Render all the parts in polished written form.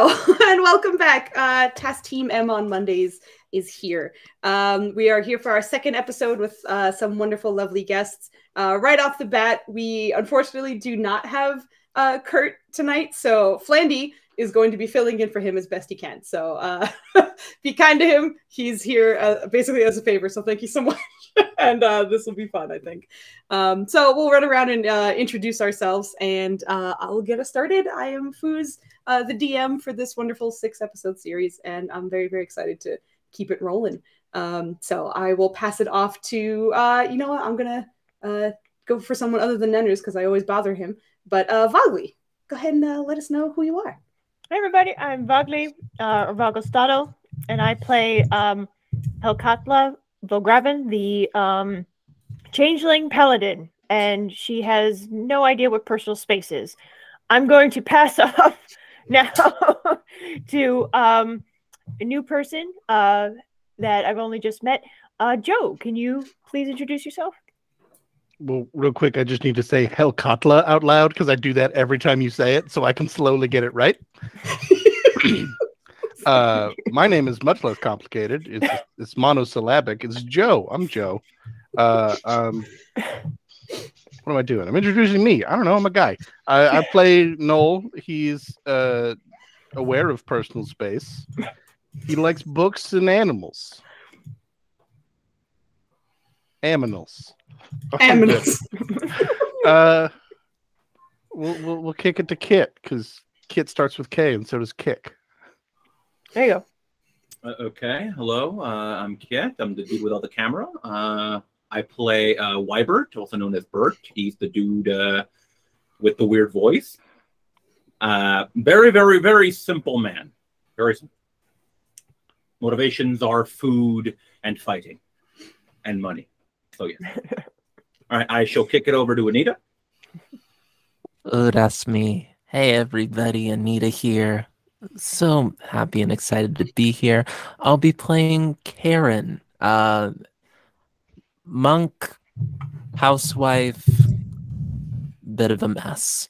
Hello and welcome back. Task Team M on Mondays is here. We are here for our second episode with some wonderful, lovely guests. Right off the bat, we unfortunately do not have Kurt tonight, so Flandy is going to be filling in for him as best he can. So be kind to him. He's here basically as a favor, so thank you so much. And this will be fun, I think. So we'll run around and introduce ourselves, and I'll get us started. I am Foozca, the DM for this wonderful 6-episode series, and I'm very, very excited to keep it rolling. So I will pass it off to, you know what, I'm going to go for someone other than Nenners because I always bother him. But Vogli, go ahead and let us know who you are. Hey everybody, I'm Vogli, or Vogostado, and I play Helkatla Vograven, the changeling paladin, and she has no idea what personal space is. I'm going to pass off now to a new person that I've only just met. Joe, can you please introduce yourself? Well, real quick, I just need to say Helkatla out loud because I do that every time you say it, so I can slowly get it right. My name is much less complicated. It's monosyllabic. It's Joe. I'm Joe. What am I doing? I'm introducing me. I don't know. I'm a guy. I play Noel. He's aware of personal space. He likes books and animals. Aminals. We'll kick it to Kit because Kit starts with K and so does Kick. There you go. Okay. Hello. I'm Kit. I'm the dude with all the camera. I play Wybert, also known as Bert. He's the dude with the weird voice. Very, very, very simple man. Very simple. Motivations are food and fighting and money. So yeah. All right, I shall kick it over to Anita. Oh, that's me. Hey, everybody, Anita here. So happy and excited to be here. I'll be playing Karen, monk, housewife, bit of a mess.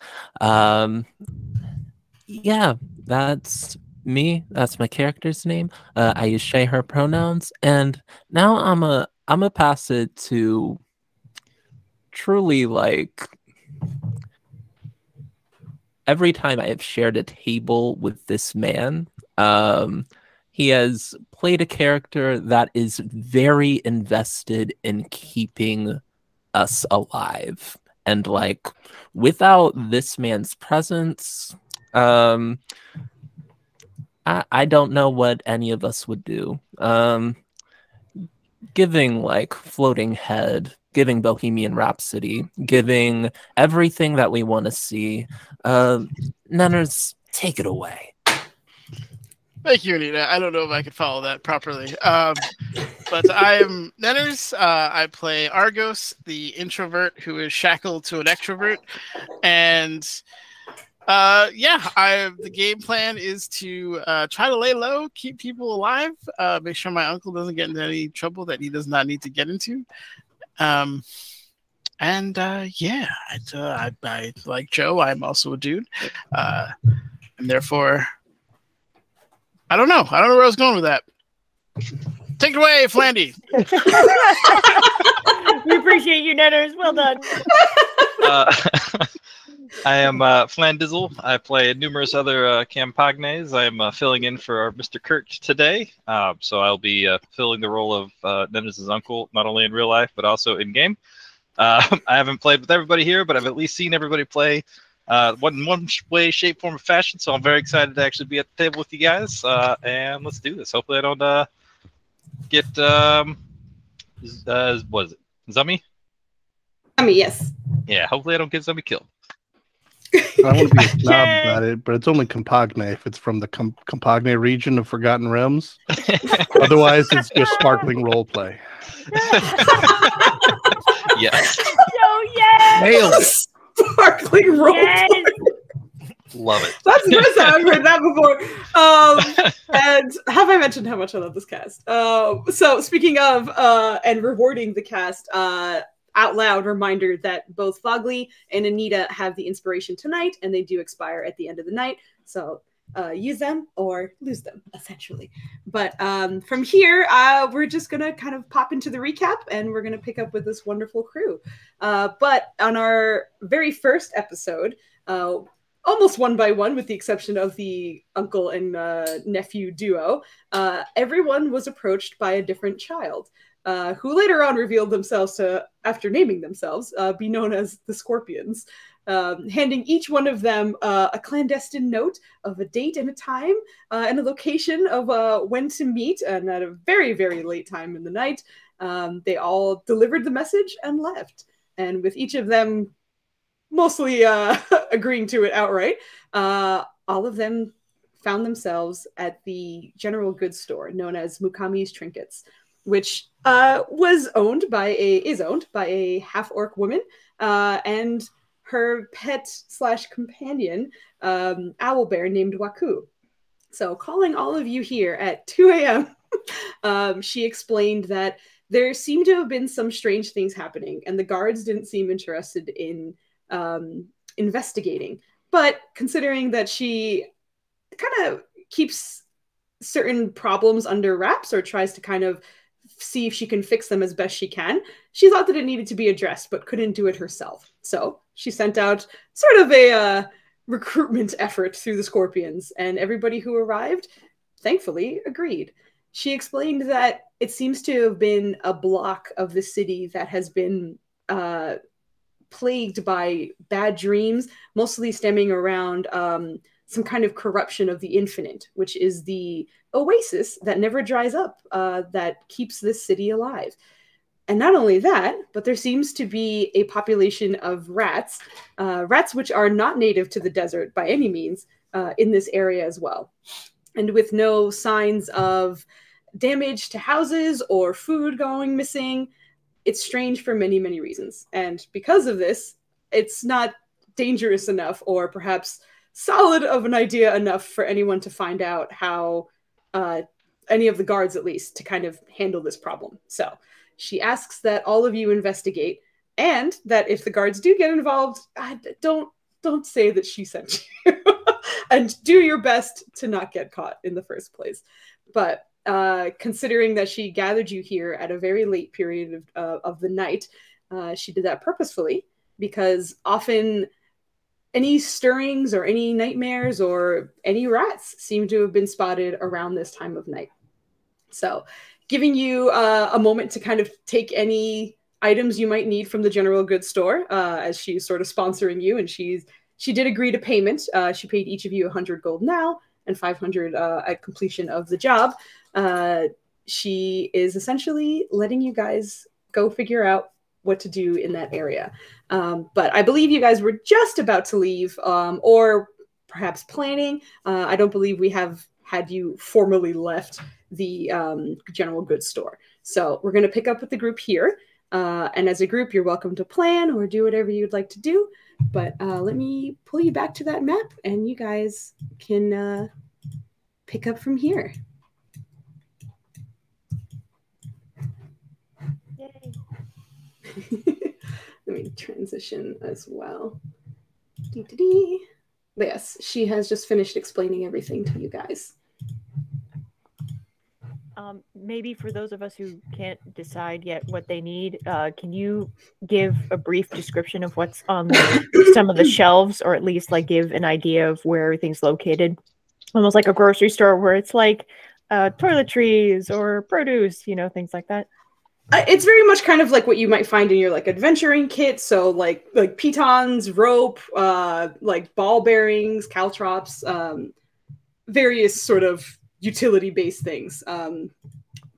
Yeah, that's me. That's my character's name. I use she, her pronouns, and now I'm a pass it to truly, like, every time I have shared a table with this man, he has played a character that is very invested in keeping us alive. And, like, without this man's presence, I don't know what any of us would do. Giving, like, Floating Head, giving Bohemian Rhapsody, giving everything that we want to see. Nenners, take it away. Thank you, Anita. I don't know if I could follow that properly. But I am Nenners. I play Argos, the introvert who is shackled to an extrovert. And the game plan is to try to lay low, keep people alive, make sure my uncle doesn't get into any trouble that he does not need to get into. I like Joe. I'm also a dude, and therefore, I don't know where I was going with that. Take it away, Flandy. We appreciate you, Nenners. Well done. I am Flandizzle. I play numerous other Campagnes. I am filling in for Mr. Kurt today. So I'll be filling the role of Nenners' uncle, not only in real life, but also in game. I haven't played with everybody here, but I've at least seen everybody play one way, shape, form, or fashion. So I'm very excited to actually be at the table with you guys. And let's do this. Hopefully I don't get, what is it? Zummy? Zummy, yes. Yeah, hopefully I don't get Zummy killed. I don't want to be a snob about it, but it's only Campagne if it's from the Campagne region of Forgotten Realms. Otherwise, it's just sparkling role play. Yes. Oh, yes! Nailed it. Sparkling role play. Love it. That's the first time I've heard that before. And have I mentioned how much I love this cast? So speaking of and rewarding the cast, out loud reminder that both Vogli and Anita have the inspiration tonight, and they do expire at the end of the night. So use them or lose them, essentially. But from here, we're just going to kind of pop into the recap, and we're going to pick up with this wonderful crew. But on our very first episode, almost one by one, with the exception of the uncle and nephew duo, everyone was approached by a different child, who later on revealed themselves to, after naming themselves, be known as the Scorpions. Handing each one of them a clandestine note of a date and a time and a location of when to meet, and at a very, very late time in the night, they all delivered the message and left. And with each of them mostly agreeing to it outright, all of them found themselves at the general goods store known as Mukami's Trinkets, which is owned by a half-orc woman and her pet / companion, owlbear named Waku. So calling all of you here at 2 a.m., she explained that there seemed to have been some strange things happening, and the guards didn't seem interested in investigating. But considering that she kind of keeps certain problems under wraps or tries to kind of see if she can fix them as best she can, she thought that it needed to be addressed, but couldn't do it herself. So she sent out sort of a recruitment effort through the Scorpions, and everybody who arrived, thankfully, agreed. She explained that it seems to have been a block of the city that has been plagued by bad dreams, mostly stemming around some kind of corruption of the infinite, which is the oasis that never dries up, that keeps this city alive. And not only that, but there seems to be a population of rats which are not native to the desert by any means, in this area as well. And with no signs of damage to houses or food going missing, it's strange for many, many reasons. And because of this, it's not dangerous enough, or perhaps solid of an idea enough, for anyone to find out how, any of the guards at least, to kind of handle this problem. So she asks that all of you investigate, and that if the guards do get involved, don't say that she sent you. And do your best to not get caught in the first place. But considering that she gathered you here at a very late period of the night, she did that purposefully, because often any stirrings or any nightmares or any rats seem to have been spotted around this time of night. So giving you a moment to kind of take any items you might need from the general goods store, as she's sort of sponsoring you, and she did agree to payment. She paid each of you 100 gold now and 500 at completion of the job. She is essentially letting you guys go figure out what to do in that area. But I believe you guys were just about to leave, or perhaps planning. I don't believe we have had you formally left the general goods store. So we're going to pick up with the group here. And as a group, you're welcome to plan or do whatever you'd like to do. But let me pull you back to that map, and you guys can pick up from here. Yay. Let me transition as well. Dee-dee-dee. But yes, she has just finished explaining everything to you guys. Maybe for those of us who can't decide yet what they need, can you give a brief description of what's on some of the shelves, or at least like give an idea of where everything's located? Almost like a grocery store where it's like toiletries or produce, things like that. It's very much kind of like what you might find in your like adventuring kit. So like pitons, rope, like ball bearings, caltrops, various sort of utility-based things.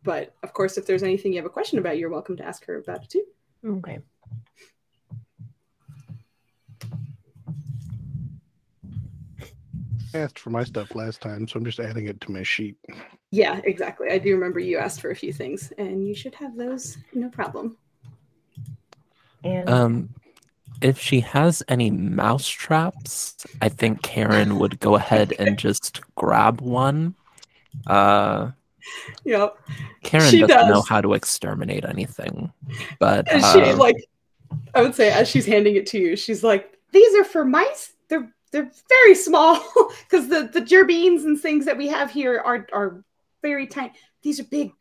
But of course, if there's anything you have a question about, you're welcome to ask her about it too. Okay. I asked for my stuff last time, so I'm just adding it to my sheet. Yeah, exactly. I do remember you asked for a few things, and you should have those, no problem. And if she has any mouse traps, I think Karen would go ahead and just grab one. Yep. Karen She doesn't know does. how to exterminate anything, but And she I would say, as she's handing it to you, she's like, "These are for mice. They're they're very small because the gerbines and things that we have here are very tiny. These are big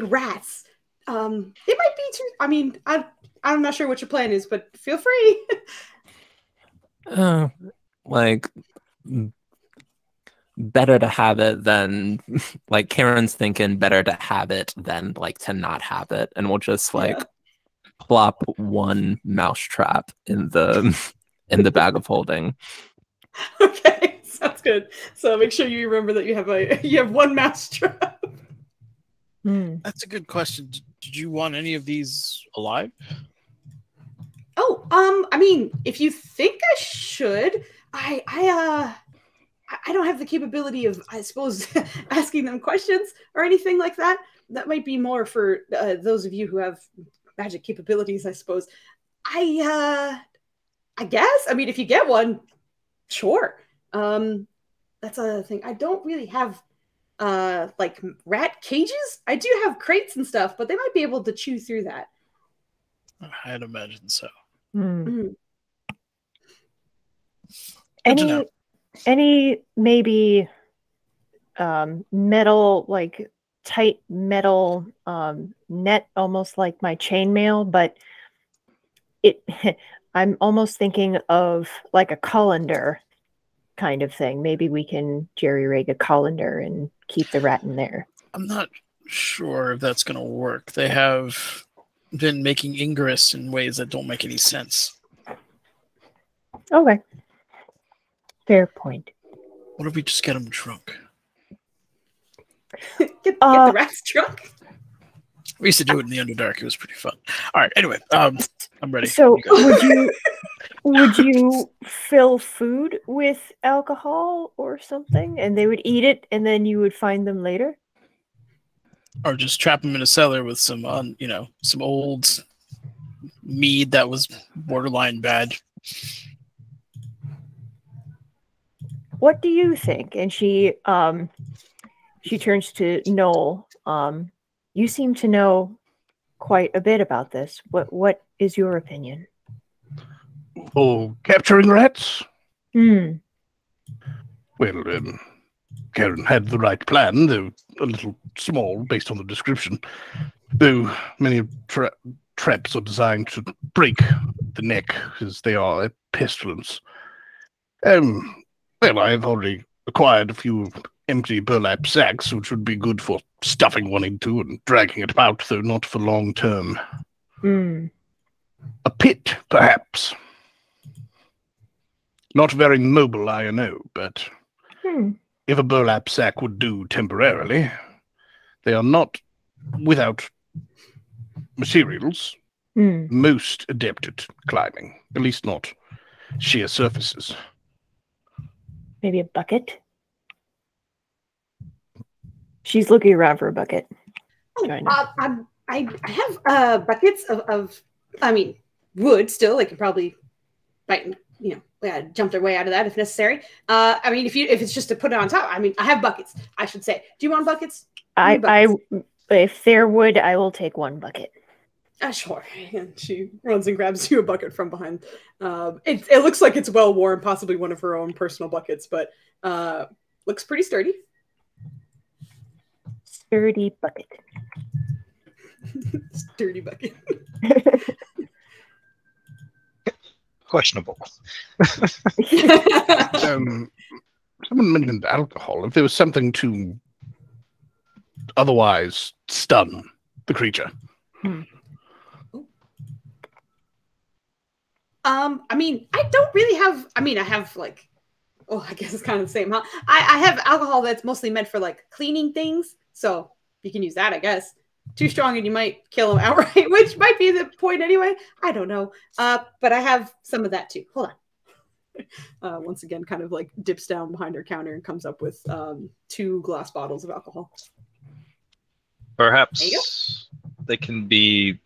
rats. It might be too. I mean, I'm not sure what your plan is, but feel free. Like, better to have it than like Karen's thinking better to have it than like to not have it, and we'll just like plop one mousetrap in the bag of holding. Okay, sounds good. So make sure you remember that you have one mousetrap. That's a good question. Did you want any of these alive? Oh, I mean, if you think I should, I don't have the capability of, I suppose, asking them questions or anything like that. That might be more for those of you who have magic capabilities, I suppose. I guess. I mean, if you get one, sure. That's a thing. I don't really have like rat cages. I do have crates and stuff, but they might be able to chew through that. I'd imagine so. Any maybe metal, like tight metal net, almost like my chainmail, but I'm almost thinking of like a colander kind of thing. Maybe we can jerry-rig a colander and keep the rat in there. I'm not sure if that's going to work. They have been making ingress in ways that don't make any sense. Okay. Fair point. What if we just get them drunk? Get the rats drunk? We used to do it in the Underdark. It was pretty fun. All right. Anyway, I'm ready. So would you fill food with alcohol or something, and they would eat it, and then you would find them later? Or just trap them in a cellar with some, some old mead that was borderline bad. What do you think? And she turns to Noel. You seem to know quite a bit about this. What is your opinion? Oh, capturing rats? Well, Karen had the right plan, though a little small based on the description. Though many traps are designed to break the neck, as they are a pestilence. Well, I've already acquired a few empty burlap sacks, which would be good for stuffing one into and dragging it about, though not for long term. A pit, perhaps. Not very mobile, I know, but if a burlap sack would do temporarily, they are not without materials. Most adept at climbing, at least not sheer surfaces. Maybe a bucket? She's looking around for a bucket. I have buckets of I mean, wood still. They could probably bite, jump their way out of that if necessary. I mean, if it's just to put it on top, I mean, I have buckets, I should say. Do you want buckets? If they're wood, I will take one bucket. Sure. And she runs and grabs you a bucket from behind. It looks like it's well worn, possibly one of her own personal buckets, but looks pretty sturdy. Sturdy bucket. Sturdy bucket. Questionable. Someone mentioned alcohol. If there was something to otherwise stun the creature. I mean, I don't really have, I have like, I guess it's kind of the same, huh? I have alcohol that's mostly meant for like cleaning things. So you can use that, I guess. Too strong and you might kill him outright, which might be the point anyway. I don't know. But I have some of that too. Hold on. Once again, kind of like dips down behind her counter and comes up with 2 glass bottles of alcohol. Perhaps they can be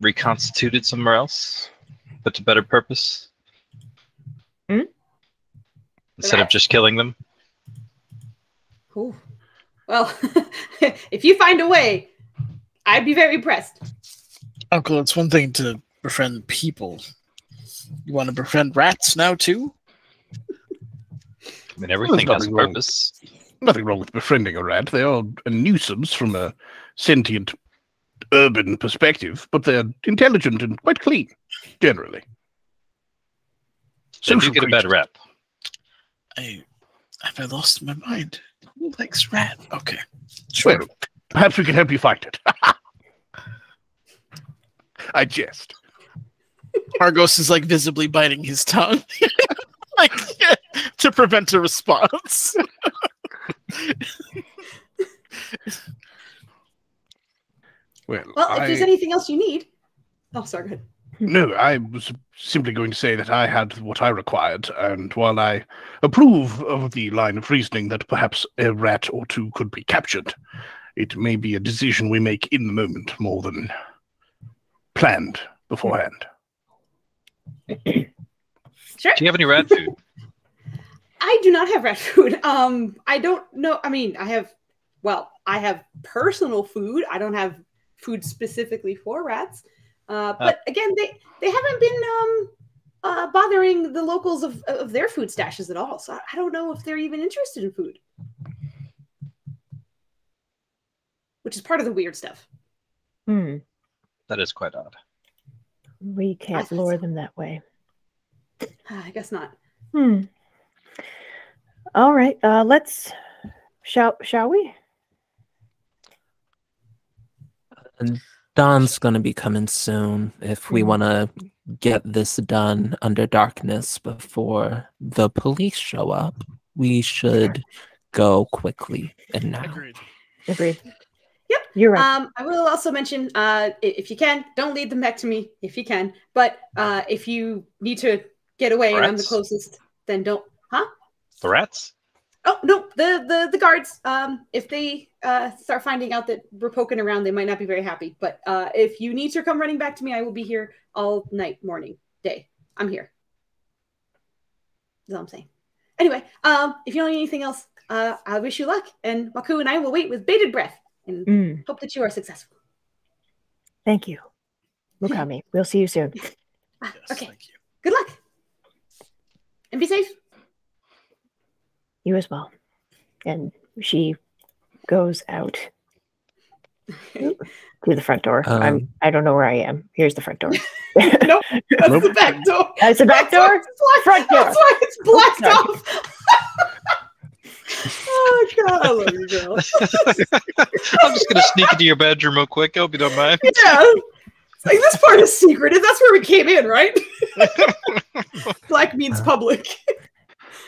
reconstituted somewhere else, but to better purpose. Instead of just killing them. Ooh. Well, if you find a way, I'd be very impressed. Uncle, it's one thing to befriend people. You want to befriend rats now too? I mean, everything has a purpose. Nothing wrong with befriending a rat. They are a nuisance from a sentient urban perspective, but they're intelligent and quite clean, generally. They do get a bad rep. Have I lost my mind? Who likes rat? Okay, sure. Well, perhaps we can help you find it. I jest. Argos is like visibly biting his tongue, like to prevent a response. Well, if there's anything else you need. Oh, sorry, go ahead. No, I was simply going to say that I had what I required, and while I approve of the line of reasoning that perhaps a rat or two could be captured, it may be a decision we make in the moment more than planned beforehand. Sure. Do you have any rat food? I do not have rat food. I don't know. I mean, I have personal food. I don't have food specifically for rats. But again, they haven't been bothering the locals of their food stashes at all. So I don't know if they're even interested in food, which is part of the weird stuff. That is quite odd. We can't lure them that way. I guess not. All right. Shall we? And Dawn's gonna be coming soon if we want to get this done under darkness before the police show up. We should go quickly and now. Agreed. Yep. You're right. I will also mention, if you can, don't lead them back to me if you can. But if you need to get away and I'm the closest, then don't. Huh? The rats? Oh no, the guards. If they start finding out that we're poking around, they might not be very happy. But if you need to come running back to me, I will be here all night, morning, day. I'm here. That's all I'm saying. Anyway, if you don't need anything else, I wish you luck, and Maku and I will wait with bated breath and hope that you are successful. Thank you, Mukami. We'll see you soon. Okay. Good luck, and be safe. You as well. And she goes out to the front door. I don't know where I am. Here's the front door. Nope, that's the back door. That's the back door? Front door. That's why it's blocked off. Oh, God, I love you, girl. I'm just going to sneak into your bedroom real quick. I hope you don't mind. Yeah. It's like, this part is secretive. That's where we came in, right? Black means public.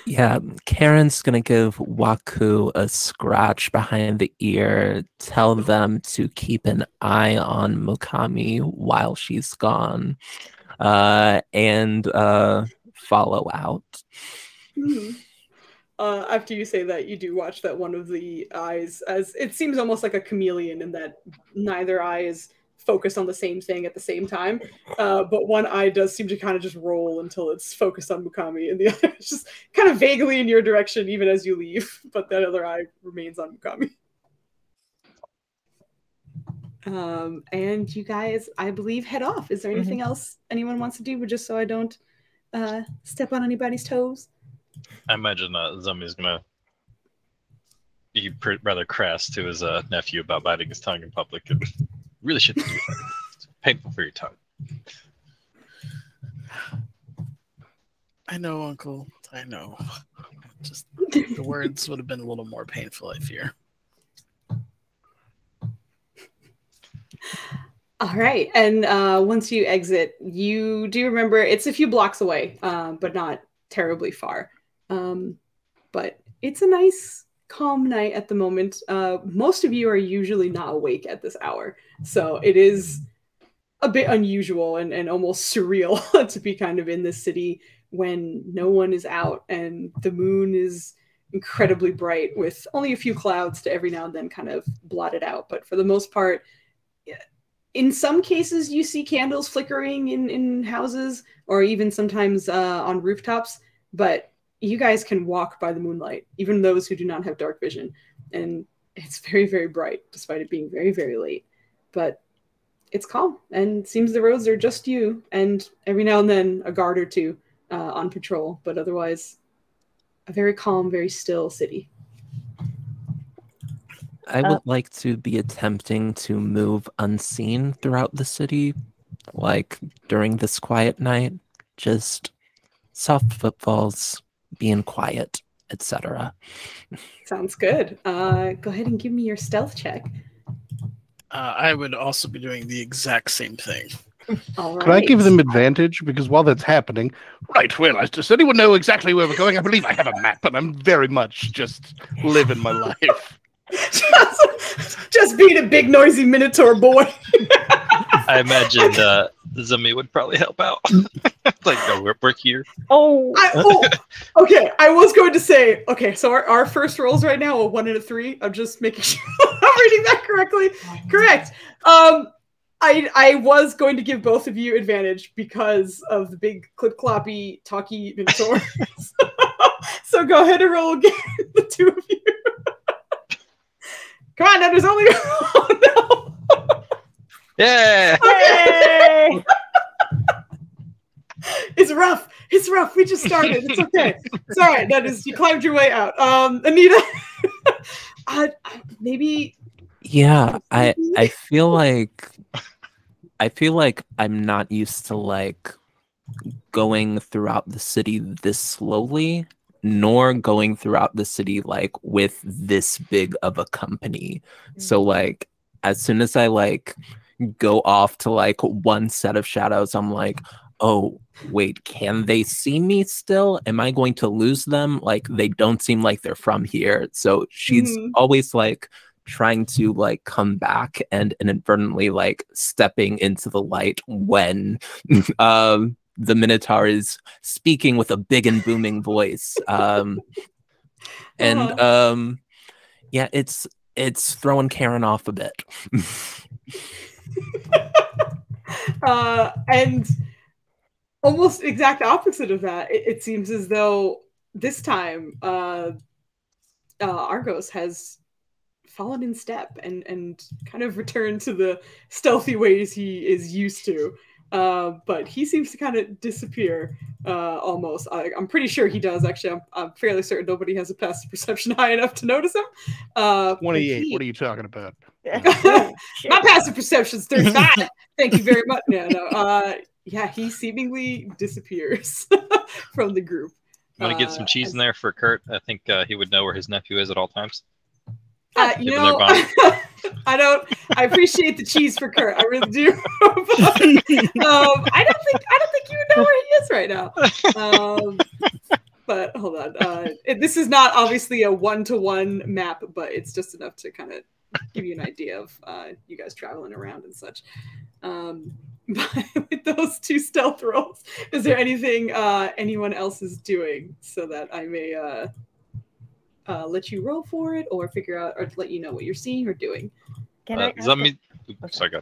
Yeah, Karen's gonna give Waku a scratch behind the ear, tell them to keep an eye on Mukami while she's gone, and follow out. After you say that, you do watch that one of the eyes, as it seems almost like a chameleon in that neither eye is focused on the same thing at the same time, but one eye does seem to kind of just roll until it's focused on Mukami, and the other is just kind of vaguely in your direction even as you leave, but that other eye remains on Mukami. And you guys, I believe, head off. Is there anything else anyone wants to do, just so I don't step on anybody's toes? I imagine Zombie's gonna be rather crass to his nephew about biting his tongue in public, and really shouldn't do that. It's painful for your tongue. I know, Uncle. I know. Just the words would have been a little more painful, I fear. All right, and once you exit, you do remember it's a few blocks away, but not terribly far. But it's a nice, calm night at the moment. Most of you are usually not awake at this hour, so it is a bit unusual and almost surreal to be kind of in this city when no one is out and the moon is incredibly bright with only a few clouds to every now and then kind of blot it out. But for the most part, in some cases you see candles flickering in houses or even sometimes on rooftops, but you guys can walk by the moonlight, even those who do not have dark vision. And it's very, very bright, despite it being very, very late. But it's calm, and seems the roads are just you, and every now and then a guard or two on patrol, but otherwise a very calm, very still city. I would like to be attempting to move unseen throughout the city, like during this quiet night, just soft footfalls, being quiet, etc. Sounds good. Go ahead and give me your stealth check. I would also be doing the exact same thing. All right. Can I give them advantage? Because while that's happening, right, well, does anyone know exactly where we're going? I believe I have a map, but I'm very much just living my life. just being a big noisy Minotaur boy. I imagine Zumi would probably help out. Like, no, we're here. Okay. I was going to say, okay, so our first rolls right now are 1 and a 3. I'm just making sure I'm reading that correctly. Correct. I was going to give both of you advantage because of the big clip-cloppy, talky Minotaur. So go ahead and roll again, the two of you. Come on, now there's only... Oh, no. Yeah! Okay. It's rough. It's rough. We just started. It's okay. It's all right. That is, you climbed your way out. Anita, maybe... Yeah, I feel like I'm not used to like going throughout the city this slowly, nor going throughout the city like with this big of a company. So like as soon as I like go off to like one set of shadows, I'm like, oh wait, can they see me still? Am I going to lose them? Like they don't seem like they're from here. So she's always like trying to like come back and inadvertently like stepping into the light when the Minotaur is speaking with a big and booming voice. Yeah, it's throwing Karen off a bit. And almost exact opposite of that, it seems as though this time Argos has fallen in step and kind of returned to the stealthy ways he is used to. But he seems to kind of disappear almost. I'm pretty sure he does, actually. I'm fairly certain nobody has a passive perception high enough to notice him. 28. What are you talking about? My passive perception's 35. Thank you very much. Yeah, he seemingly disappears from the group. I'm going to get some cheese in there for Kurt. I think he would know where his nephew is at all times. You know, I appreciate the cheese for Kurt. I really do. I don't think you would know where he is right now. But hold on. This is not obviously a 1-to-1 map, but it's just enough to kind of give you an idea of you guys traveling around and such. But with those 2 stealth rolls, is there anything anyone else is doing so that I may let you roll for it, or figure out, or let you know what you're seeing or doing? Can I? Sorry, go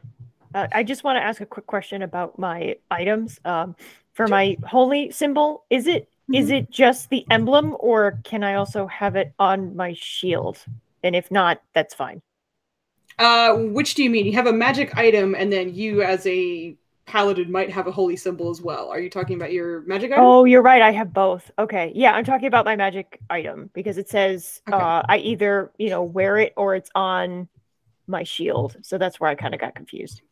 ahead. I just want to ask a quick question about my items. For my holy symbol, is it just the emblem, or can I also have it on my shield? And if not, that's fine. Which do you mean? You have a magic item, and then you, as a paladin, might have a holy symbol as well. Are you talking about your magic item? Oh, you're right. I have both. Okay. Yeah, I'm talking about my magic item because it says I either, wear it or it's on my shield. So that's where I kind of got confused.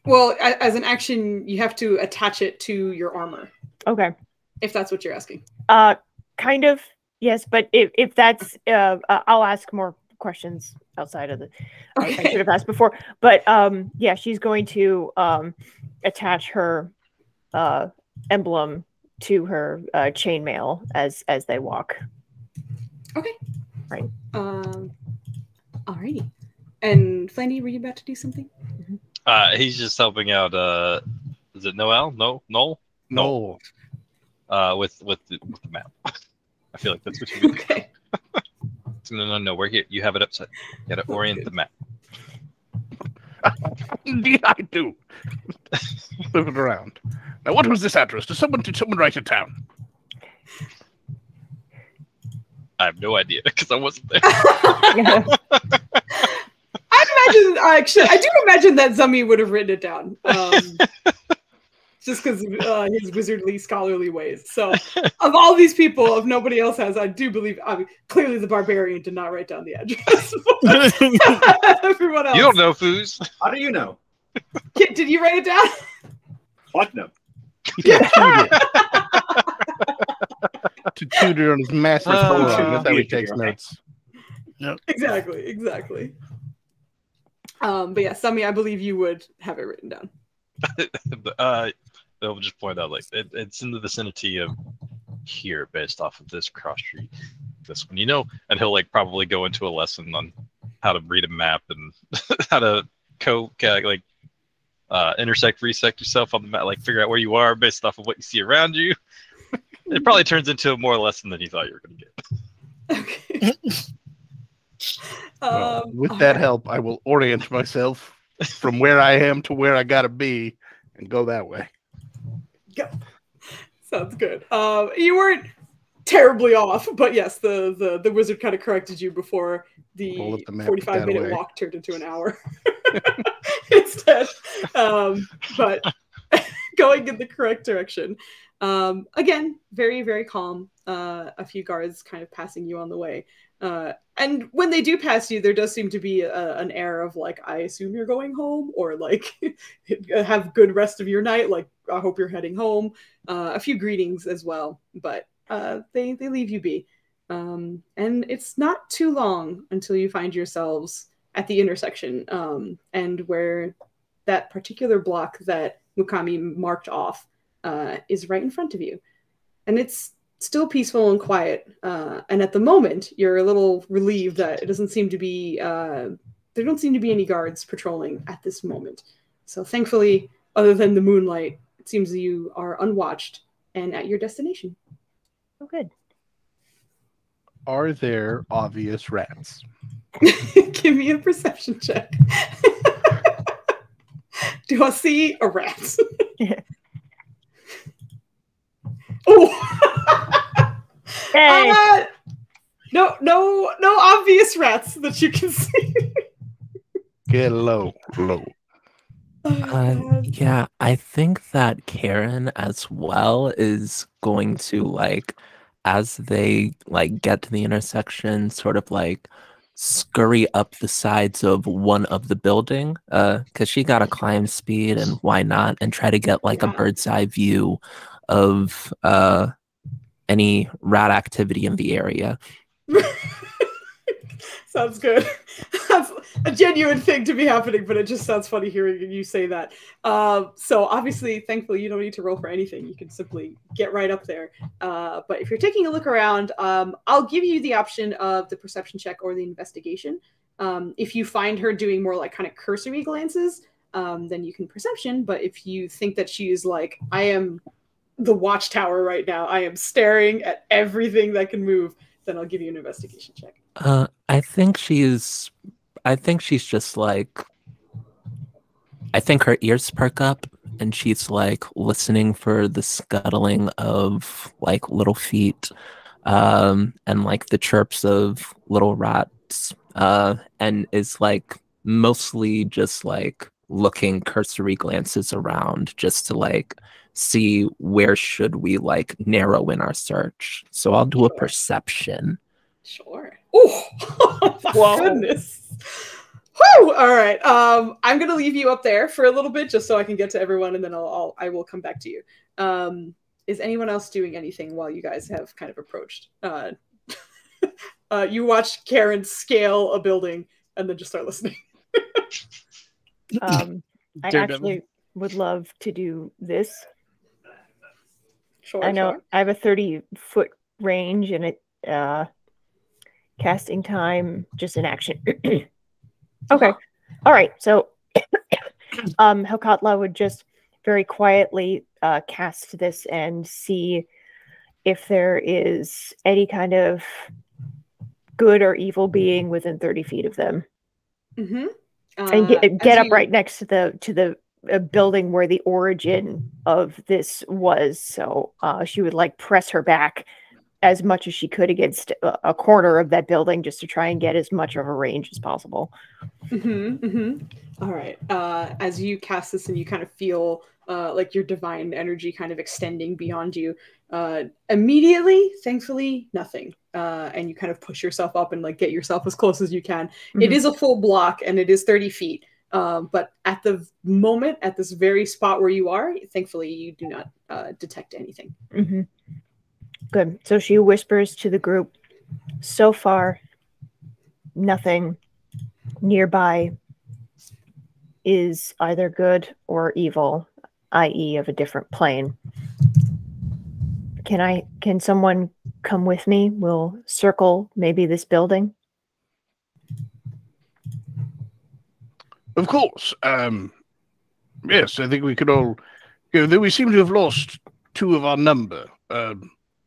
Well, as an action, you have to attach it to your armor. Okay. If that's what you're asking. Kind of, yes. But if that's, I'll ask more questions outside of the, I should have asked before. But yeah, she's going to attach her emblem to her chainmail as they walk. Okay. Right. Alrighty. And Flandy, were you about to do something? He's just helping out. Is it Noel? No. With the map. I feel like that's what you mean. Okay. No. We're here. You have it upside. You got to orient the map. Indeed, I do. Move it around. Now, what was this address? Did someone write it down? I have no idea because I wasn't there. I'd I do imagine that Zummy would have written it down. Just because his wizardly, scholarly ways. So, of all these people, if nobody else has, I do believe. I mean, clearly, the barbarian did not write down the address. Everyone else, You don't know, Foos. How do you know? Kit, did you write it down? What no? To tutor on his massive forearm. That's how he takes notes. Exactly. But yeah, Summy, I believe you would have it written down. They'll just point out like it's in the vicinity of here, based off of this cross street. This one, and he'll like probably go into a lesson on how to read a map and how to intersect, resect yourself on the map, like figure out where you are based off of what you see around you. It probably turns into more lesson than you thought you were going to get. Okay. Well, with that help, I will orient myself from where I am to where I gotta be, and go that way. Go. Sounds good. You weren't terribly off, but yes, the wizard kind of corrected you before the 45-minute walk turned into an hour instead. But going in the correct direction. Again, very, very calm. A few guards kind of passing you on the way. And when they do pass you, there does seem to be an air of like, I assume you're going home, or like, have good rest of your night. Like, I hope you're heading home. A few greetings as well, but they leave you be. And it's not too long until you find yourselves at the intersection, and where that particular block that Mukami marked off is right in front of you. And it's still peaceful and quiet. And at the moment, you're a little relieved that it doesn't seem to be, there don't seem to be any guards patrolling at this moment. So thankfully, other than the moonlight, it seems you are unwatched and at your destination. Oh, good. Are there obvious rats? Give me a perception check. Do I see a rat? Oh, hey. No obvious rats that you can see. Get low. Yeah, I think that Karen as well is going to like, as they like get to the intersection, sort of like scurry up the sides of one of the building, because she got a climb speed, and why not, and try to get like a bird's eye view of any rat activity in the area. Sounds good. That's a genuine thing to be happening, but it just sounds funny hearing you say that. So obviously, thankfully, you don't need to roll for anything. You can simply get right up there. But if you're taking a look around, I'll give you the option of the perception check or the investigation. If you find her doing more like kind of cursory glances, then you can perception. But if you think that she is like, I am the watchtower right now, I am staring at everything that can move, then I'll give you an investigation check. I think she's just like, I think her ears perk up and she's like listening for the scuttling of like little feet, and like the chirps of little rats, and is like mostly just like looking cursory glances around just to like see where should we like narrow in our search. So I'll do a perception. Sure. Oh, my goodness. Whew! All right. I'm gonna leave you up there for a little bit just so I can get to everyone, and then I will come back to you. Is anyone else doing anything while you guys have kind of approached? You watch Karen scale a building and then just start listening. I actually would love to do this. Sure. I know I have a 30-foot range and it casting time just in action. Okay. All right. So Helkatla would just very quietly cast this and see if there is any kind of good or evil being within 30 feet of them. Mm-hmm. And get up right next to the building where the origin of this was. So she would like press her back as much as she could against a corner of that building just to try and get as much of a range as possible. All right. As you cast this and you kind of feel like your divine energy kind of extending beyond you, immediately, thankfully, nothing. And you kind of push yourself up and like get yourself as close as you can. It is a full block and it is 30 feet. But at the moment, at this very spot where you are, thankfully, you do not detect anything. Good. So she whispers to the group, so far, nothing nearby is either good or evil, i.e. of a different plane. Can someone come with me? We'll circle maybe this building. Of course. Yes, I think we could all go. We seem to have lost 2 of our number.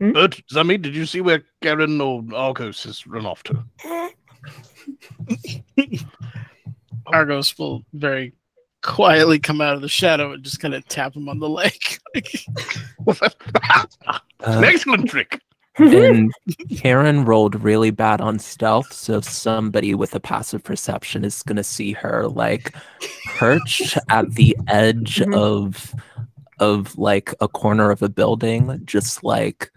Bert, Zami, did you see where Karen or Argos has run off to? Argos will very quietly come out of the shadow and just kind of tap him on the leg. An excellent trick. And Karen rolled really bad on stealth, so somebody with a passive perception is going to see her like perched at the edge of like a corner of a building, just like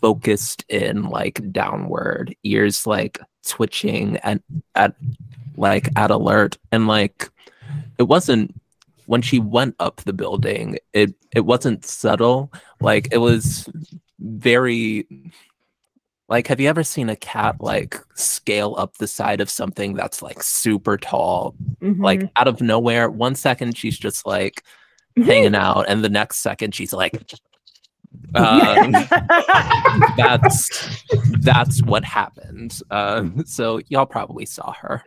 focused in like downward, ears like twitching and at alert. And like it wasn't, when she went up the building, it wasn't subtle. Like it was very, like, have you ever seen a cat like scale up the side of something that's like super tall? Like out of nowhere, 1 second she's just like hanging out, and the next second she's like that's what happened. So y'all probably saw her.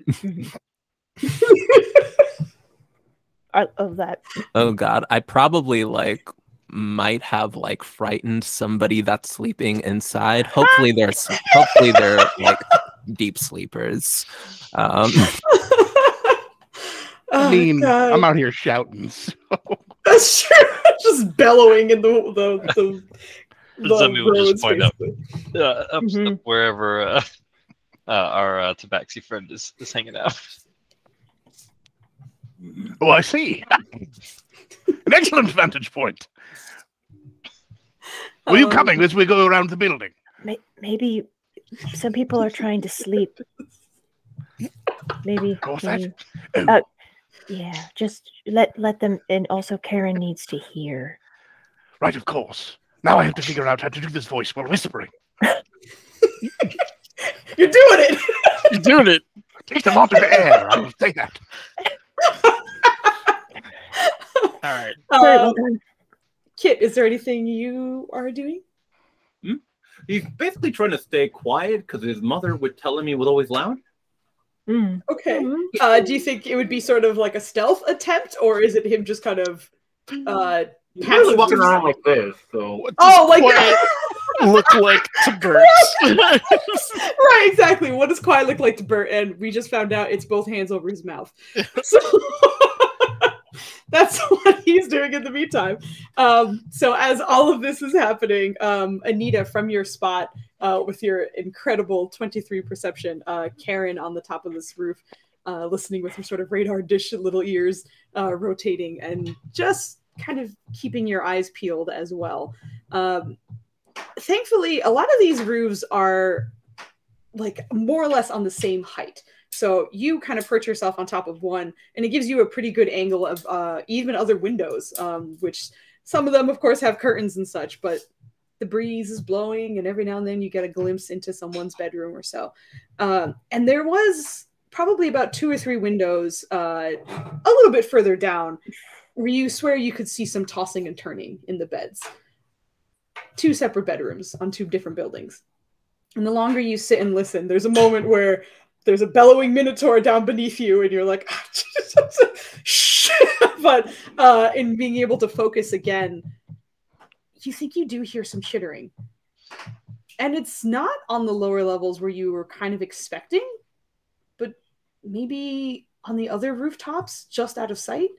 Of that. Oh god, I probably like might have like frightened somebody that's sleeping inside. Hopefully they're like deep sleepers. I mean, God. I'm out here shouting. So. That's true. Just bellowing in the Zemi will just point up Mm-hmm. up wherever our Tabaxi friend is hanging out. Oh, I see. An excellent vantage point. Were you coming as we go around the building? Maybe some people are trying to sleep. Maybe. Yeah, just let them. And also, Karen needs to hear. Right, of course. Now I have to figure out how to do this voice while whispering. You're doing it. You're doing it. Take them off the air. I will say that. All right. Well done. Kit, is there anything you are doing? He's basically trying to stay quiet because his mother would tell him he was always loud. Okay. Do you think it would be sort of like a stealth attempt, or is it him just kind of He's really walking around like this, so like that? Look like to Bert. Right, exactly. What does quiet look like to Bert? And we just found out it's both hands over his mouth. So that's what he's doing in the meantime. So as all of this is happening, Anita, from your spot, with your incredible 23 perception, Karen on the top of this roof, listening with her sort of radar dish little ears, rotating and just kind of keeping your eyes peeled as well. Thankfully, a lot of these roofs are like more or less on the same height. So you kind of perch yourself on top of one, and it gives you a pretty good angle of even other windows, which some of them, of course, have curtains and such, but the breeze is blowing, and every now and then you get a glimpse into someone's bedroom or so. And there was probably about 2 or 3 windows a little bit further down where you swear you could see some tossing and turning in the beds. 2 separate bedrooms on 2 different buildings. And the longer you sit and listen, there's a moment where there's a bellowing minotaur down beneath you, and you're like, shh. But in being able to focus again, you think you do hear some chittering. And it's not on the lower levels where you were kind of expecting, but maybe on the other rooftops, just out of sight.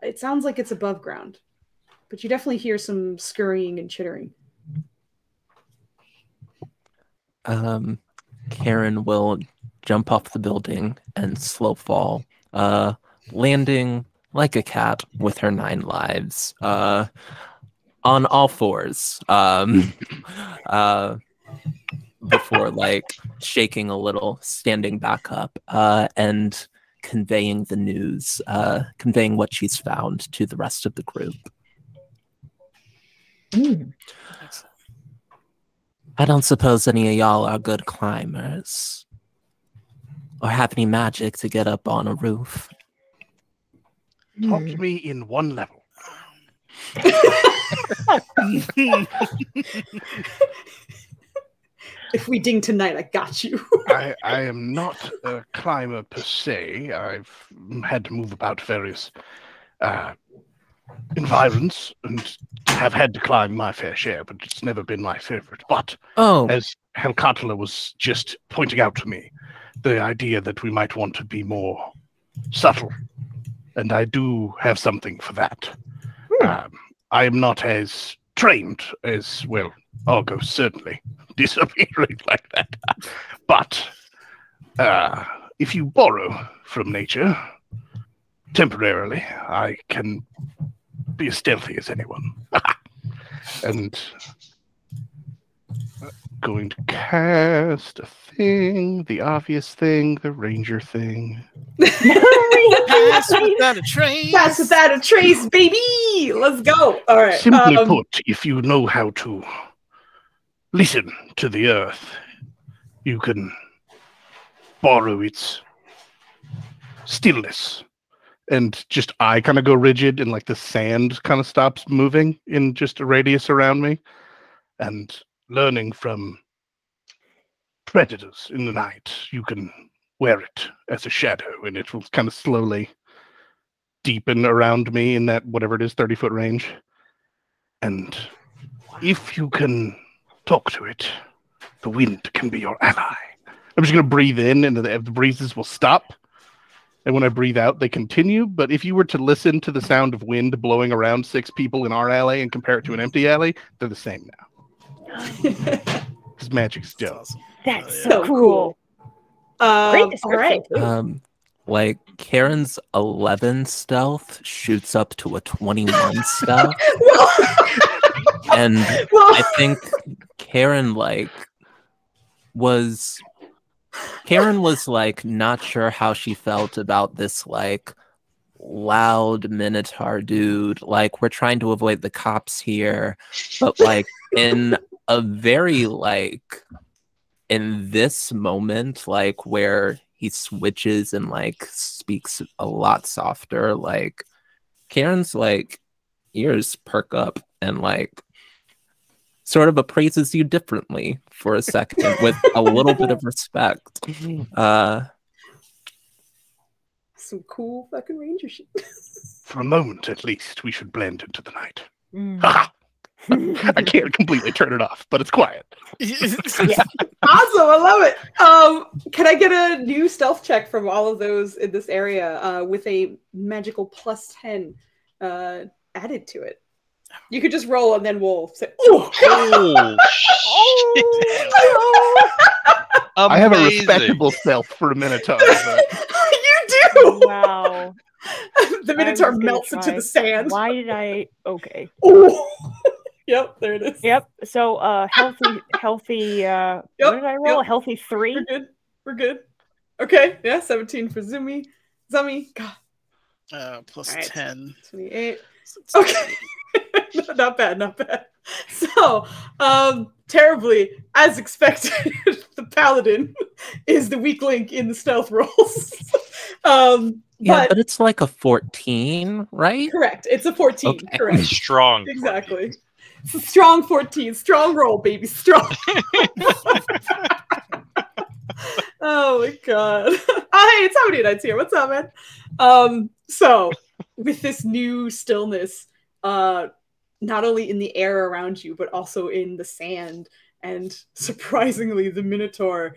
It sounds like it's above ground, but you definitely hear some scurrying and chittering. Karen will jump off the building and slow fall, landing like a cat with her 9 lives, on all fours, before like shaking a little, standing back up, and conveying the news, conveying what she's found to the rest of the group. I don't suppose any of y'all are good climbers or have any magic to get up on a roof. Talk to me in one level. If we ding tonight, I got you. I am not a climber per se. I've had to move about various environs and have had to climb my fair share, but it's never been my favorite. But as Helkatla was just pointing out to me, the idea that we might want to be more subtle, and I do have something for that. I am not as trained as, well, Argos certainly disappearing like that. But if you borrow from nature temporarily, I can be as stealthy as anyone. And going to cast a thing, the obvious thing, the ranger thing. Pass without a trace. Pass without a trace, baby. Let's go. All right. Simply put, if you know how to listen to the earth, you can borrow its stillness. And just I kind of go rigid, and like the sand kind of stops moving in just a radius around me. And learning from predators in the night, you can wear it as a shadow, and it will kind of slowly deepen around me in that, whatever it is, 30-foot range. And if you can talk to it, the wind can be your ally. I'm just going to breathe in, and the breezes will stop. And when I breathe out, they continue. But if you were to listen to the sound of wind blowing around 6 people in our alley and compare it to an empty alley, they're the same now. Because magic's dope. Awesome. That's So so cool. Great all description. right. Like Karen's 11 stealth shoots up to a 21 stealth. And I think Karen was like not sure how she felt about this like loud minotaur dude. Like, we're trying to avoid the cops here, but like in a very like in this moment, like where he switches and like speaks a lot softer, like Karen's like ears perk up and like sort of appraises you differently for a second with a little bit of respect. Some cool fucking ranger shit. For a moment, at least, we should blend into the night. Mm. I can't completely turn it off, but it's quiet. Awesome, I love it. Can I get a new stealth check from all of those in this area with a magical +10 added to it? You could just roll and then we'll say, "Oh, I have a respectable stealth for a minotaur. But... You do. Wow. The minotaur melts into the sand. Why did I? Okay. Oh. Yep, there it is. Yep. So, healthy. What did I roll? A healthy 3. We're good. Okay. Yeah, 17 for Zumi. God. Plus All right. 10. 28. Okay. Not bad. So, terribly, as expected, the paladin is the weak link in the stealth rolls. Yeah, but it's like a 14, right? Correct. It's a 14. Okay. Correct. Strong. Exactly. It's a strong 14. Strong roll, baby. Strong. Oh my god. Oh, hey, it's Howdy Nights here. What's up, man? So with this new stillness, not only in the air around you, but also in the sand, and surprisingly, the Minotaur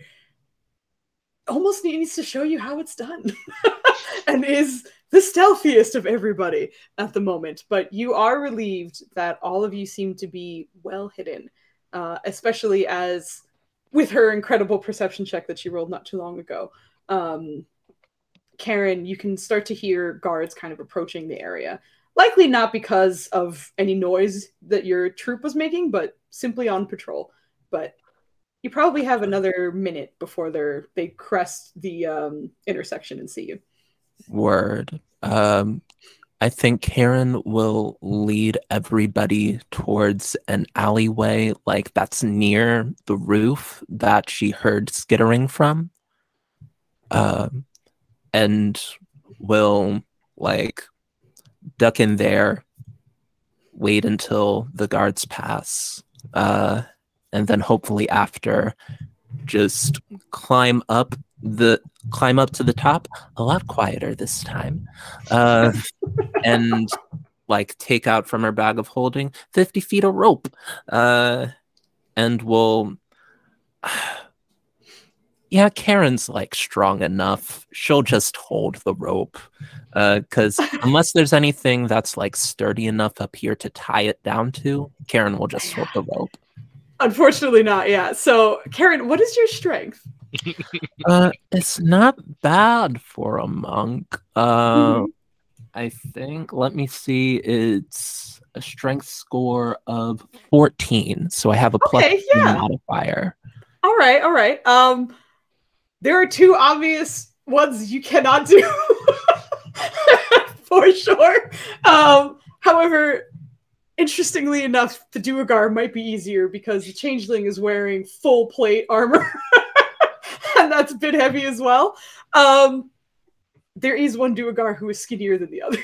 almost needs to show you how it's done. And is the stealthiest of everybody at the moment. But you are relieved that all of you seem to be well hidden, especially as with her incredible perception check that she rolled not too long ago, Karen, you can start to hear guards kind of approaching the area. Likely not because of any noise that your troop was making, but simply on patrol. But you probably have another minute before they crest the intersection and see you. Word. I think Karen will lead everybody towards an alleyway like that's near the roof that she heard skittering from. And will like duck in there, wait until the guards pass, and then hopefully after just climb up to the top, a lot quieter this time, and like take out from her bag of holding 50 feet of rope, and will yeah, Karen's like strong enough. She'll just hold the rope. Because unless there's anything that's like sturdy enough up here to tie it down to, Karen will just hold the rope. Unfortunately not, yeah. So, Karen, what is your strength? It's not bad for a monk. I think, let me see, it's a strength score of 14. So I have a plus modifier. All right. There are two obvious ones you cannot do, for sure. However, interestingly enough, the Duergar might be easier because the Changeling is wearing full plate armor, and that's a bit heavy as well. There is one Duergar who is skinnier than the other.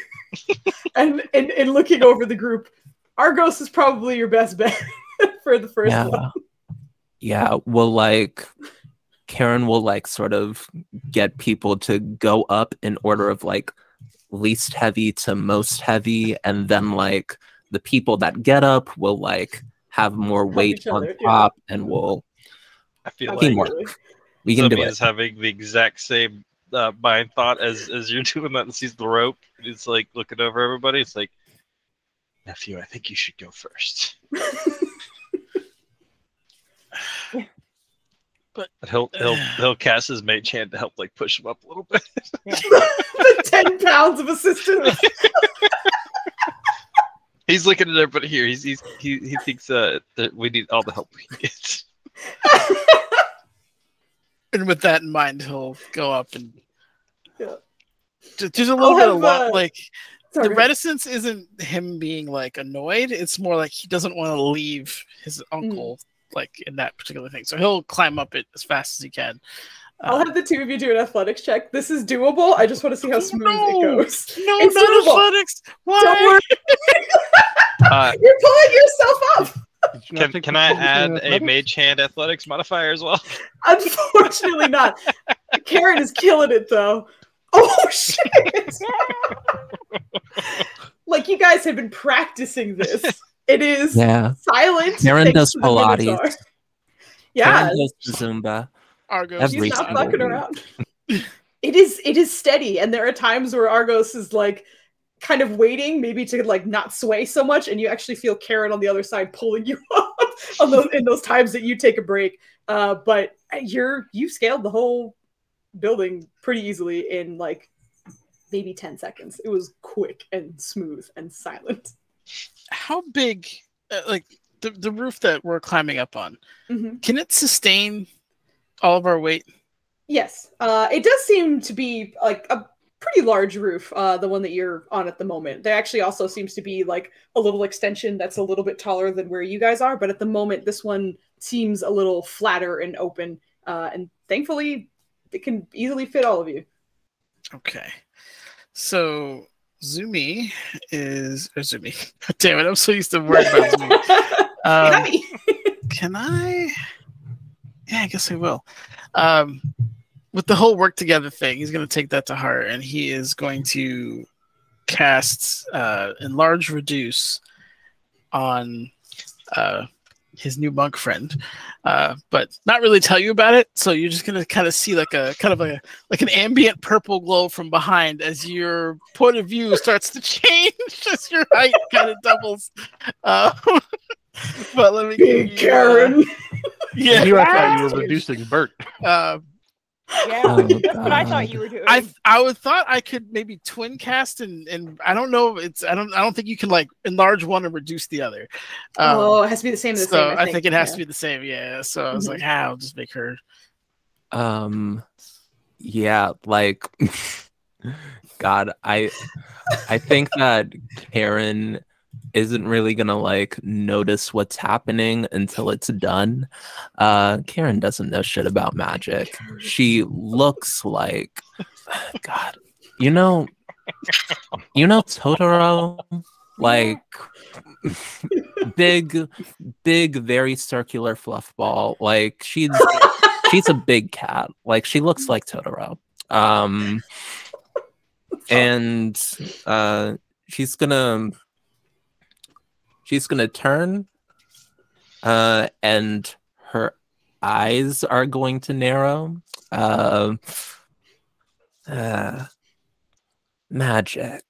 and looking over the group, Argos is probably your best bet for the first one. Yeah, well, like... Karen will like sort of get people to go up in order of like least heavy to most heavy, and then like the people that get up will like have more weight on top, and will I feel teamwork. Like we can do Zombie it. is having the exact same mind thought as you're doing that, and sees the rope. It's like looking over everybody. It's like, nephew, I think you should go first. But he'll cast his mage hand to help like push him up a little bit. The 10 pounds of assistance. He's looking at everybody here. He thinks that we need all the help we can get. And with that in mind, he'll go up and there's a little bit of like the reticence isn't him being like annoyed. It's more like he doesn't want to leave his uncle. Like in that particular thing, so he'll climb up it as fast as he can. I'll have the two of you do an athletics check. This is doable. I just want to see how smooth it goes. No, it's not doable. Athletics. Why? Don't worry. You're pulling yourself up. Can I add a mage hand athletics modifier as well? Unfortunately not. Karen is killing it though. Oh shit! Like you guys have been practicing this. It is silent. Karen does Pilates. Yeah. Karen does Zumba. Argos, she's not fucking around. It is steady, and there are times where Argos is like kind of waiting, maybe to like not sway so much, and you actually feel Karen on the other side pulling you up in those times that you take a break. But you scaled the whole building pretty easily in like maybe 10 seconds. It was quick and smooth and silent. How big, like the roof that we're climbing up on, can it sustain all of our weight? Yes. It does seem to be like a pretty large roof, the one that you're on at the moment. There actually also seems to be like a little extension that's a little bit taller than where you guys are, but at the moment this one seems a little flatter and open, and thankfully it can easily fit all of you. Okay. So... Zumi. Damn it, I'm so used to worrying about Zumi. Can I? Yeah, I guess I will. With the whole work together thing, he's going to take that to heart, and he is going to cast Enlarge Reduce on his new monk friend, but not really tell you about it. So you're just gonna kind of see like an ambient purple glow from behind as your point of view starts to change as your height kind of doubles. But let me Big give you, Karen. yeah. You I thought you were reducing Bert. Yeah, Oh, that's what I thought God. you were doing. I would thought I could maybe twin cast and I don't know. I don't think you can like enlarge one and reduce the other. It has to be the same. So I think it has to be the same. Yeah. So I was Mhm. like, I'll just make her. Yeah, like God, I think that Karen isn't really gonna like notice what's happening until it's done. Karen doesn't know shit about magic. She looks like God, you know Totoro, like big, very circular fluff ball. Like she's a big cat. Like she looks like Totoro. And she's gonna turn, and her eyes are going to narrow. Magic.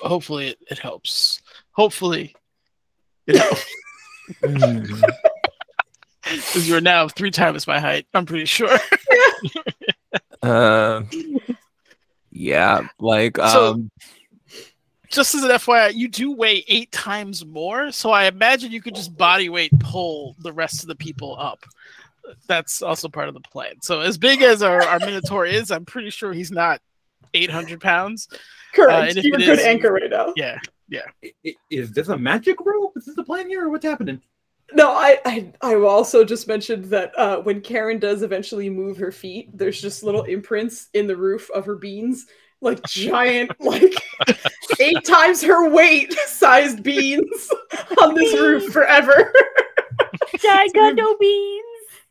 Hopefully it helps. Hopefully it helps. Because you're now 3 times my height. I'm pretty sure. Yeah, like So, just as an FYI, you do weigh 8 times more, so I imagine you could just body weight pull the rest of the people up. That's also part of the plan. So as big as our Minotaur is, I'm pretty sure he's not 800 pounds. Correct. You're a good anchor right now. Yeah. Is this a magic rope? Is this the plan here, or what's happening? No, I will also just mention that when Karen does eventually move her feet, there's just little imprints in the roof of her beans, like giant, like 8 times her weight sized beans on this roof forever. I got no beans.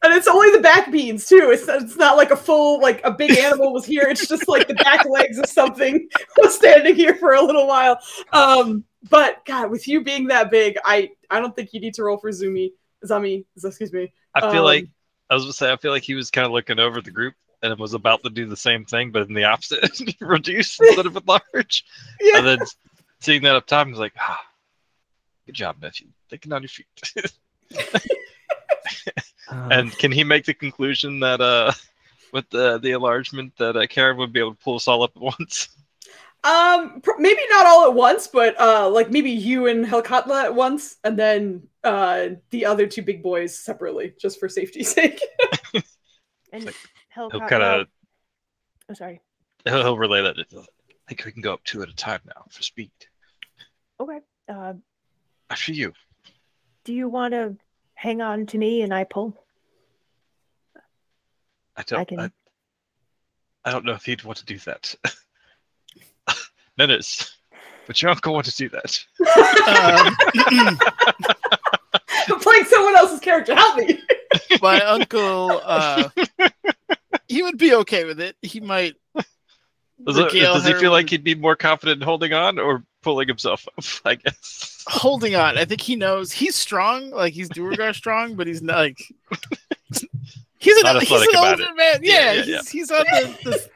And it's only the back beans too. It's not like a full, like a big animal was here. It's just like the back legs of something was standing here for a little while. But God, with you being that big, I don't think you need to roll for Zumi. Excuse me. I feel like I was gonna say I feel like he was kind of looking over the group and was about to do the same thing, but in the opposite, reduce instead of enlarge. Yeah. And then seeing that up top, he was like, "Good job, nephew. Thinking on your feet." And can he make the conclusion that with the enlargement that Karen would be able to pull us all up at once? Maybe not all at once, but like maybe you and Helkatla at once, and then the other 2 big boys separately, just for safety's sake. And He'll kind of. Oh, sorry. He'll relay that. I think we can go up 2 at a time now for speed. Okay. After you. Do you want to hang on to me and I pull? I don't know if he'd want to do that. Menace, but your uncle wanted to do that. I'm playing someone else's character. Help me. My uncle, he would be okay with it. He might. Does he feel like he'd be more confident in holding on or pulling himself up? I guess holding on. I think he knows he's strong. Like he's Duergar strong, but he's not like. He's an older man. Yeah. He's on the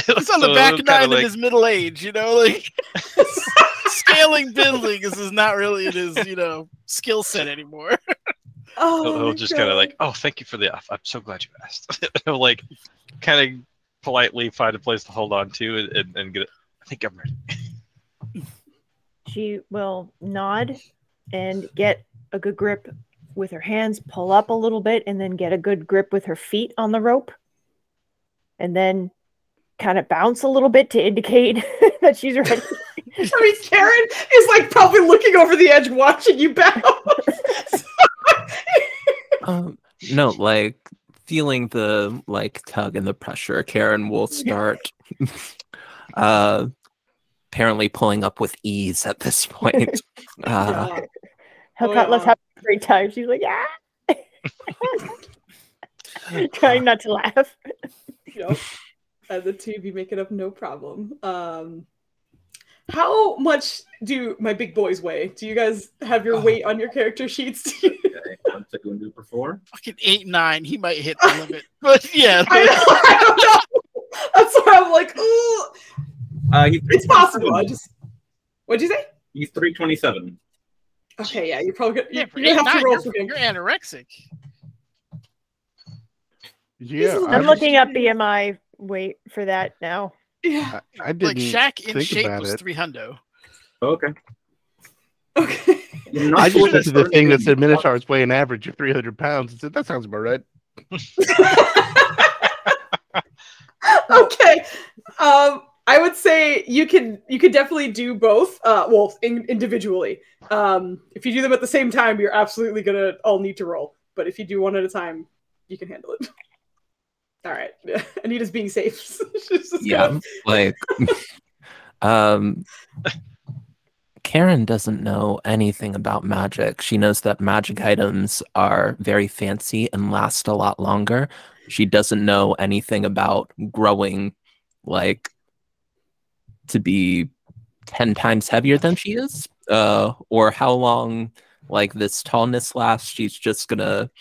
he's on the back 9 of his middle age. You know, like scaling buildings is not really in his skill set anymore. He'll just kind of like, oh, thank you for the offer. I'm so glad you asked. He'll like kind of politely find a place to hold on to and get it. I think I'm ready. She will nod and get a good grip with her hands, pull up a little bit, and then get a good grip with her feet on the rope. And then kind of bounce a little bit to indicate that she's ready. I mean, Karen is like probably looking over the edge watching you bounce. No, like feeling the like tug and the pressure, Karen will start apparently pulling up with ease at this point. Helkatla's having a great time. She's like, yeah. Trying not to laugh. Yep. And the 2 of you make it up, no problem. How much do my big boys weigh? Do you guys have your weight on your character sheets? Okay, I'm going to do it for 4. Fucking 8-9, he might hit the limit. But yeah, I don't know. That's why I'm like, ooh. It's possible. What'd you say? He's 327. Okay, yeah, you're probably Yeah, you're gonna have to roll for him. you're anorexic. Yeah, I'm looking up BMI weight for that now. Yeah. I didn't Like Shaq in think shape about was it. 300. Okay. Okay. I just looked at the thing that said Minotaurs weigh an average of 300 pounds and said, that sounds about right. Okay. I would say you can definitely do both. Well, individually. If you do them at the same time, you're absolutely gonna all need to roll. But if you do one at a time, you can handle it. All right. Anita's being safe. She's just Yeah, like, Karen doesn't know anything about magic. She knows that magic items are very fancy and last a lot longer. She doesn't know anything about growing, like, to be 10 times heavier than she is, or how long, like, this tallness lasts. She's just gonna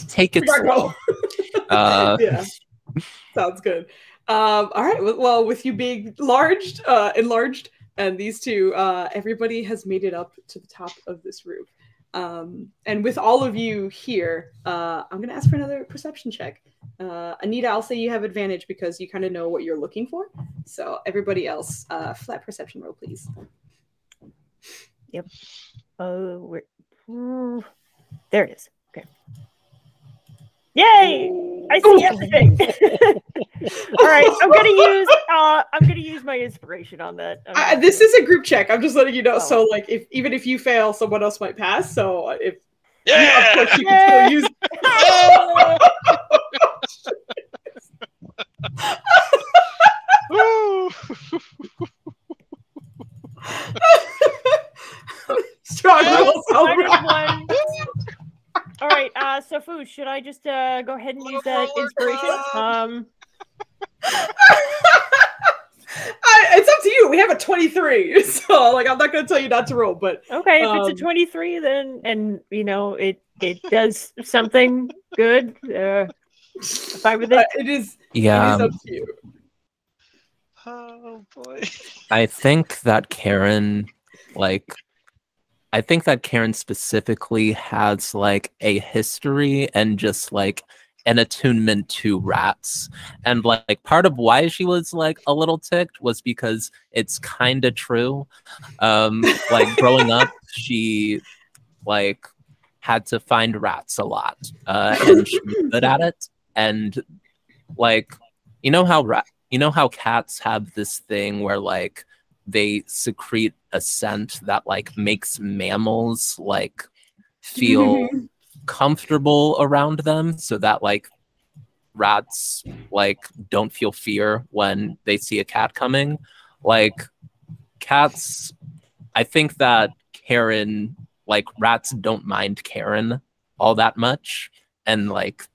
take it slow. Yeah. Sounds good. All right. Well, with you being enlarged, and these two, everybody has made it up to the top of this roof. And with all of you here, I'm going to ask for another perception check. Anita, I'll say you have advantage because you kind of know what you're looking for. So everybody else, flat perception roll, please. Yep. There it is. Okay. Yay! I see everything. All right, I'm gonna use my inspiration on that. This is a group check. I'm just letting you know. So, like, even if you fail, someone else might pass. So, of course, you can still use. Strong rolls all around. All right, so Food, should I just go ahead and use that inspiration? It's up to you. We have a 23, so like I'm not going to tell you not to roll. But okay, if it's a 23, then it does something good. Fine with it. It is. Yeah. It is up to you. Oh boy. I think that Karen specifically has like a history and just like an attunement to rats. And like part of why she was like a little ticked was because it's kind of true. Like growing up, she like had to find rats a lot, and she was good at it. And like, you know how cats have this thing where like they secrete a scent that like makes mammals like feel comfortable around them, so that like rats like don't feel fear when they see a cat coming. Like cats, I think that Karen, like rats don't mind Karen all that much, and like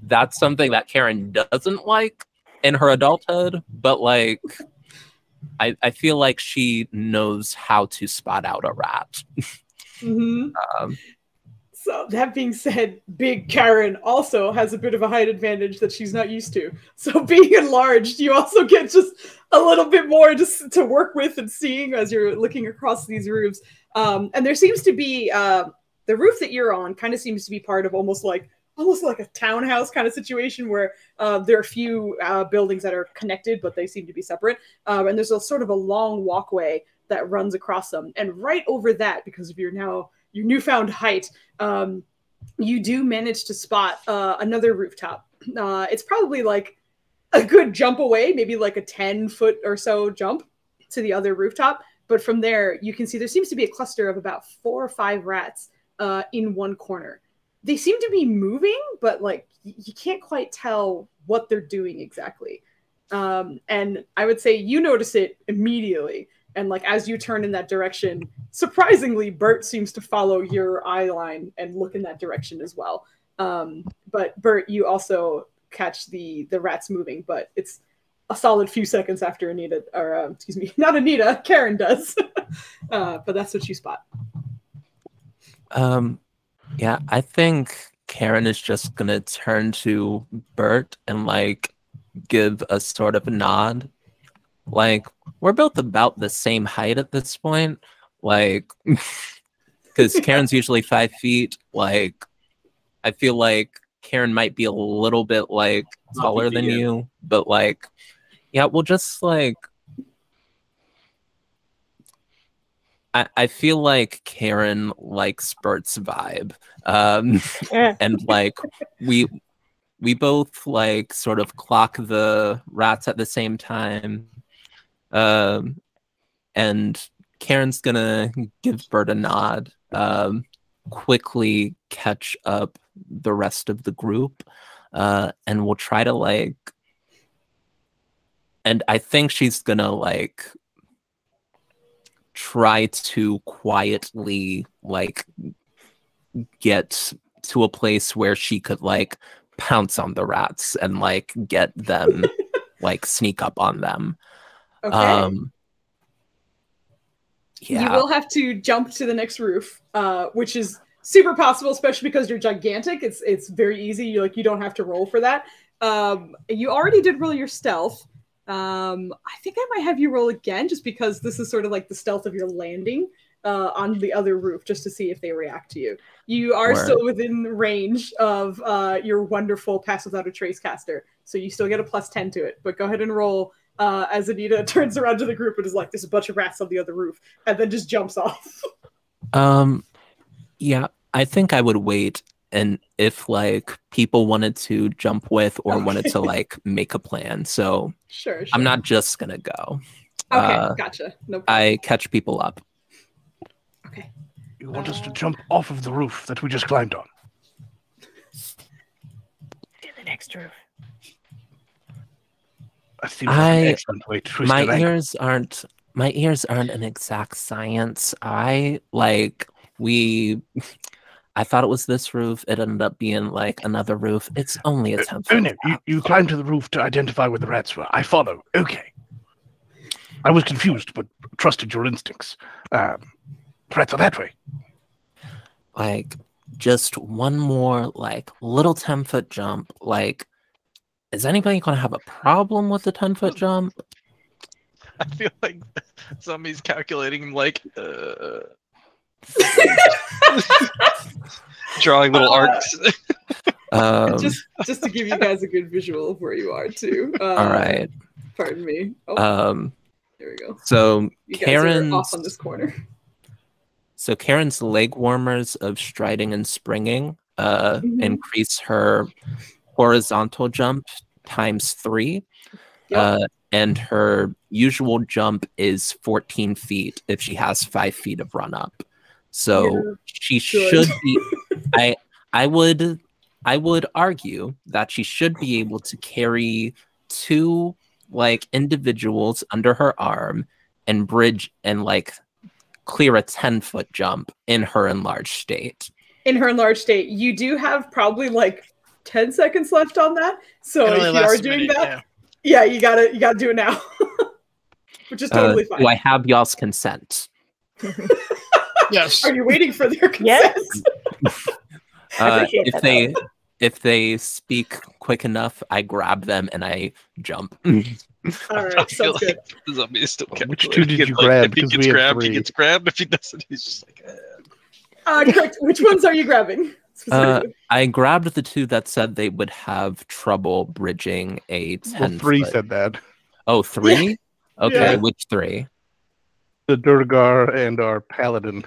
that's something that Karen doesn't like in her adulthood, but like I feel like she knows how to spot out a rat. So that being said, Big Karen also has a bit of a height advantage that she's not used to. So being enlarged, you also get just a little bit more just to work with and seeing as you're looking across these roofs. And there seems to be the roof that you're on kind of seems to be part of almost like a townhouse kind of situation where there are a few buildings that are connected, but they seem to be separate. And there's a sort of a long walkway that runs across them. And right over that, because of your newfound height, you do manage to spot another rooftop. It's probably like a good jump away, maybe like a 10-foot or so jump to the other rooftop. But from there, you can see there seems to be a cluster of about 4 or 5 rats in one corner. They seem to be moving, but like you can't quite tell what they're doing exactly. And I would say you notice it immediately. And like as you turn in that direction, surprisingly, Bert seems to follow your eye line and look in that direction as well. But Bert, you also catch the rats moving, but it's a solid few seconds after Anita, or excuse me, not Anita, Karen does. But that's what you spot. Yeah, I think Karen is just gonna turn to Bert and like give a sort of nod. Like, we're both about the same height at this point. Like, because Karen's usually 5 feet. Like, I feel like Karen might be a little bit like taller than you, but like, yeah, we'll just like. I feel like Karen likes Bert's vibe, and like we both like sort of clock the rats at the same time, and Karen's gonna give Bert a nod, quickly catch up the rest of the group, and we'll try to like, and I think she's gonna like try to quietly like get to a place where she could like pounce on the rats and like get them like sneak up on them. Okay. Yeah. You will have to jump to the next roof, which is super possible, especially because you're gigantic. It's very easy. You don't have to roll for that. You already did roll your stealth. I think I might have you roll again, just because this is sort of like the stealth of your landing on the other roof, just to see if they react to you. You are still within range of your wonderful Pass Without a Trace caster, so you still get a +10 to it. But go ahead and roll as Anita turns around to the group and is like, "There's a bunch of rats on the other roof," and then just jumps off. Yeah, I think I would wait. And if like people wanted to jump with or wanted to like make a plan, so sure. I'm not just gonna go. Okay, gotcha. No problem. I catch people up. Okay. You want us to jump off of the roof that we just climbed on? To the next roof. That seems like an excellent way to twist an ankle. My ears aren't an exact science. I thought it was this roof. It ended up being like another roof. It's only a 10 foot. Oh no, you climbed to the roof to identify where the rats were. I follow. Okay. I was confused, but trusted your instincts. Rats are that way. Like, just one more like little 10-foot jump. Like, is anybody gonna have a problem with the 10-foot jump? I feel like somebody's calculating like drawing little arcs. Just to give you guys a good visual of where you are too. All right. Pardon me. There we go. So you guys are off on this corner. So Karen's leg warmers of striding and springing increase her horizontal jump ×3. Yep. And her usual jump is 14 feet if she has 5 feet of run up. So she should be. I would argue that she should be able to carry 2 like individuals under her arm and bridge and like clear a 10-foot jump in her enlarged state. In her enlarged state, you do have probably like 10 seconds left on that. So if you are doing that, yeah, you gotta do it now, which is totally fine. Do I have y'all's consent? Yes. Are you waiting for their consent? Yes. If they speak quick enough, I grab them and I jump. All right, sounds good. The zombie is still Which 2 did you grab? If he gets grabbed, he gets grabbed. If he doesn't, he's just like. Correct. Which ones are you grabbing? I grabbed the 2 that said they would have trouble bridging a 10. Well, 3 said that. Oh, 3? Yeah. Okay, Yeah. which 3? The Durgar and our paladin.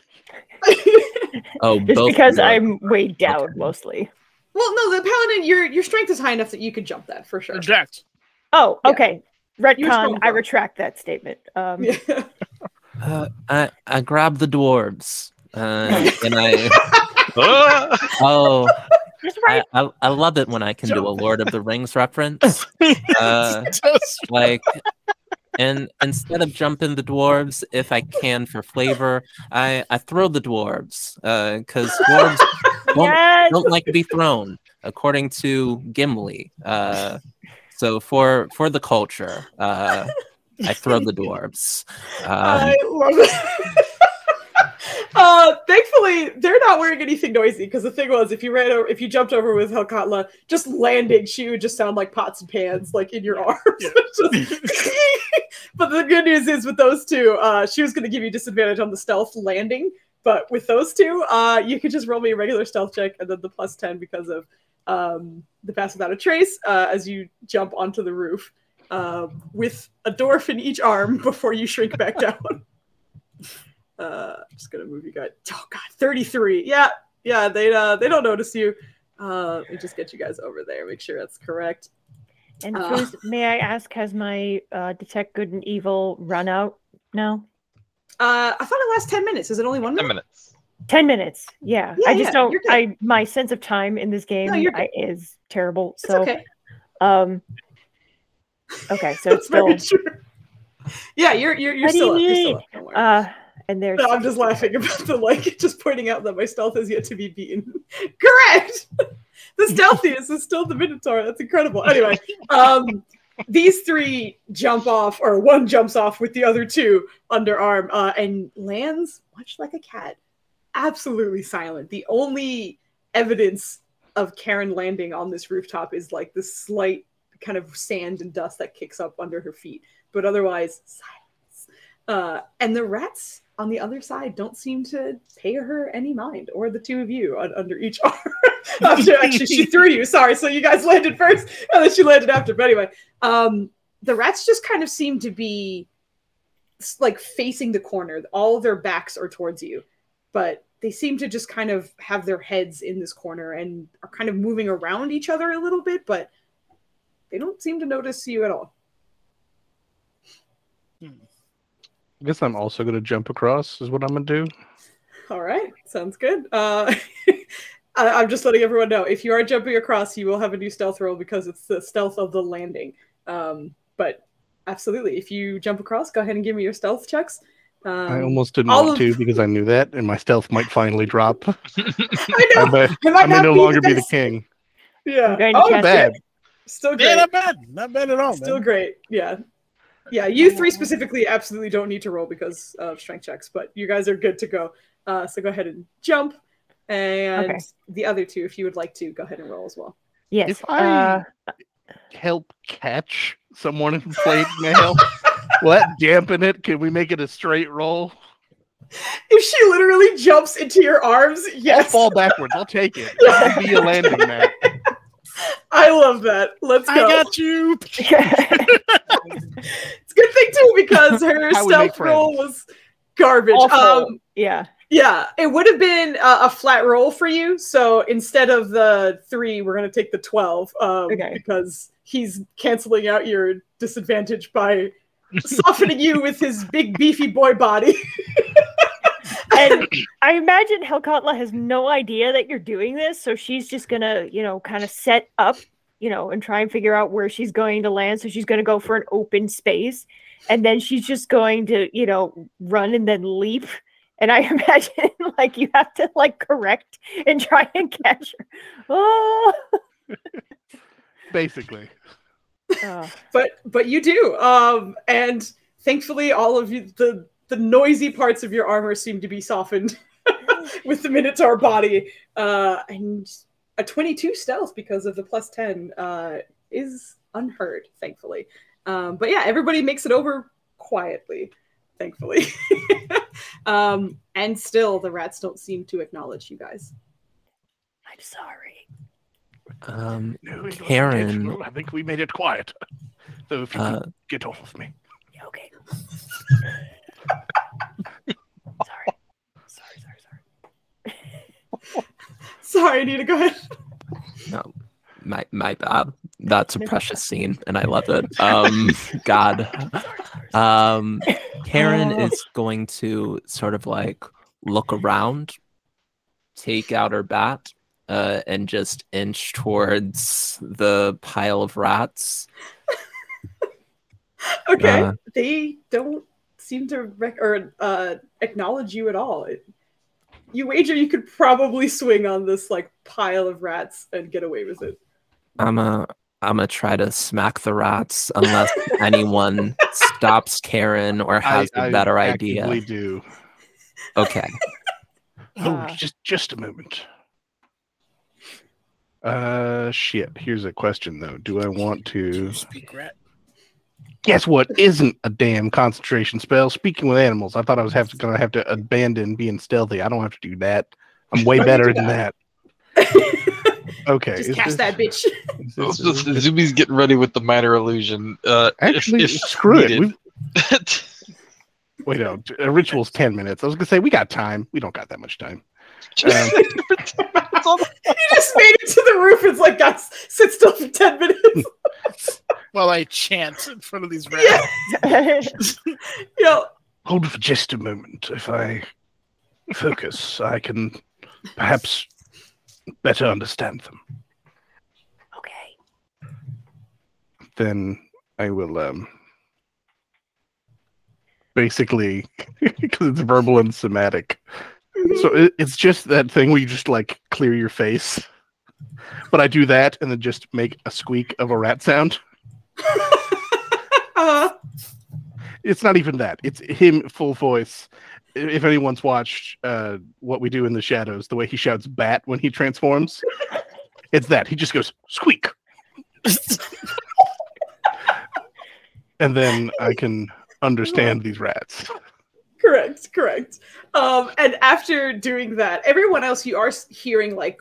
Oh, Just both because were. I'm weighed down mostly. Well, no, the paladin, your strength is high enough that you could jump that for sure. Reject. Oh, okay. You're Retcon, strong, I though. retract that statement. Yeah. I grabbed the dwarves. And I That's right. I love it when I can do a Lord of the Rings reference. Like, and instead of jumping the dwarves, if I can for flavor, I throw the dwarves because dwarves don't like to be thrown, according to Gimli. So for the culture, I throw the dwarves. I love it. Thankfully, they're not wearing anything noisy, because the thing was, if you jumped over with Helkatla, just landing, she would just sound like pots and pans, like in your arms. But the good news is with those 2, she was going to give you disadvantage on the stealth landing, But with those two, you could just roll me a regular stealth check and then the +10 because of the pass without a trace as you jump onto the roof with a dwarf in each arm before you shrink back down. I'm just gonna move you guys. Oh god, 33. Yeah, they don't notice you. Let me just get you guys over there. Make sure that's correct. And Foos, may I ask, has my detect good and evil run out now? I thought it lasts 10 minutes. Is it only 1 minute? 10 minutes. 10 minutes. Yeah. Yeah, I just don't. you're good. My sense of time in this game is terrible. It's So okay. Okay, so it's still. Yeah, you're still up. You're still up. Don't worry. And there's. No, I'm just laughing about the just pointing out that my stealth has yet to be beaten. Correct. The stealthiest is still the Minotaur. That's incredible. Anyway, these three jump off, or one jumps off with the other two underarm, and lands much like a cat. Absolutely silent. The only evidence of Karen landing on this rooftop is like the slight kind of sand and dust that kicks up under her feet, but otherwise silence. And the rats on the other side don't seem to pay her any mind, or the two of you under each arm. Actually, she threw you. Sorry, so you guys landed first, and then she landed after. But anyway, the rats just kind of seem to be like facing the corner. All of their backs are towards you, but they seem to just kind of have their heads in this corner and are kind of moving around each other a little bit, but they don't seem to notice you at all. I guess I'm also going to jump across, is what I'm going to do. All right, sounds good. I'm just letting everyone know, if you are jumping across, you will have a new stealth roll because it's the stealth of the landing. But absolutely, if you jump across, go ahead and give me your stealth checks. I almost didn't want to because I knew that, and my stealth might finally drop. I know. I may no longer be the king. Yeah. Oh, bad. Still great. Yeah, not bad. Not bad at all. Still man. great. Yeah. Yeah, you three specifically absolutely don't need to roll because of strength checks, but you guys are good to go. So go ahead and jump. And the other two, if you would like to, go ahead and roll as well. Yes. If I help catch someone in plate mail, will that dampen it? Can we make it a straight roll? If she literally jumps into your arms, yes. I'll fall backwards. I'll take it. I'll be a landing mat. I love that. Let's go. I got you. It's a good thing too because her stealth roll was garbage. Yeah, it would have been a flat roll for you. So instead of the 3, we're gonna take the 12 because he's canceling out your disadvantage by softening you with his big beefy boy body. And I imagine Helkatla has no idea that you're doing this, so she's just gonna, kind of set up, and try and figure out where she's going to land. So she's gonna go for an open space, and then she's just going to, run and then leap. And I imagine you have to correct and try and catch her. Oh, basically. But you do, and thankfully all of you the noisy parts of your armor seem to be softened with the Minotaur body. And a 22 stealth because of the +10 is unheard, thankfully. But yeah, everybody makes it over quietly, thankfully. And still, the rats don't seem to acknowledge you guys. I'm sorry. No, Karen. I think we made it quiet. So if you can get off of me. Okay. Sorry, Anita, go ahead. No, my bad. That's a precious scene, and I love it. God. Karen is going to sort of look around, take out her bat, and just inch towards the pile of rats. Okay, they don't seem to acknowledge you at all. You wager you could probably swing on this pile of rats and get away with it. I'm gonna try to smack the rats unless anyone stops Karen or has a better idea. We do. Okay. Just a moment. Shit. Here's a question though. Do I want to? Speak rat. Guess what isn't a damn concentration spell? Speaking with animals, I thought I was going to have to abandon being stealthy. I don't have to do that. I'm way better than that. Okay. Just cast that bitch. Zuby's getting ready with the minor illusion. Actually, screw it. Wait, no. A ritual's 10 minutes. I was going to say, we got time. We don't got that much time. You just made it to the roof. It's like, guys, sit still for 10 minutes. While I chant in front of these rats. Hold for just a moment. If I focus, I can perhaps better understand them. Okay. Then I will basically, because it's verbal and somatic. So it's just that thing where you just like clear your face. But I do that and then just make a squeak of a rat sound. It's not even that. It's him full voice. If anyone's watched What We Do in the Shadows, the way he shouts bat when he transforms, it's that. He just goes, squeak. And then I can understand these rats. Correct. And after doing that, everyone else, you are hearing like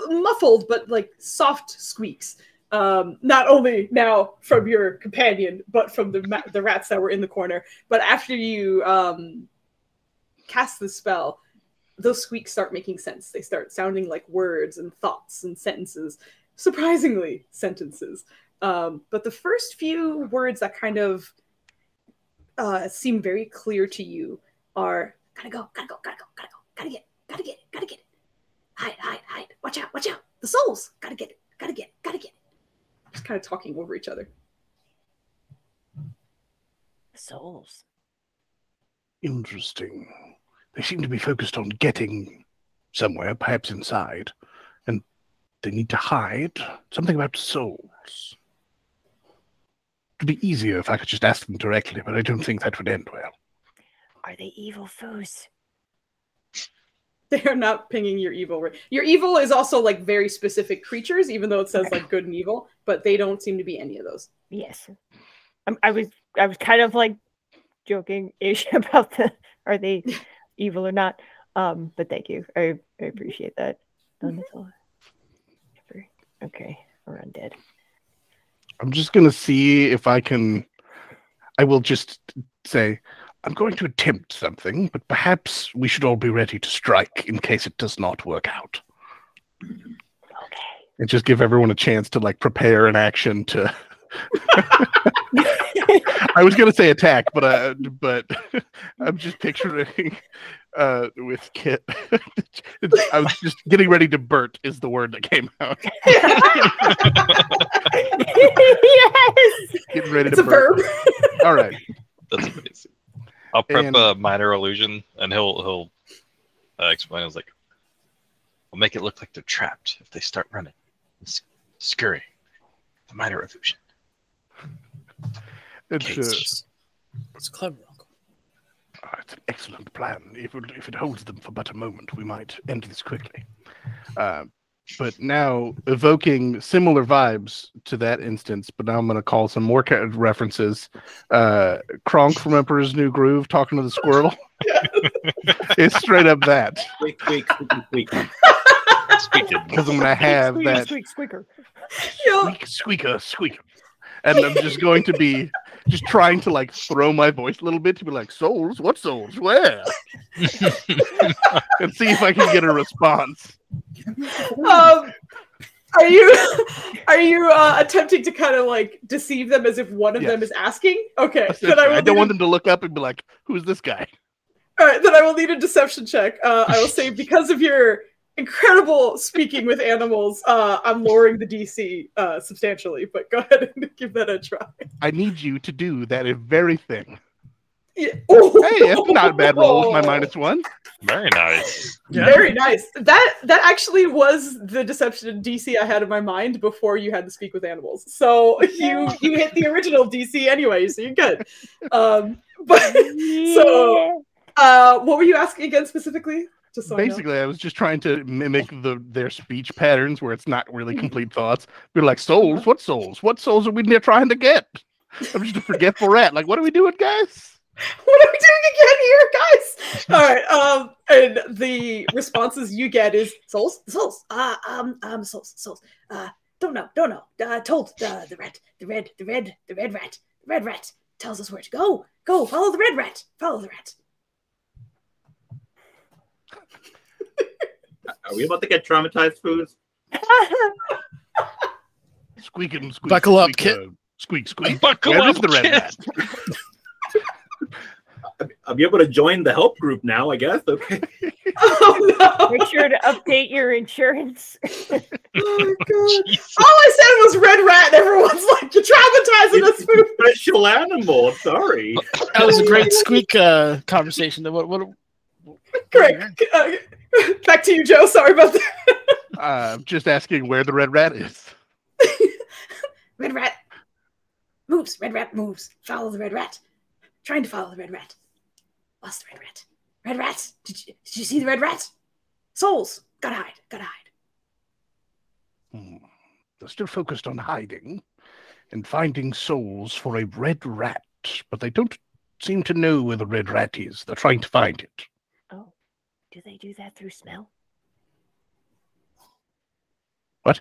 muffled but like soft squeaks. Not only now from your companion, but from the rats that were in the corner. But after you cast the spell, those squeaks start making sense. They start sounding like words and thoughts and sentences. Surprisingly, sentences. But the first few words that kind of seem very clear to you are gotta go, gotta get it. Hide. Watch out. The souls, gotta get it. Just kind of talking over each other. Souls. Interesting. They seem to be focused on getting somewhere, perhaps inside, and they need to hide. Something about souls. It'd be easier if I could just ask them directly, but I don't think that would end well. Are they evil foos? They are not pinging your evil. Your evil is also like very specific creatures, even though it says like good and evil, but they don't seem to be any of those. Yes. I was kind of like joking-ish about are they evil or not. But thank you. I appreciate that. Okay, we're undead. I'm just going to see if I will just say, I'm going to attempt something, but perhaps we should all be ready to strike in case it does not work out. Okay. And just give everyone a chance to like prepare an action to... I was going to say attack, but I'm just picturing with Kit. I was just getting ready to Bert is the word that came out. Yes. Getting ready It's to a Bert. verb. All right. That's amazing. I'll prep a minor illusion, and he'll explain. I was like, "We'll make it look like they're trapped if they start running, scurrying." The minor illusion. It's clever, Uncle. It's an excellent plan. If it holds them for but a moment, we might end this quickly. But now, evoking similar vibes to that instance, but now I'm going to call some more references. Kronk from Emperor's New Groove talking to the squirrel. It's straight up that. Squeak. Because I'm going to have that Squeaker. squeaker. And I'm just going to be just trying to like throw my voice a little bit to be like, souls? What souls? Where? And see if I can get a response. Are you attempting to kind of like deceive them as if one of them is asking? Okay. Then I don't want them to look up and be like, who's this guy? All right, then I will need a deception check. I will say because of your incredible speaking with animals, I'm lowering the DC substantially, but go ahead and give that a try. I need you to do that very thing. Yeah. Hey, it's not a bad roll with my -1. Very nice. Yeah. Very nice. That actually was the deception DC I had in my mind before you had to speak with animals. So you hit the original DC anyway, so you're good. What were you asking again specifically? Just so Basically, I was just trying to mimic their speech patterns where it's not really complete thoughts. We're like, souls? What souls? What souls are we trying to get? I'm just a forgetful rat. Like, what are we doing, guys? What are we doing again here, guys? All right. And the responses you get is souls. Souls. Don't know. Told the rat. The red rat. The red rat tells us where to go. Go. Follow the red rat. Follow the rat. Are we about to get traumatized, Foos? Squeaking, squeak. Buckle up, squeak, kid. Squeak, squeak. Buckle Where up, is the red kid. rat? I'll be able to join the help group now, I guess. Okay. Oh no! Make sure to update your insurance. Oh god! All I said was red rat, and everyone's like, "You're traumatizing us, It's Foos." a special animal. Sorry. That was a great squeak conversation. What Great. Back to you, Joe. Sorry about that. Just asking where the red rat is. Red rat moves. Red rat moves. Follow the red rat. Trying to follow the red rat. Lost the red rat. Red rat. Did you see the red rat? Souls. Gotta hide. They're still focused on hiding and finding souls for a red rat, but they don't seem to know where the red rat is. They're trying to find it. Oh, do they do that through smell? What?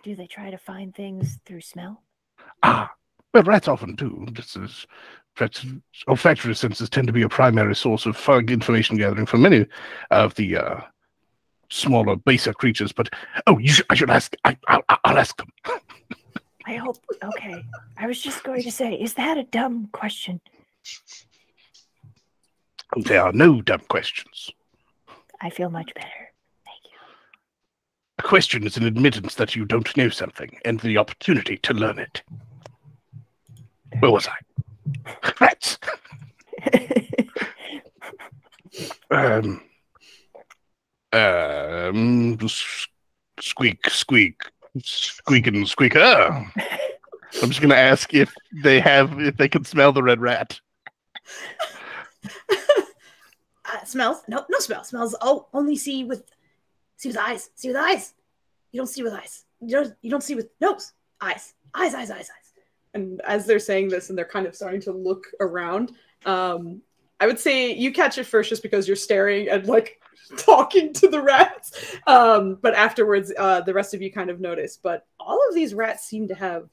Do they try to find things through smell? Well, rats often do. Rats' olfactory senses tend to be a primary source of information gathering for many of the smaller, baser creatures. But I should ask. I'll ask them. I hope. Okay. I was just going to say, is that a dumb question? There are no dumb questions. I feel much better. Thank you. A question is an admittance that you don't know something and the opportunity to learn it. Where was I? Rats. Squeak, squeak, squeak and squeaker. I'm just gonna ask if they can smell the red rat. Smells? No smell. Smells. Oh, only see with eyes. See with eyes. You don't see with eyes. You don't see with nose. Eyes. Eyes. And as they're saying this, and they're kind of starting to look around, I would say you catch it first just because you're staring and like talking to the rats. But afterwards, the rest of you kind of notice. But all of these rats seem to have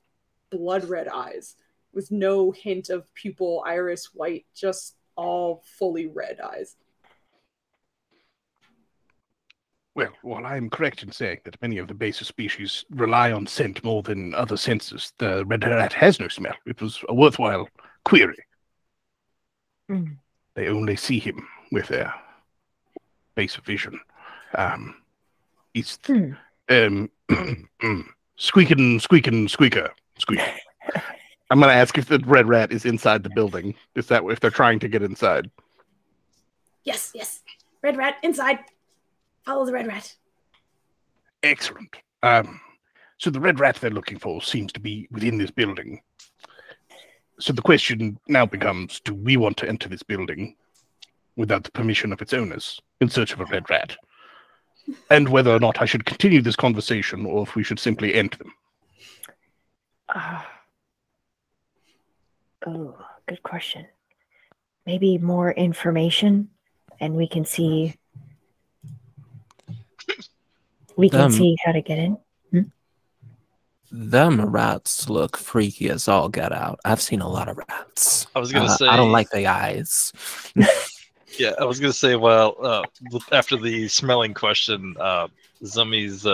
blood red eyes with no hint of pupil, iris, white, just all fully red eyes. Well, while I am correct in saying that many of the baser species rely on scent more than other senses, the red rat has no smell. It was a worthwhile query. Mm. They only see him with their baser vision. He's squeaking, squeaker, squeak. I'm going to ask if the red rat is inside the building. Is that if they're trying to get inside? Yes. Red rat, inside. Follow the red rat. Excellent. So the red rat they're looking for seems to be within this building. So the question now becomes, do we want to enter this building without the permission of its owners in search of a red rat? And whether or not I should continue this conversation or if we should simply end them. Oh, good question. Maybe more information and we can see how to get in. Them rats look freaky as all get out. I've seen a lot of rats. I was gonna say I don't like the eyes. Yeah, I was gonna say. Well, after the smelling question, Zummy's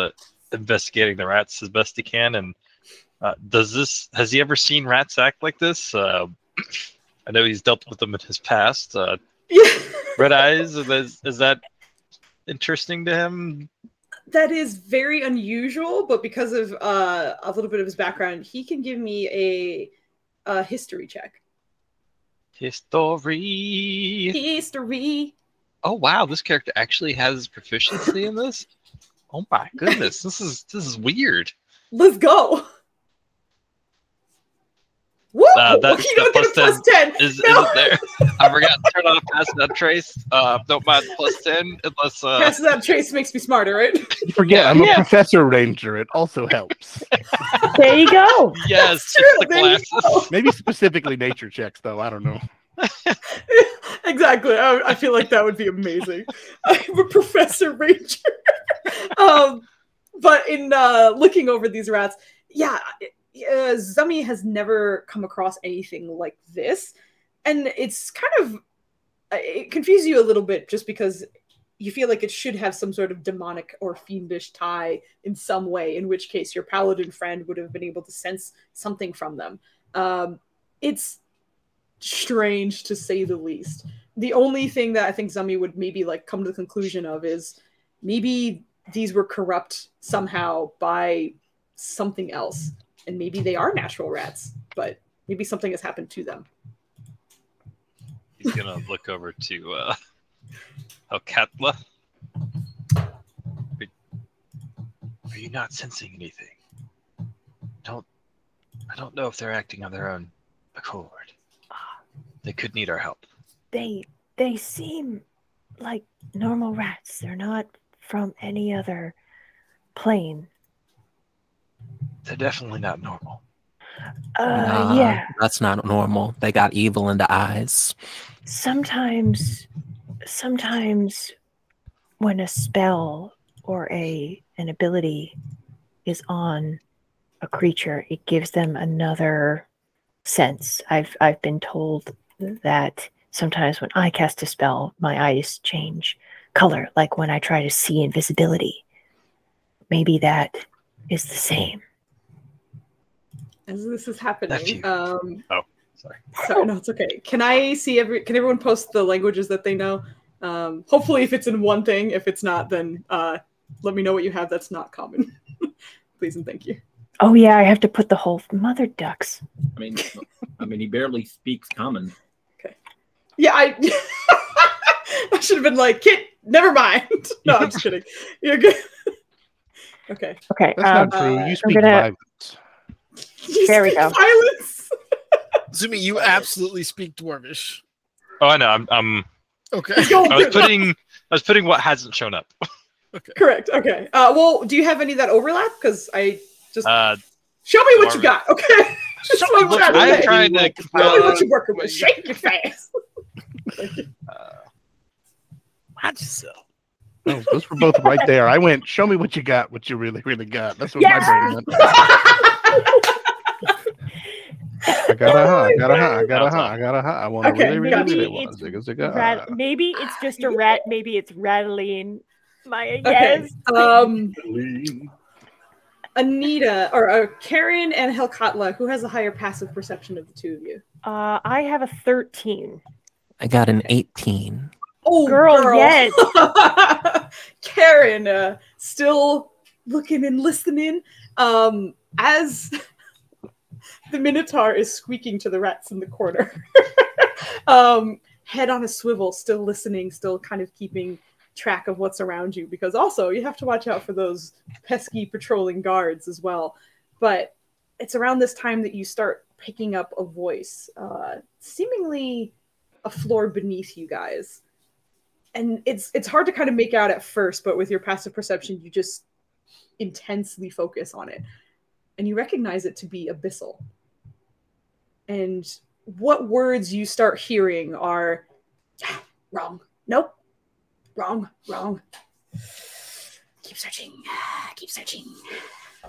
investigating the rats as best he can. And has he ever seen rats act like this? I know he's dealt with them in his past. Red eyes. Is that interesting to him? That is very unusual, but because of a little bit of his background, he can give me a history check. History. Oh wow, this character actually has proficiency in this. Oh my goodness, this is weird. Let's go. Woo! That's You don't the get a +10. isn't No. there. I forgot to turn off Pass Without Trace. Don't mind +10 unless Passes that trace makes me smarter, right? You forget, I'm Yeah. a professor ranger. It also helps. There you go. yes, true, it's the there you go. glasses. Maybe specifically nature checks, though. I don't know. Exactly. I feel like that would be amazing. I'm a professor ranger. But in looking over these rats, yeah, Zummy has never come across anything like this, and it's kind of it confuses you a little bit just because you feel like it should have some sort of demonic or fiendish tie in some way, in which case your paladin friend would have been able to sense something from them. It's strange to say the least. The only thing that I think Zummy would maybe like come to the conclusion of is maybe these were corrupt somehow by something else, and maybe they are natural rats, but maybe something has happened to them. He's gonna look over to Helkatla. Are you not sensing anything? I don't know if they're acting on their own accord. They could need our help. They seem like normal rats. They're not from any other plane. They're definitely not normal. Yeah. That's not normal. They got evil in the eyes. Sometimes when a spell or an ability is on a creature, it gives them another sense. I've been told that sometimes when I cast a spell, my eyes change color, like when I try to see invisibility. Maybe that is the same. As this is happening, Sorry. sorry, no, it's okay. Can I see can everyone post the languages that they know? Hopefully if it's in one thing. If it's not, then let me know what you have that's not common. Please and thank you. Oh yeah, I have to put the whole mother ducks. I mean, he barely speaks common. Okay. Yeah, I should have been like, Kit, never mind. No, I'm just kidding. You're good. Okay. Okay. That's not true. You speak gonna- violence. There we go. Violence. Zumi, you absolutely speak Dwarvish. Oh, I know. I'm Okay. I was putting what hasn't shown up. Okay. Correct. Okay. Well, do you have any that overlap? Because I just show me what you Dwarvish. got. Okay. Just what I'm trying to I'm say. trying to Show me what you're working with. Shake your face. Watch yourself. Oh, those were both right there. I went, show me what you got, what you really, really got. That's what Yes! my brain meant. I got a huh. I want to Okay, really, gotcha. really, Maybe really want to maybe it's just a rat. Maybe it's rattling. Okay. Yes. Anita or Karen and Helkatla, who has a higher passive perception of the two of you? I have a 13. I got an 18. Oh, Girl, yes. Karen, still looking and listening. As the Minotaur is squeaking to the rats in the corner, head on a swivel, still listening, still kind of keeping track of what's around you, because also you have to watch out for those pesky patrolling guards as well. But it's around this time that you start picking up a voice, seemingly a floor beneath you guys. And it's hard to kind of make out at first, but with your passive perception, you just intensely focus on it. And you recognize it to be abyssal. And what words you start hearing are, wrong, nope, wrong, keep searching.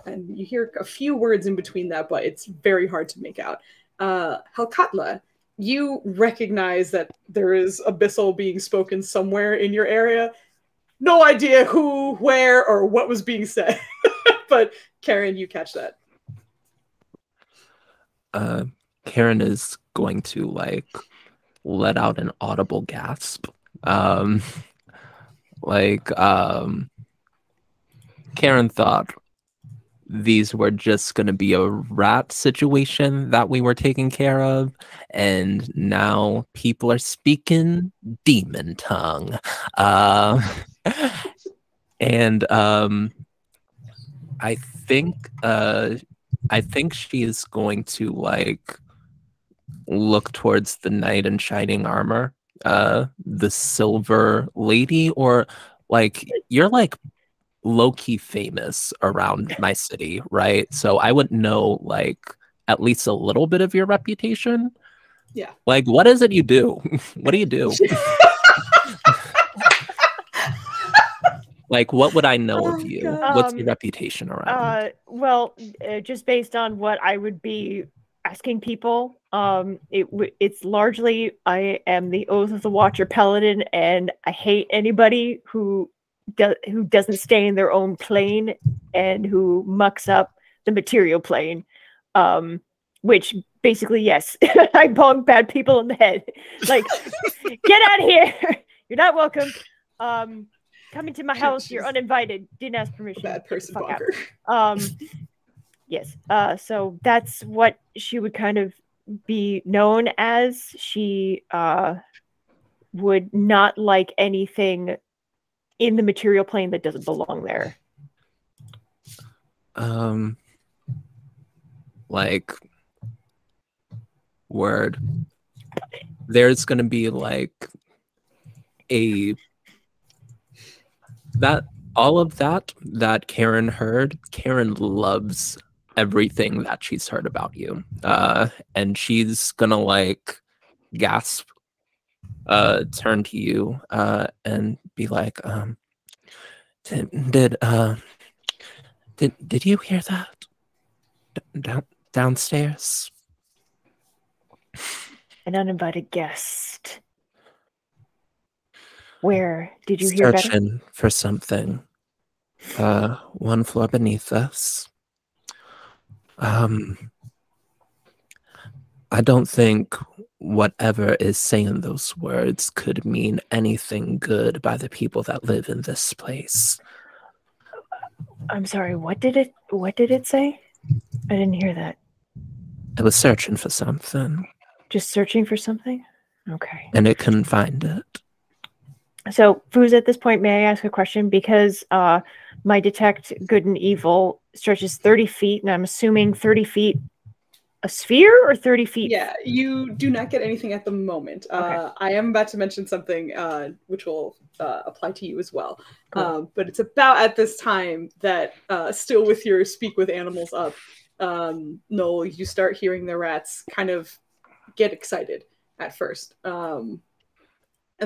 And you hear a few words in between that, but it's very hard to make out. Helkatla, you recognize that there is abyssal being spoken somewhere in your area. No idea who, where, or what was being said. But Karen, you catch that. Karen is going to let out an audible gasp. Karen thought these were just going to be a rat situation that we were taking care of, and now people are speaking demon tongue. And I think she is going to look towards the knight in shining armor, the silver lady, or like you're like low-key famous around my city, right? So I would know like at least a little bit of your reputation. Yeah. Like, what is it you do? What do you do? Like, what would I know of you? God. What's your reputation around? Well, just based on what I would be asking people, it's largely I am the Oath of the Watcher Paladin, and I hate anybody who doesn't stay in their own plane and who mucks up the material plane. Which basically, yes, I bonk bad people in the head. Like, get out of here! You're not welcome. Come into my house. You're uninvited. Didn't ask permission. Bad person bonker. Yes. So that's what she would kind of be known as. She would not like anything in the material plane that doesn't belong there. Like, word. There's gonna be like all of that Karen heard. Karen loves everything that she's heard about you, and she's gonna like gasp, turn to you, and be like, did you hear that downstairs? An uninvited guest. Where did you hear better? Searching for something. One floor beneath us. I don't think whatever is saying those words could mean anything good by the people that live in this place. I'm sorry, what did it say? I didn't hear that. I was searching for something. Just searching for something? Okay. And it couldn't find it. So, Foozca, at this point, may I ask a question? Because my detect good and evil stretches 30 feet, and I'm assuming 30 feet a sphere or 30 feet? Yeah, you do not get anything at the moment. Okay. I am about to mention something which will apply to you as well. Cool. But it's about at this time that still with your speak with animals up, Noel, you start hearing the rats kind of get excited at first. And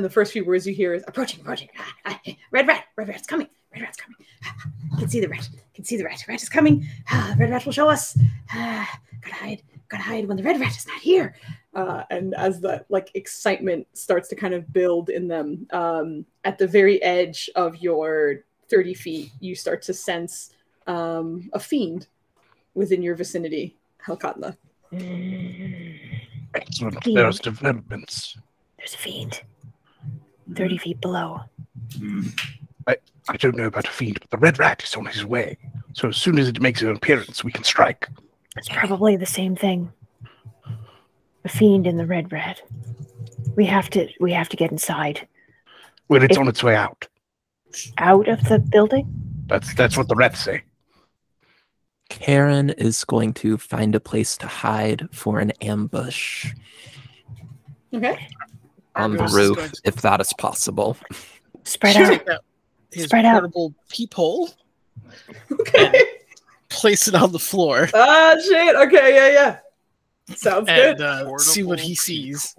the first few words you hear is approaching. Red rat's coming. Red rat's coming. Can see the rat. Rat is coming. Red rat will show us. Gotta hide when the red rat is not here. And as that like excitement starts to kind of build in them, at the very edge of your 30 feet, you start to sense a fiend within your vicinity, Helkatla. Excellent. There's developments. There's a fiend 30 feet below. I don't know about a fiend, but the red rat is on his way. So as soon as it makes an appearance, we can strike. It's probably the same thing. The fiend and the red rat. We have to get inside. Well, it's on its way out. Out of the building? That's what the rats say. Karen is going to find a place to hide for an ambush. Okay. On the Argos is roof, going to- if that is possible. Spread out. Take out his Spread out. portable peephole, Okay. place it on the floor, Ah, shit. Okay, yeah. Sounds and good. see what he sees.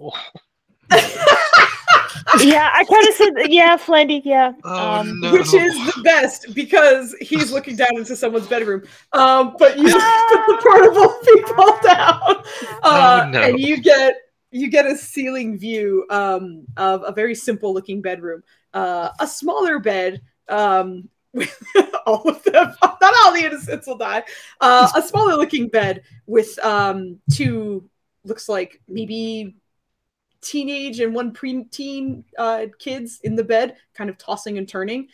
Yeah, I kind of said, yeah, Flendy, yeah. Oh, no. Which is the best because he's looking down into someone's bedroom. But you put the portable people down, no. and you get a ceiling view of a very simple looking bedroom, a smaller bed. With all of them, not all the innocents will die. A smaller looking bed with two, looks like maybe teenage and one preteen kids in the bed, kind of tossing and turning.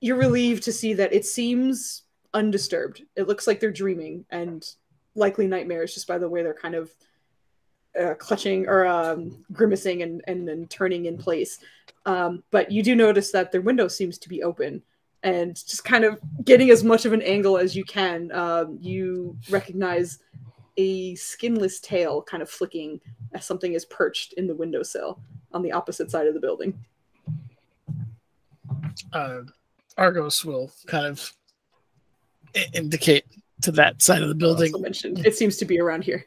You're relieved to see that it seems undisturbed. It looks like they're dreaming and likely nightmares just by the way they're kind of clutching or grimacing and then turning in place. But you do notice that their window seems to be open, and just kind of getting as much of an angle as you can, you recognize a skinless tail kind of flicking as something is perched in the windowsill on the opposite side of the building. Argos will kind of indicate to that side of the building. Also mentioned, it seems to be around here.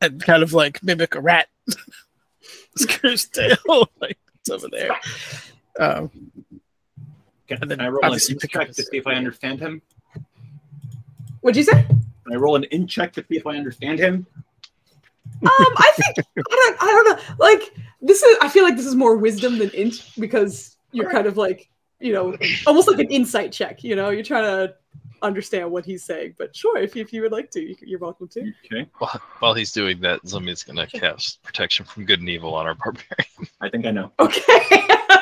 And kind of like mimic a rat. Screw's tail, like it's over there. Can I roll an int check to see if I understand him? What'd you say? Can I roll an int check to see if I understand him? I think I don't know. Like this is, I feel like this is more wisdom than int because you're kind of like, you know, almost like an insight check. You know, you're trying to understand what he's saying. But sure, if you would like to, you're welcome to. Okay. While he's doing that, Zumi's gonna cast protection from good and evil on our barbarian. I think I know. Okay.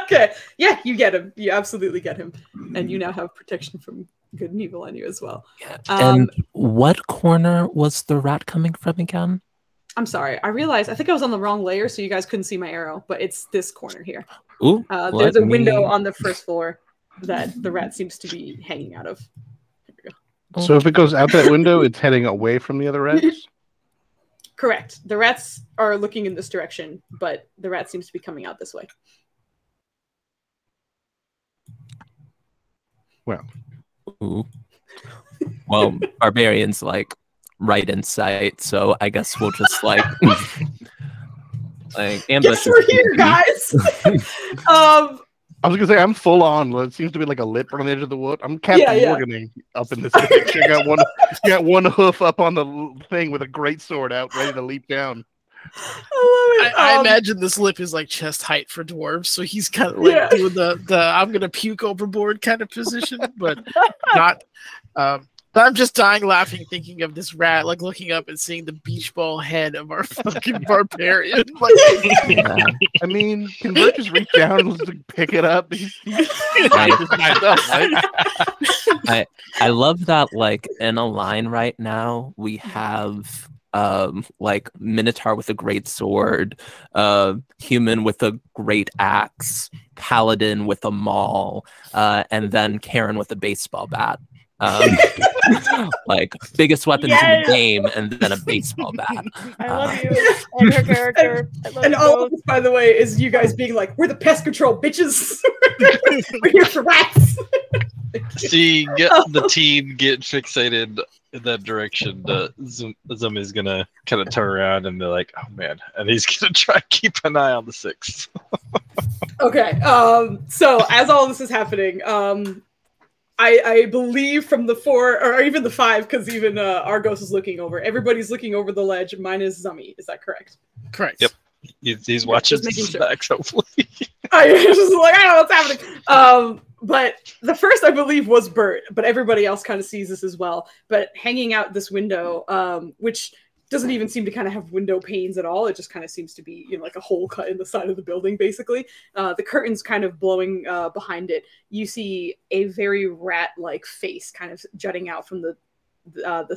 Okay. Yeah, you get him. You absolutely get him, and you now have protection from good and evil on you as well. Yeah. And what corner was the rat coming from again? I'm sorry. I realized I think I was on the wrong layer, so you guys couldn't see my arrow. But it's this corner here. Ooh. There's a window on the first floor that the rat seems to be hanging out of. Here we go. So if it goes out that window, it's heading away from the other rats? Correct. The rats are looking in this direction, but the rat seems to be coming out this way. Well. Ooh. Well, barbarian's like right in sight, so I guess we'll just like ambush. Yes, we're here, guys. I was gonna say I'm full on. It seems to be like a lip on the edge of the wood. I'm Captain Morgan up in this picture. Got one hoof up on the thing with a great sword out, ready to leap down. I imagine this lip is like chest height for dwarves, so he's kind of like doing the I'm gonna puke overboard kind of position, but not. But I'm just dying laughing thinking of this rat, like looking up and seeing the beach ball head of our fucking barbarian. Like, I mean, can Bert just reach down and pick it up? I love that, like, in a line right now, we have like Minotaur with a great sword, human with a great axe, paladin with a maul, and then Karen with a baseball bat. Like biggest weapons in the game, and then a baseball bat. I love you and her character. And all of this, by the way, is you guys being like, "We're the pest control bitches. We're here for rats." See, get the team get fixated in that direction. Zum is gonna kind of turn around and be like, "Oh man," and he's gonna try to keep an eye on the 6th. Okay. So as all this is happening, I believe from the 4 or even the 5, because even Argos is looking over. Everybody's looking over the ledge. Mine is Zummy. Is that correct? correct. Yep. He's watching sure. back, hopefully. I was just like, I don't know what's happening. But the first, I believe, was Bert, but everybody else kind of sees this as well. But hanging out this window, which doesn't even seem to kind of have window panes at all. It just kind of seems to be, you know, like a hole cut in the side of the building, basically. The curtains kind of blowing behind it. You see a very rat-like face kind of jutting out from the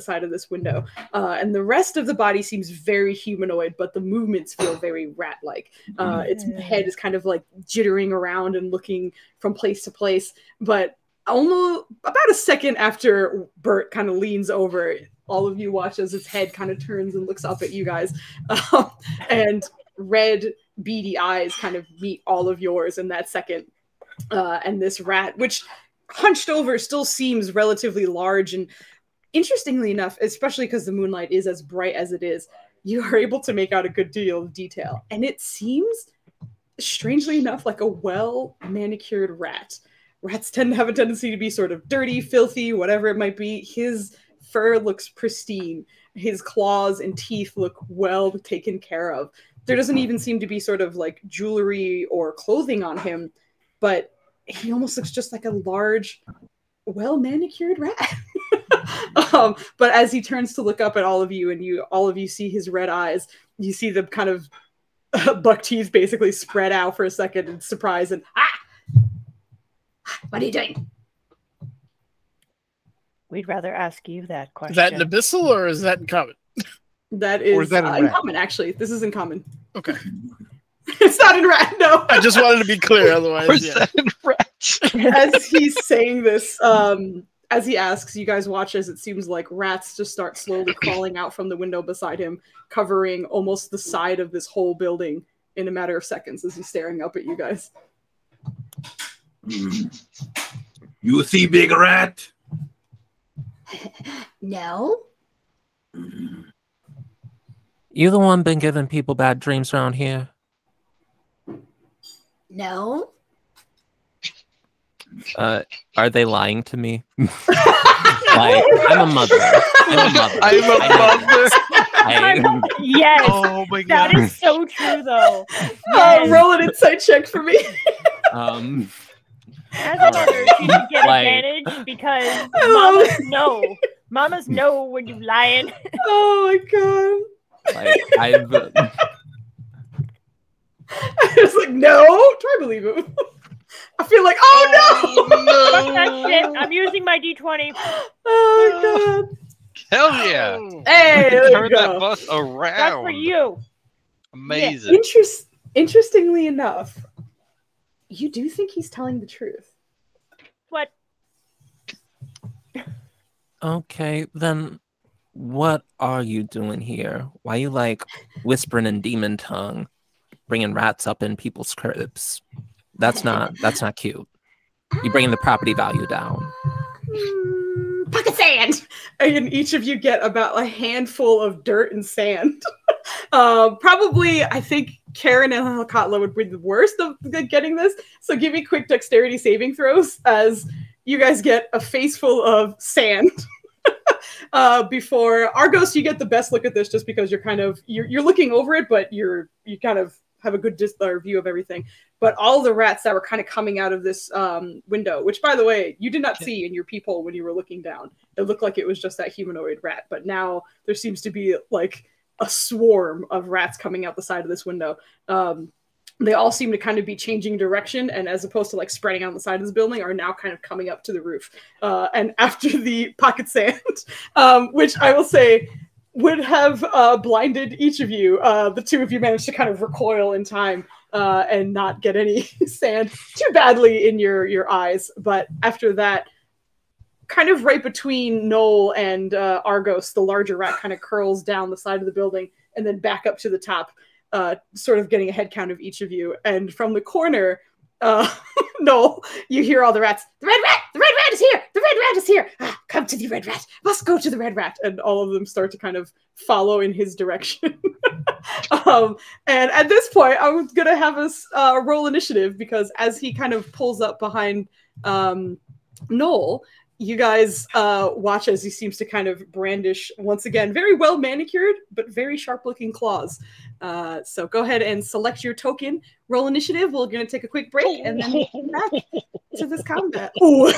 side of this window. And the rest of the body seems very humanoid, but the movements feel very rat-like. Its head is kind of like jittering around and looking from place to place. But almost about a second after Bert kind of leans over, all of you watch as its head kind of turns and looks up at you guys. And red, beady eyes kind of meet all of yours in that second. And this rat, which hunched over, still seems relatively large. And interestingly enough, especially because the moonlight is as bright as it is, you are able to make out a good deal of detail. And it seems, strangely enough, like a well-manicured rat. Rats tend to have a tendency to be sort of dirty, filthy, whatever it might be. His fur looks pristine. His claws and teeth look well taken care of. There doesn't even seem to be sort of like jewelry or clothing on him, but he almost looks just like a large, well-manicured rat. But as he turns to look up at all of you, and all of you see his red eyes, you see them kind of buck teeth basically spread out for a second in surprise and what are you doing? We'd rather ask you that question. Is that in Abyssal or is that in common? That is, or is that in common, actually. This is in common. Okay. It's not in rat, no. I just wanted to be clear, otherwise. Or is that in Rat? As he's saying this, as he asks, you guys watch as it seems like rats just start slowly crawling out from the window beside him, covering almost the side of this whole building in a matter of seconds as he's staring up at you guys. You see, big rat? No. You the one been giving people bad dreams around here? No. Are they lying to me? Like, I'm a mother. Yes. Oh my That god. is so true, though. Yes. Roll an insight check for me. As a mother, she should get advantage because mamas know when you're lying. Oh my god. Like, I've I was like, no, try to believe him. I feel like, oh no! Fuck that shit. I'm using my D20. Oh my god. Hell yeah! Hey, there you Turn go. that bus around. That's for you. Amazing. Interestingly enough, you do think he's telling the truth. What? Okay, then what are you doing here? Why you like whispering in demon tongue, bringing rats up in people's cribs? That's not cute. You bringing the property value down. Pocket sand! And each of you get about a handful of dirt and sand. Probably, I think Karen and Halakatla would be the worst of getting this. So give me quick dexterity saving throws as you guys get a face full of sand. Before Argos, you get the best look at this just because you're kind of you're looking over it, but you kind of have a good view of everything. But all the rats that were kind of coming out of this window, which by the way, you did not see in your peephole when you were looking down. It looked like it was just that humanoid rat, but now there seems to be like a swarm of rats coming out the side of this window. They all seem to kind of be changing direction, and as opposed to like spreading out on the side of this building, are now kind of coming up to the roof. And after the pocket sand, which I will say would have blinded each of you, the two of you managed to kind of recoil in time and not get any sand too badly in your eyes. But after that, kind of right between Noel and Argos, the larger rat kind of curls down the side of the building and then back up to the top. Sort of getting a head count of each of you. And from the corner, Noel, you hear all the rats. The red rat is here. The red rat is here. Ah, come to the red rat. Must go to the red rat. And all of them start to kind of follow in his direction. And at this point, I was going to have us roll initiative because as he kind of pulls up behind Noel, you guys watch as he seems to kind of brandish, once again, very well manicured, but very sharp looking claws. So go ahead and select your token, roll initiative. We're going to take a quick break and then we'll come back to this combat. Ooh.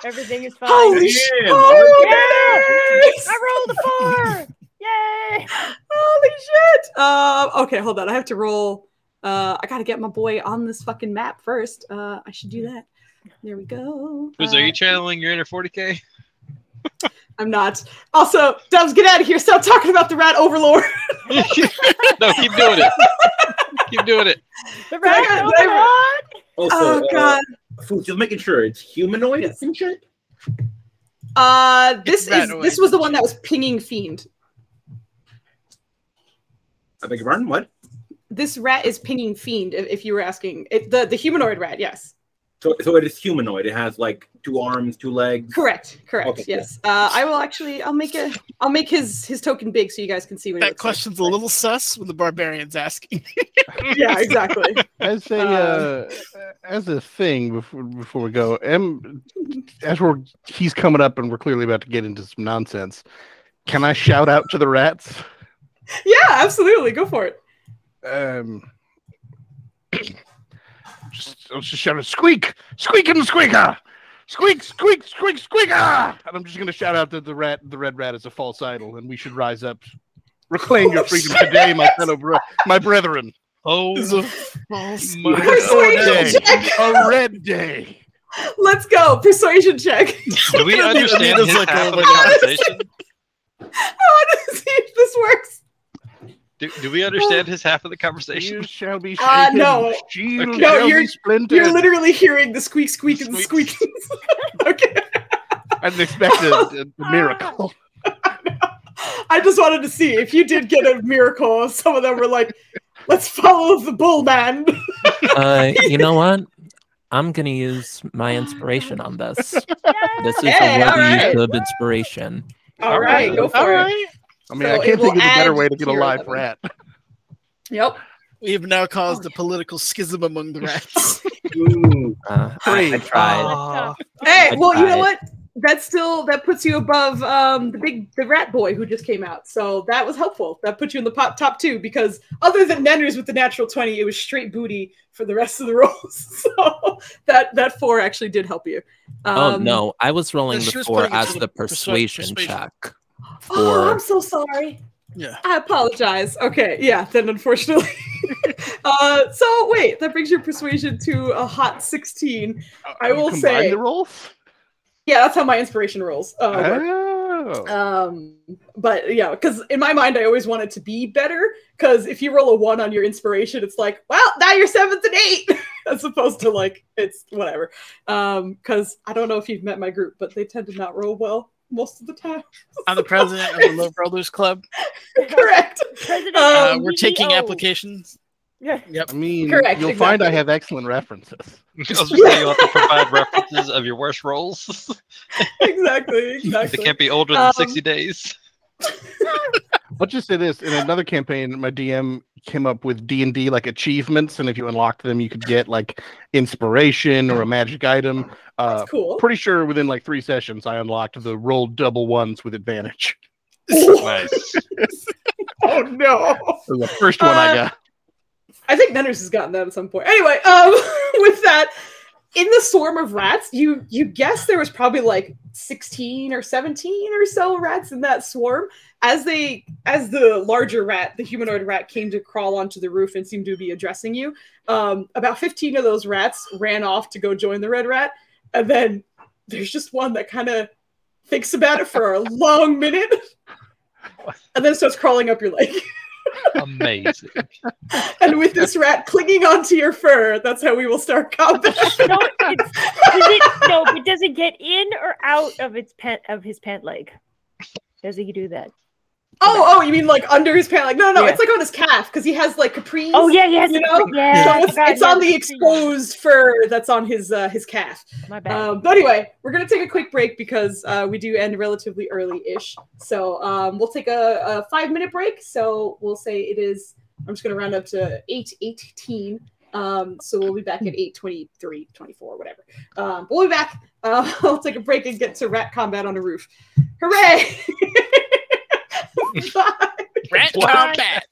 Everything is fine. Holy shit! I rolled a 4! Yay! Holy shit! Okay, hold on. I have to roll. I got to get my boy on this fucking map first. I should do that. There we go. Are you channeling your inner 40K? I'm not. Also, Dubs, get out of here. Stop talking about the rat overlord. No, keep doing it. Keep doing it. The rat overlord! Also, oh, God. Food, just making sure it's humanoid. Yes. This was the one that was pinging Fiend. I beg your pardon? What? This rat is pinging Fiend, if you were asking. The humanoid rat, yes. So it is humanoid. It has like 2 arms, 2 legs. Correct. Okay, yes. I will actually. I'll make his token big so you guys can see what that question's like. A little sus when the barbarian's asking. Yeah, exactly. As a thing before we go, he's coming up and we're clearly about to get into some nonsense. Can I shout out to the rats? Yeah, absolutely. Go for it. Let's just shout out, squeak, squeak and squeaker, squeak, squeak, squeak, squeaker. And I'm just going to shout out that the red rat is a false idol, and we should rise up, reclaim your freedom today, my brethren. Oh, a red day. Let's go, persuasion check. Do we understand his like, half oh of my the conversation? I want to see if this works. Do we understand his half of the conversation? You shall be shaken. No. Shield No, shall you're- be splintered. You're literally hearing the squeak, squeak, and the squeak. Okay. I didn't expect a miracle. I just wanted to see if you did get a miracle. Some of them were like, "Let's follow the bull man." You know what? I'm gonna use my inspiration on this. This is Hey, a worthy alright. use of inspiration. All right, go for it. I mean, So I can't it will think of a better add way to get to a your live 11. rat. Yep. We have now caused a political schism among the rats. I tried. Hey, I well, you know tried. what? That puts you above the rat boy who just came out. So that was helpful. That put you in the top 2 because other than Nenners with the natural 20, it was straight booty for the rest of the rolls. So that 4 actually did help you. Oh no, I was rolling she the was 4 putting it as to the the persuasion persuasion. check. Oh, I'm For so sorry. Yeah. I apologize. Okay, yeah, then unfortunately. So wait, that brings your persuasion to a hot 16. I will Combine say, the rolls. yeah, that's how my inspiration rolls work. Oh. But yeah, because in my mind, I always want it to be better. Because if you roll a 1 on your inspiration, it's like, well, now you're 7th and 8, as opposed to like it's whatever. Because I don't know if you've met my group, but they tend to not roll well most of the time. I'm the president of the Low Brothers Club. Correct. President We're taking CEO. applications. Yeah. Yep. I mean, Correct, you'll find I exactly. have excellent references. I was just saying you'll have to provide references of your worst rolls. Exactly. They can't be older than 60 days. Let's just say this: in another campaign, my DM came up with D&D like achievements, and if you unlocked them, you could get like inspiration or a magic item. That's cool. Pretty sure within like 3 sessions, I unlocked the roll double ones with advantage. Nice. Oh no. It was the first one I got. I think Nenners has gotten that at some point. Anyway, with that, in the swarm of rats, you guess there was probably like 16 or 17 or so rats in that swarm. As the larger rat, the humanoid rat, came to crawl onto the roof and seemed to be addressing you, about 15 of those rats ran off to go join the red rat, and then there's just one that kind of thinks about it for a long minute, and then starts crawling up your leg. Amazing. And with this rat clinging onto your fur, that's how we will start combat. But does it get in or out of his pant leg? Does he do that? Oh, you mean like under his pant? Like no, Yeah. it's like on his calf because he has like capris. Oh yeah, yes, you know? yeah. So it's on the exposed fur that's on his calf. My bad. But anyway, we're gonna take a quick break because we do end relatively early-ish. So we'll take a 5-minute break. So we'll say it is. I'm just gonna round up to 8:18. So we'll be back at 8:23, 24, whatever. We'll be back. I'll take a break and get to rat combat on a roof. Hooray! Bye. Rat combat.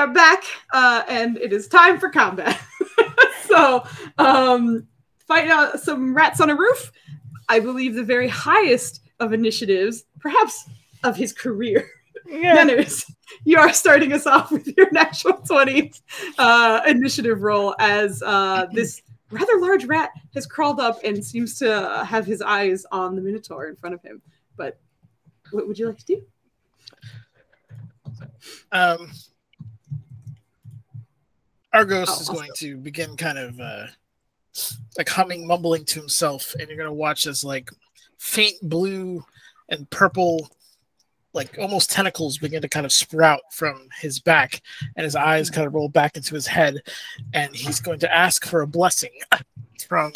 are back, and it is time for combat. So, fighting out some rats on a roof. I believe the very highest of initiatives, perhaps of his career. Yeah. Nenners, you are starting us off with your natural 20 initiative roll as this rather large rat has crawled up and seems to have his eyes on the Minotaur in front of him. But what would you like to do? Argos is going to begin kind of like humming, mumbling to himself, and you're going to watch as like faint blue and purple, like almost tentacles begin to kind of sprout from his back, and his eyes kind of roll back into his head, and he's going to ask for a blessing from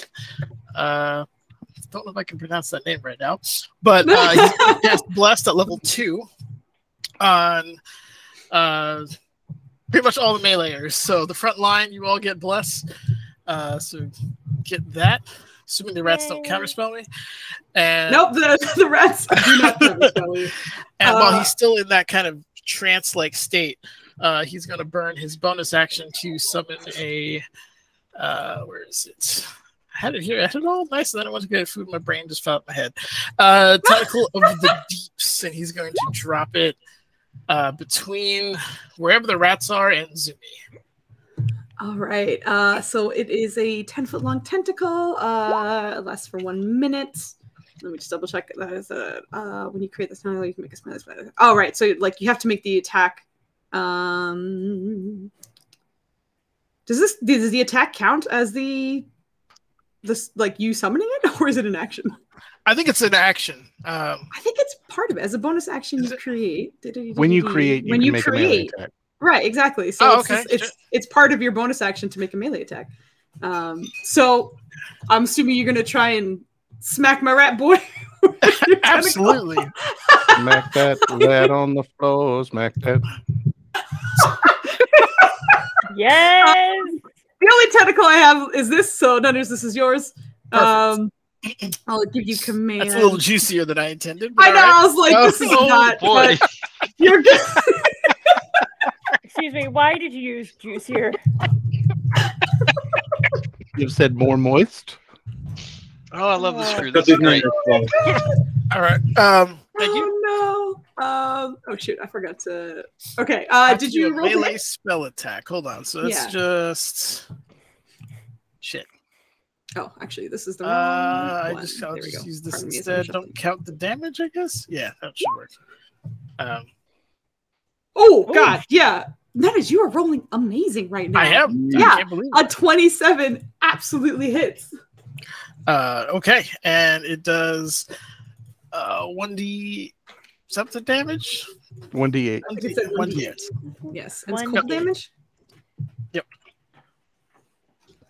don't know if I can pronounce that name right now, but he's blessed at level 2 on pretty much all the meleeers. So the front line, you all get blessed. So get that. Assuming the rats don't counterspell me. And nope, the rats do not counterspell me. And while he's still in that kind of trance-like state, he's going to burn his bonus action to summon a... where is it? I had it here. I had it all nice, and then I went to get food. My brain just fell out my head. Tentacle of the Deeps, and he's going to drop it between wherever the rats are and Zumi. All right. So it is a 10-foot long tentacle. It lasts for 1 minute. Let me just double check. That is when you create this tentacle, you can make a smiley spider. All right. So like you have to make the attack. Does the attack count as this like you summoning it, or is it an action? I think it's an action. I think it's part of it. As a bonus action, you create. When you create, you can make a melee attack. Right, exactly. So okay. it's part of your bonus action to make a melee attack. So I'm assuming you're gonna try and smack my rat boy. Absolutely. Smack that rat on the floor. Smack that. Yes. The only tentacle I have is this. So Nunners, this is yours. I'll give you command. That's a little juicier than I intended. I know. Right. I was like, this is not. Boy. You're good. Excuse me, why did you use juicier? You've said more moist. Oh, I love the screw. Because That's he's not great. your fault. All right. Thank you. Oh no. Oh shoot, I forgot to. Okay. Did you roll melee spell attack? Hold on. So it's just shit. Oh, actually, this is the wrong one. I'll just use this instead. Don't count the damage, I guess. Yeah, that should work. Oh God, yeah. Nunners, you are rolling amazing right now. I am. Yeah, I can't believe it. a 27 absolutely hits. Okay, and it does 1d something damage. 1d8. 1d8. Yes, and it's cold damage. Yep.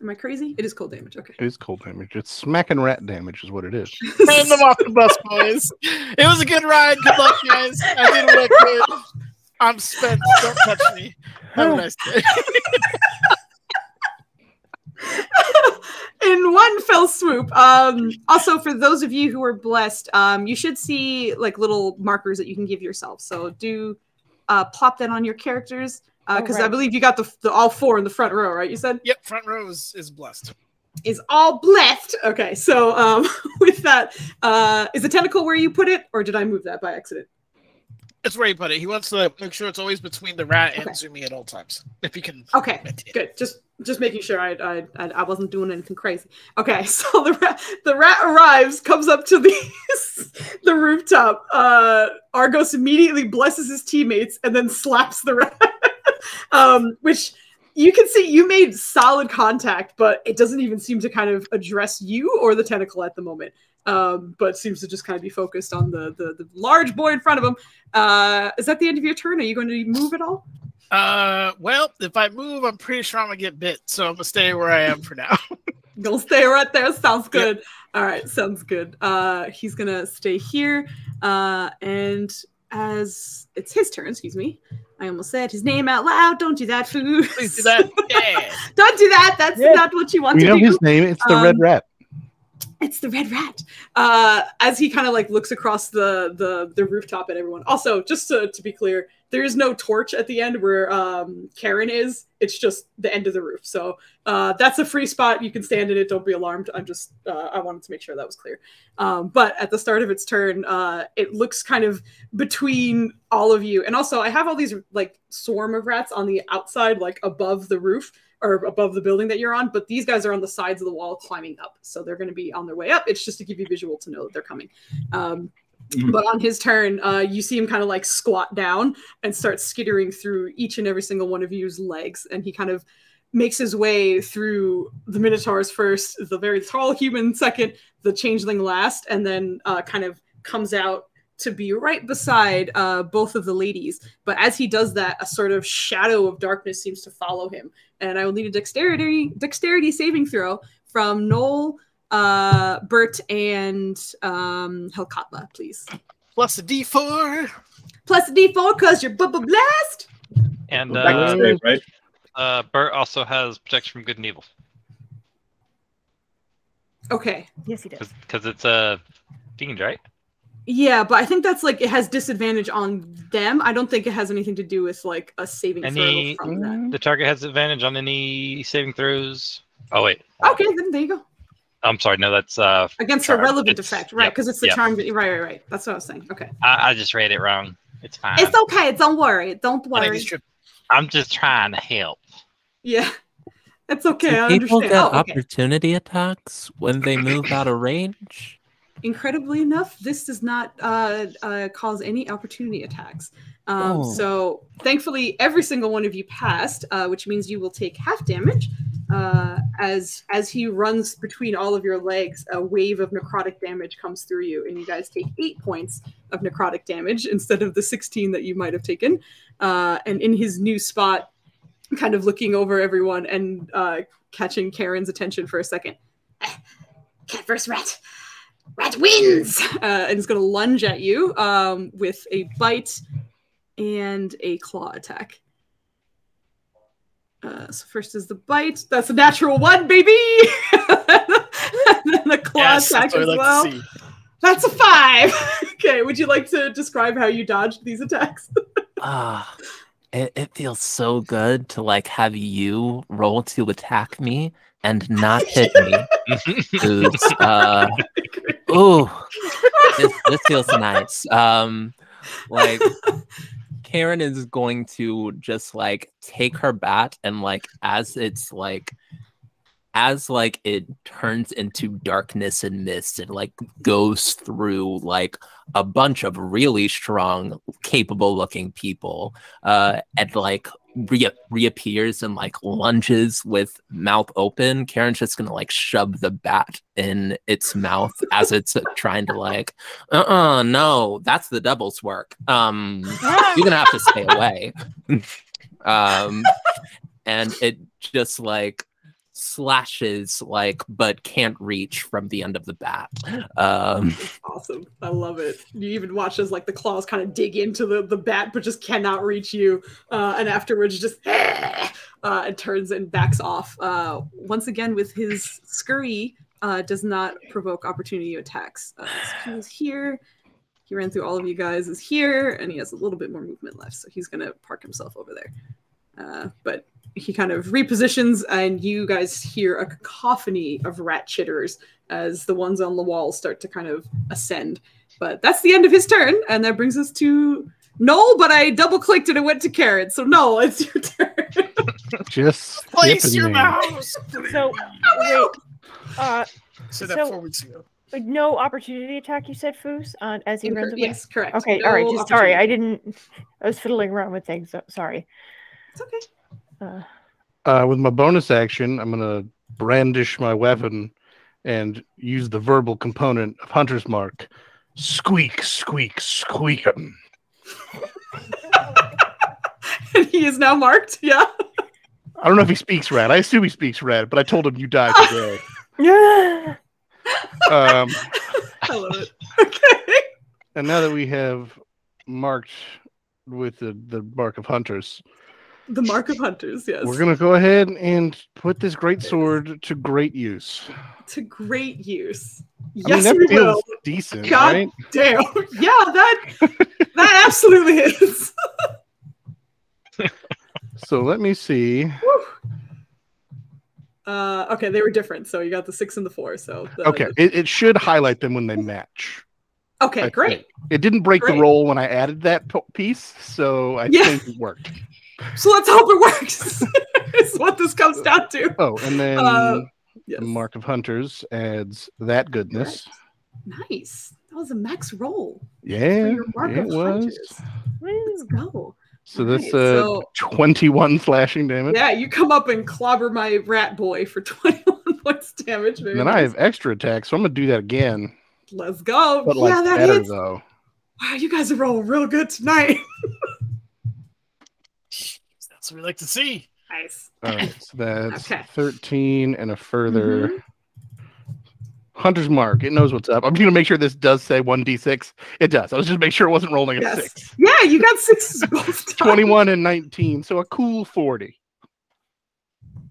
Am I crazy? It is cold damage. Okay. It is cold damage. It's smacking rat damage, is what it is. Hand them off the bus, boys. It was a good ride. Good luck, guys. I did what I could. I'm spent. Don't touch me. Have a nice day. In one fell swoop. Also, for those of you who are blessed, you should see like little markers that you can give yourself. So do plop that on your characters because I believe you got the all 4 in the front row, right? You said. Yep, front row is blessed. Is all blessed. Okay, so with that, is the tentacle where you put it, or did I move that by accident? It's where he put it. He wants to make sure it's always between the rat and Zumi at all times. If he can. Okay, good. Just making sure I wasn't doing anything crazy. Okay, so the rat arrives, comes up to the rooftop. Argos immediately blesses his teammates and then slaps the rat, which you can see you made solid contact, but it doesn't even seem to kind of address you or the tentacle at the moment. But seems to just kind of be focused on the large boy in front of him. Is that the end of your turn? Are you going to move at all? Well, if I move, I'm pretty sure I'm gonna get bit, so I'm gonna stay where I am for now. Gonna stay right there. Sounds good. Yep. All right, sounds good. He's gonna stay here, and as it's his turn, excuse me. I almost said his name out loud. Don't do that, Food. Please do that. Yeah. Don't do that. That's not what you want to do. You know his name? It's the Red Rat. It's the Red Rat. As he kind of like looks across the rooftop at everyone. Also, just to be clear, there is no torch at the end where Karen is. It's just the end of the roof. So that's a free spot. You can stand in it. Don't be alarmed. I'm just I wanted to make sure that was clear. But at the start of its turn, it looks kind of between all of you. And also, I have all these like swarm of rats on the outside, like above the roof or above the building that you're on. But these guys are on the sides of the wall climbing up. So they're going to be on their way up. It's just to give you visual to know that they're coming. But on his turn, you see him kind of like squat down and start skittering through each and every single one of you's legs. And he kind of makes his way through the Minotaurs first, the very tall human second, the changeling last, and then kind of comes out to be right beside both of the ladies. But as he does that, a sort of shadow of darkness seems to follow him. And I will need a dexterity saving throw from Noel, Bert, and Helkatla, please. Plus a D4. Plus a D4 because you're blast. And right? Bert also has protection from good and evil. Okay. Yes, he does. Because it's a fiend, right? Yeah, but I think that's like it has disadvantage on them. I don't think it has anything to do with like a saving throw from that. The target has advantage on any saving throws. Oh wait. Okay, then there you go. I'm sorry. No, that's against a relevant effect, right? Because it's the charm. Right. That's what I was saying. Okay. I just read it wrong. It's fine. It's okay. Don't worry. Don't worry. I'm just trying to help. Yeah, it's okay. I People understand. get opportunity attacks when they move out of range. Incredibly enough, this does not cause any opportunity attacks. So thankfully, every single one of you passed, which means you will take half damage. As he runs between all of your legs, a wave of necrotic damage comes through you, and you guys take 8 points of necrotic damage instead of the 16 that you might have taken. And in his new spot, kind of looking over everyone and catching Karen's attention for a second. Cat versus rat. Rat wins! And he's going to lunge at you with a bite and a claw attack. So first is the bite. That's a natural 1, baby! And then the claw attack as well. That's a 5! Okay, would you like to describe how you dodged these attacks? It feels so good to like have you roll to attack me and not hit me. This feels nice. Like Karen is going to just like take her bat and like as it turns into darkness and mist and like goes through like a bunch of really strong, capable looking people and like reappears and like lunges with mouth open. Karen's just gonna like shove the bat in its mouth as it's trying to like no, that's the devil's work. You're gonna have to stay away. And it just like slashes like but can't reach from the end of the bat. Awesome. I love it. You even watch as like the claws kind of dig into the bat but just cannot reach you, and afterwards just it turns and backs off. Once again with his scurry, does not provoke opportunity attacks. So he was here, he ran through all of you guys, is here, and he has a little bit more movement left, so he's gonna park himself over there. But he kind of repositions, and you guys hear a cacophony of rat chitters as the ones on the wall start to kind of ascend. But that's the end of his turn, and that brings us to Noel, but I double-clicked and it went to Karen. So Noel, it's your turn. Just place your mouse. So, wait. Said that 4 weeks ago. Like no opportunity attack, you said, Foos, as he runs away? Yes, correct. Okay, No all right. Just sorry, opportunity. I was fiddling around with things. So, sorry. It's okay. With my bonus action, I'm gonna brandish my weapon and use the verbal component of Hunter's Mark. Squeak, squeak, squeak 'em. And he is now marked, yeah? I don't know if he speaks rat. I assume he speaks rat, but I told him you die today. Yeah. I love it. Okay. And now that we have marked with the mark of hunters, The mark of hunters, yes. we're gonna go ahead and put this great sword to great use. To great use. I Yes, mean, we that feels will. decent, God right? damn. Yeah, that absolutely is. So let me see. Okay, they were different. So you got the 6 and the 4. So Okay, it should highlight them when they match. Okay, great. It didn't break the roll when I added that piece, so I think it worked. So let's hope it works. Is what this comes down to. Oh, and then the Mark of Hunters adds that goodness. Correct. Nice. That was a max roll. Yeah, for your Mark of Hunters. Let's go. So this 21 slashing damage. Yeah, you come up and clobber my rat boy for 21 points damage. And then I have extra attacks, so I'm gonna do that again. Let's go. But like that better hits. though. Wow, you guys are rolling real good tonight. That's what we like to see. Nice. All right, so that's 13 and a further Hunter's Mark. It knows what's up. I'm gonna make sure this does say 1d6. It does. I was just make sure it wasn't rolling a 6. Yeah, you got 6s both times. 21 and 19, so a cool 40.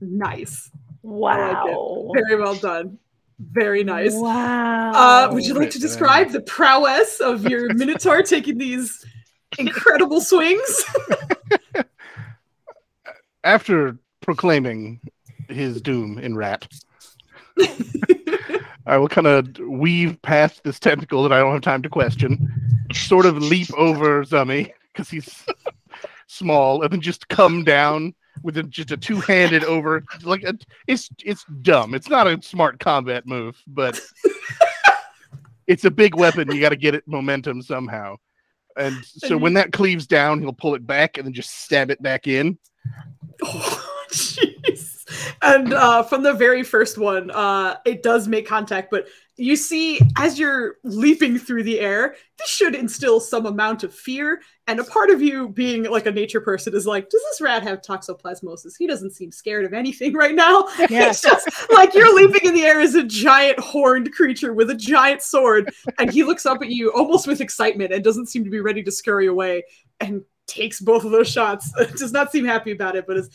Nice. Wow. Like very well done. Very nice. Wow. Would you like to describe the prowess of your Minotaur taking these incredible swings? After proclaiming his doom in rat, I will kind of weave past this tentacle that I don't have time to question, sort of leap over Zummy because he's small, and then just come down with just a two-handed over. Like it's dumb. It's not a smart combat move, but it's a big weapon. You got to get it momentum somehow. And so when that cleaves down, he'll pull it back and then just stab it back in. Oh, jeez. And from the very first one, it does make contact, but you see, as you're leaping through the air, this should instill some amount of fear. And a part of you, being like a nature person, is like, does this rat have toxoplasmosis? He doesn't seem scared of anything right now. Yes. It's just like you're leaping in the air as a giant horned creature with a giant sword. And he looks up at you almost with excitement and doesn't seem to be ready to scurry away and takes both of those shots. Does not seem happy about it, but is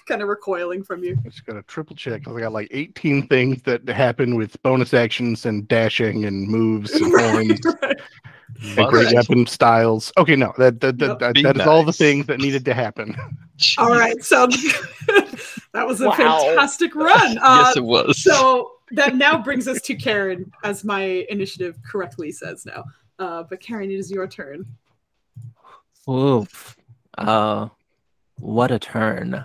kind of recoiling from you. I just got to triple check because I got like 18 things that happen with bonus actions and dashing and moves and horns. And great weapon styles. Okay, no, that is all the things that needed to happen. All right, so that was a fantastic run. Yes, it was. So that now brings us to Karen, as my initiative correctly says now. But Karen, it is your turn. Oof. What a turn.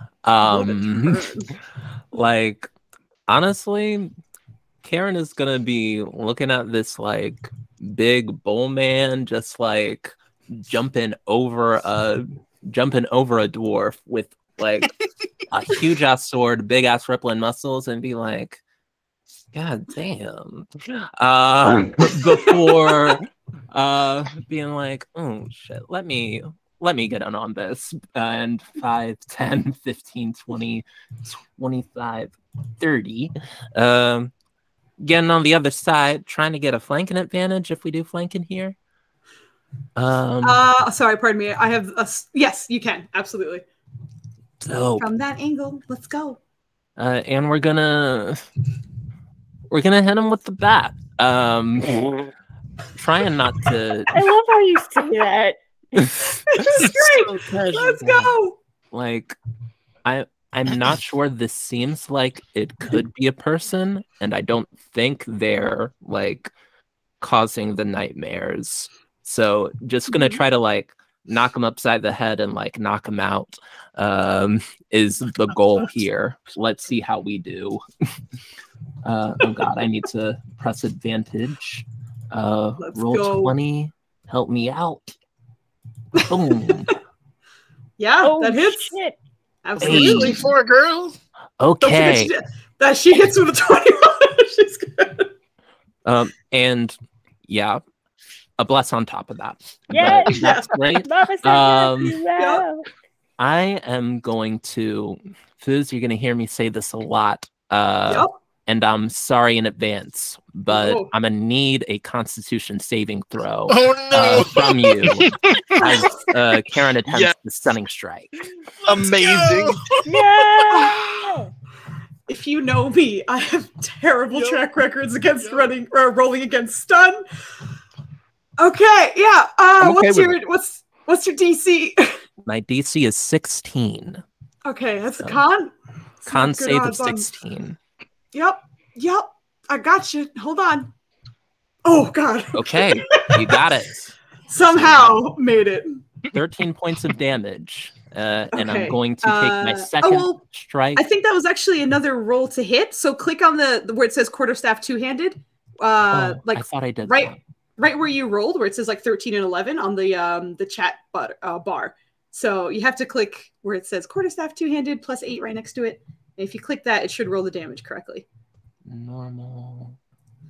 Like, honestly, Karen is gonna be looking at this like big bull man just like jumping over a dwarf with like a huge ass sword, big ass rippling muscles, and be like, God damn. Before being like, oh shit, let me get in on this. And 5, 10, 15, 20, 25, 30. Getting on the other side, trying to get a flanking advantage if we do flanking here. Sorry, pardon me. I have a... Yes, you can. Absolutely. So from that angle, let's go. And we're gonna hit him with the bat. Trying not to... I love how you say that. This is great. Let's go. Like, I'm not sure this seems like it could be a person, and I don't think they're like causing the nightmares. So just gonna try to like knock him upside the head and like knock him out is the goal here. Let's see how we do. Oh god, I need to press advantage. Roll go. 20. Help me out. Boom. Yeah, that hits. Shit. Absolutely. 4 girl. Okay. That she hits with a 21. She's good. And yeah, a bless on top of that. Yeah, that's great. Yeah. I am going to, Fooz, you're going to hear me say this a lot. And I'm sorry in advance, but I'm going to need a Constitution saving throw from you as Karen attempts the stunning strike. Amazing. Yeah. If you know me, I have terrible track records against rolling against stun. Okay, yeah. What's What's your DC? My DC is 16. Okay, that's a con. Con Good save of odds on- 16. Yep. I got you. Hold on. Oh God. Okay, you got it. Somehow made it. 13 points of damage. And I'm Okay. going to take my second strike. I think that was actually another roll to hit. So click on the where it says quarterstaff two-handed. I thought I did that. Right where you rolled, where it says like 13 and 11 on the chat bar. So you have to click where it says quarterstaff two-handed plus 8 right next to it. And if you click that, it should roll the damage correctly. Normal.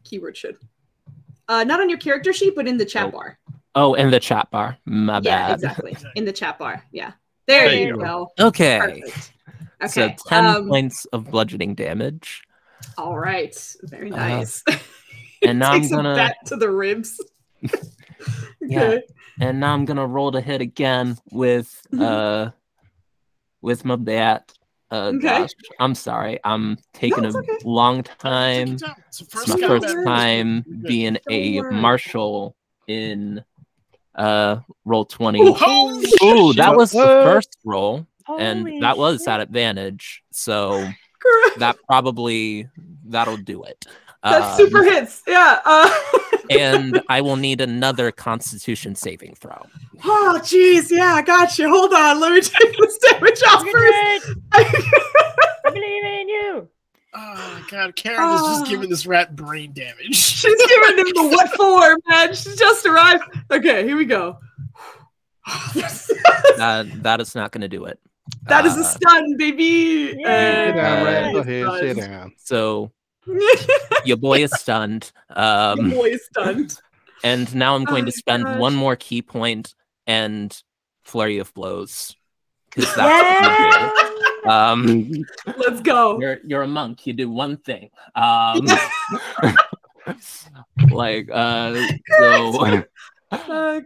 Keyword should. Not on your character sheet, but in the chat bar. Oh, in the chat bar. My bad. Yeah, exactly. In the chat bar. Yeah. There you go. Okay. Perfect. Okay. So 10 points of bludgeoning damage. All right. Very nice. And now I'm gonna bat to the ribs. Yeah. And now I'm gonna roll to hit again with my bat. Gosh, I'm sorry. I'm taking a long time. It's my first time being a marshal in roll 20. Ooh, that was the first roll, and that was at advantage. So that'll do it. That super hits. Yeah. And I will need another Constitution saving throw. Oh, geez. Yeah, I got you. Hold on. Let me take this damage off first. I believe in you. Oh, my God. Karen is just giving this rat brain damage. She's giving him the what for, man. She just arrived. Okay, here we go. That is not going to do it. That is a stun, baby. Sit down, Rat. Go ahead, sit down. So your boy is stunned. Your boy is stunned. And now I'm going to spend one more key point and flurry of blows. Because that's what you do. Let's go. You're a monk. You do one thing. Oh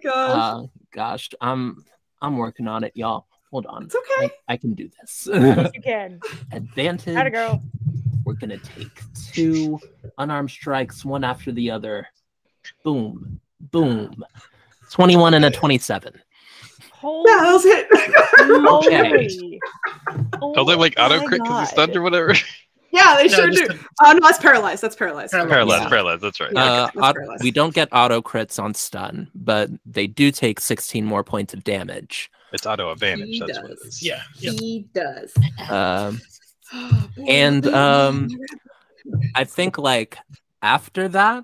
gosh. Gosh, I'm working on it, y'all. Hold on. It's okay. I can do this. Yes, you can. Advantage. How'd it go? We're gonna take 2 unarmed strikes, one after the other. Boom, boom. 21 and a 27. Holy yeah, that was hit. Okay. Don't they like auto crit because he's stunned or whatever? Yeah, they sure do. No, that's paralyzed. That's paralyzed. Paralyzed. That's right. Paralyzed. We don't get auto crits on stun, but they do take 16 more points of damage. It's auto advantage. He That's does. what it is. Yeah. He does. And I think like after that,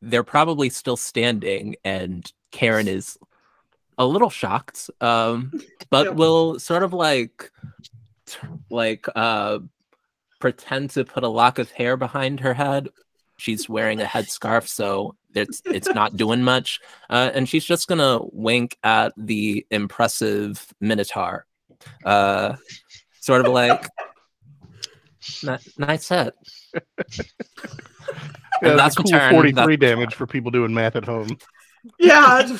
they're probably still standing, and Karen is a little shocked, but will sort of like pretend to put a lock of hair behind her head. She's wearing a headscarf, so it's not doing much, and she's just gonna wink at the impressive Minotaur, sort of like nice set. Yeah, that's cool turn. 43 damage for people doing math at home. Yeah.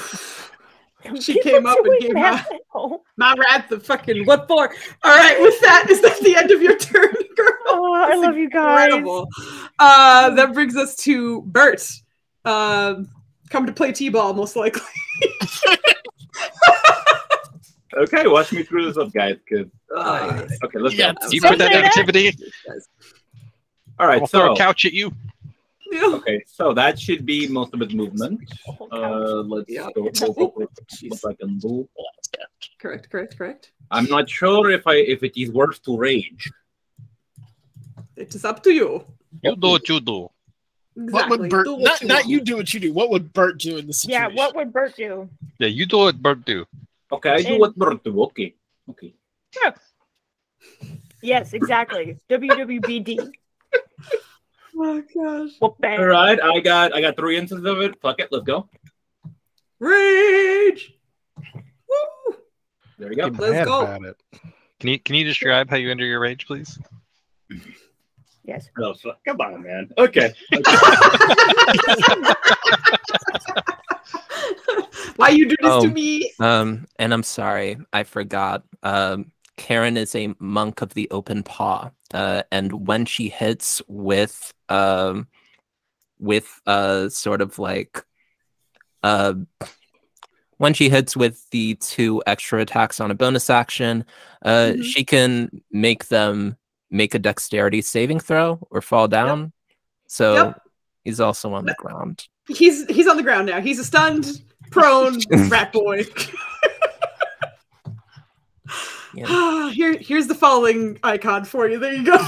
She came up and gave my rat the fucking what for. All right, with that, is that the end of your turn, girl? Oh, I love you guys. Incredible. That brings us to Bert. Come to play T-ball, most likely. Okay, watch me screw this up, guys. Because okay, let's go. You put that activity. All right, I'll throw a couch at you. Okay, so that should be most of its movement. Let's go over what I can do. Correct. I'm not sure if it is worth to rage. It is up to you. You do what you do. Exactly. What would Bert? Do Not you do what you do. What would Bert do in this situation? Yeah, what would Bert do? Yeah, you do what Bert do. Okay, I do what Bert do. Okay. Yeah. Yes, exactly. WWBD. Oh gosh. Well, bang. All right, I got 3 instances of it. Fuck it, let's go. Rage. Woo! There you go. Let's go. Can you describe how you enter your rage, please? Yes. Oh, come on, man. Okay. Why you do this to me? And I'm sorry, I forgot. Karen is a monk of the open paw, and when she hits with sort of like when she hits with the 2 extra attacks on a bonus action, she can make them make a dexterity saving throw or fall down. So he's also on the ground. He's on the ground now. He's a stunned, prone rat boy. Here's the falling icon for you. There you go.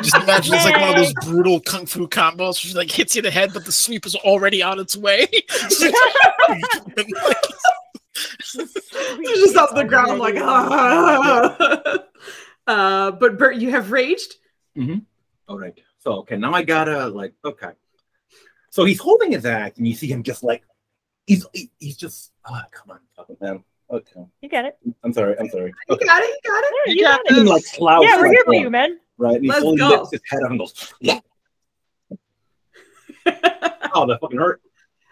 Just imagine it's like one of those brutal kung fu combos where she like hits you in the head, but the sweep is already on its way. He's just off the ground like, but Bert, you have raged? All right. So, okay, now I gotta, like, okay. So he's holding his axe, and you see him just like, he's just, come on, fucking man. Okay. You got it. I'm sorry. You got it. You got it. Like, Yeah, we're here for you, man. Right? And he Let's fully go. lifts his head up and goes, yeah. Oh, that fucking hurt.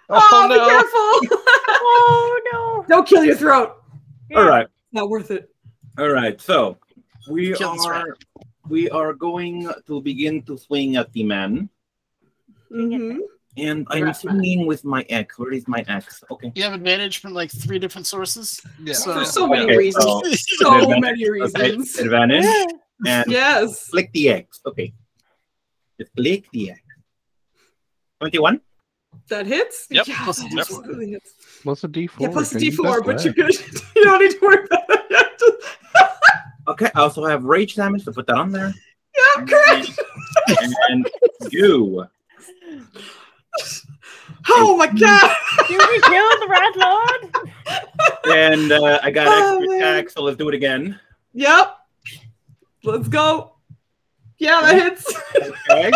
Oh, be careful. Oh, no. Don't kill your throat. Yeah. All right. Not worth it. All right. So we Kill this rat. are going to begin to swing at the man. And I'm swinging with my axe. Where is my axe? Okay. You have advantage from like 3 different sources. Yeah. For so many reasons. So many reasons. Advantage. And Yes. flick the axe. Okay. Just flick the axe. 21. That hits? Yep. Yeah, Plus a that D4. absolutely hits. Plus a D4. Yeah, plus a okay, you D4, got but that. you're good. You don't need to worry about it. Okay. I also have rage damage to put that on there. Yeah, correct. And you. Oh my god! You killed the rat lord? And I got extra man. attack, so let's do it again. Yep. Let's go. Yeah, that hits. Okay.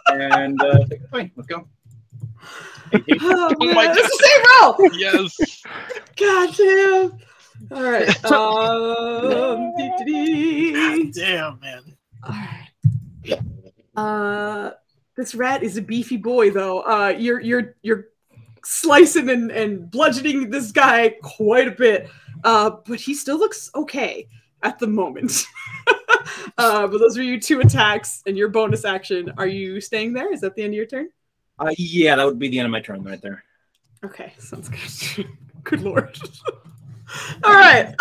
And take the point. Let's go. Oh, man. my It's the same roll. Yes. God damn. All right. Dee-dee-dee. Damn, man. All right. This rat is a beefy boy, though. You're slicing and bludgeoning this guy quite a bit, but he still looks okay at the moment. But those are your 2 attacks and your bonus action. Are you staying there? Is that the end of your turn? Yeah, that would be the end of my turn right there. Okay, sounds good. Good lord. All right.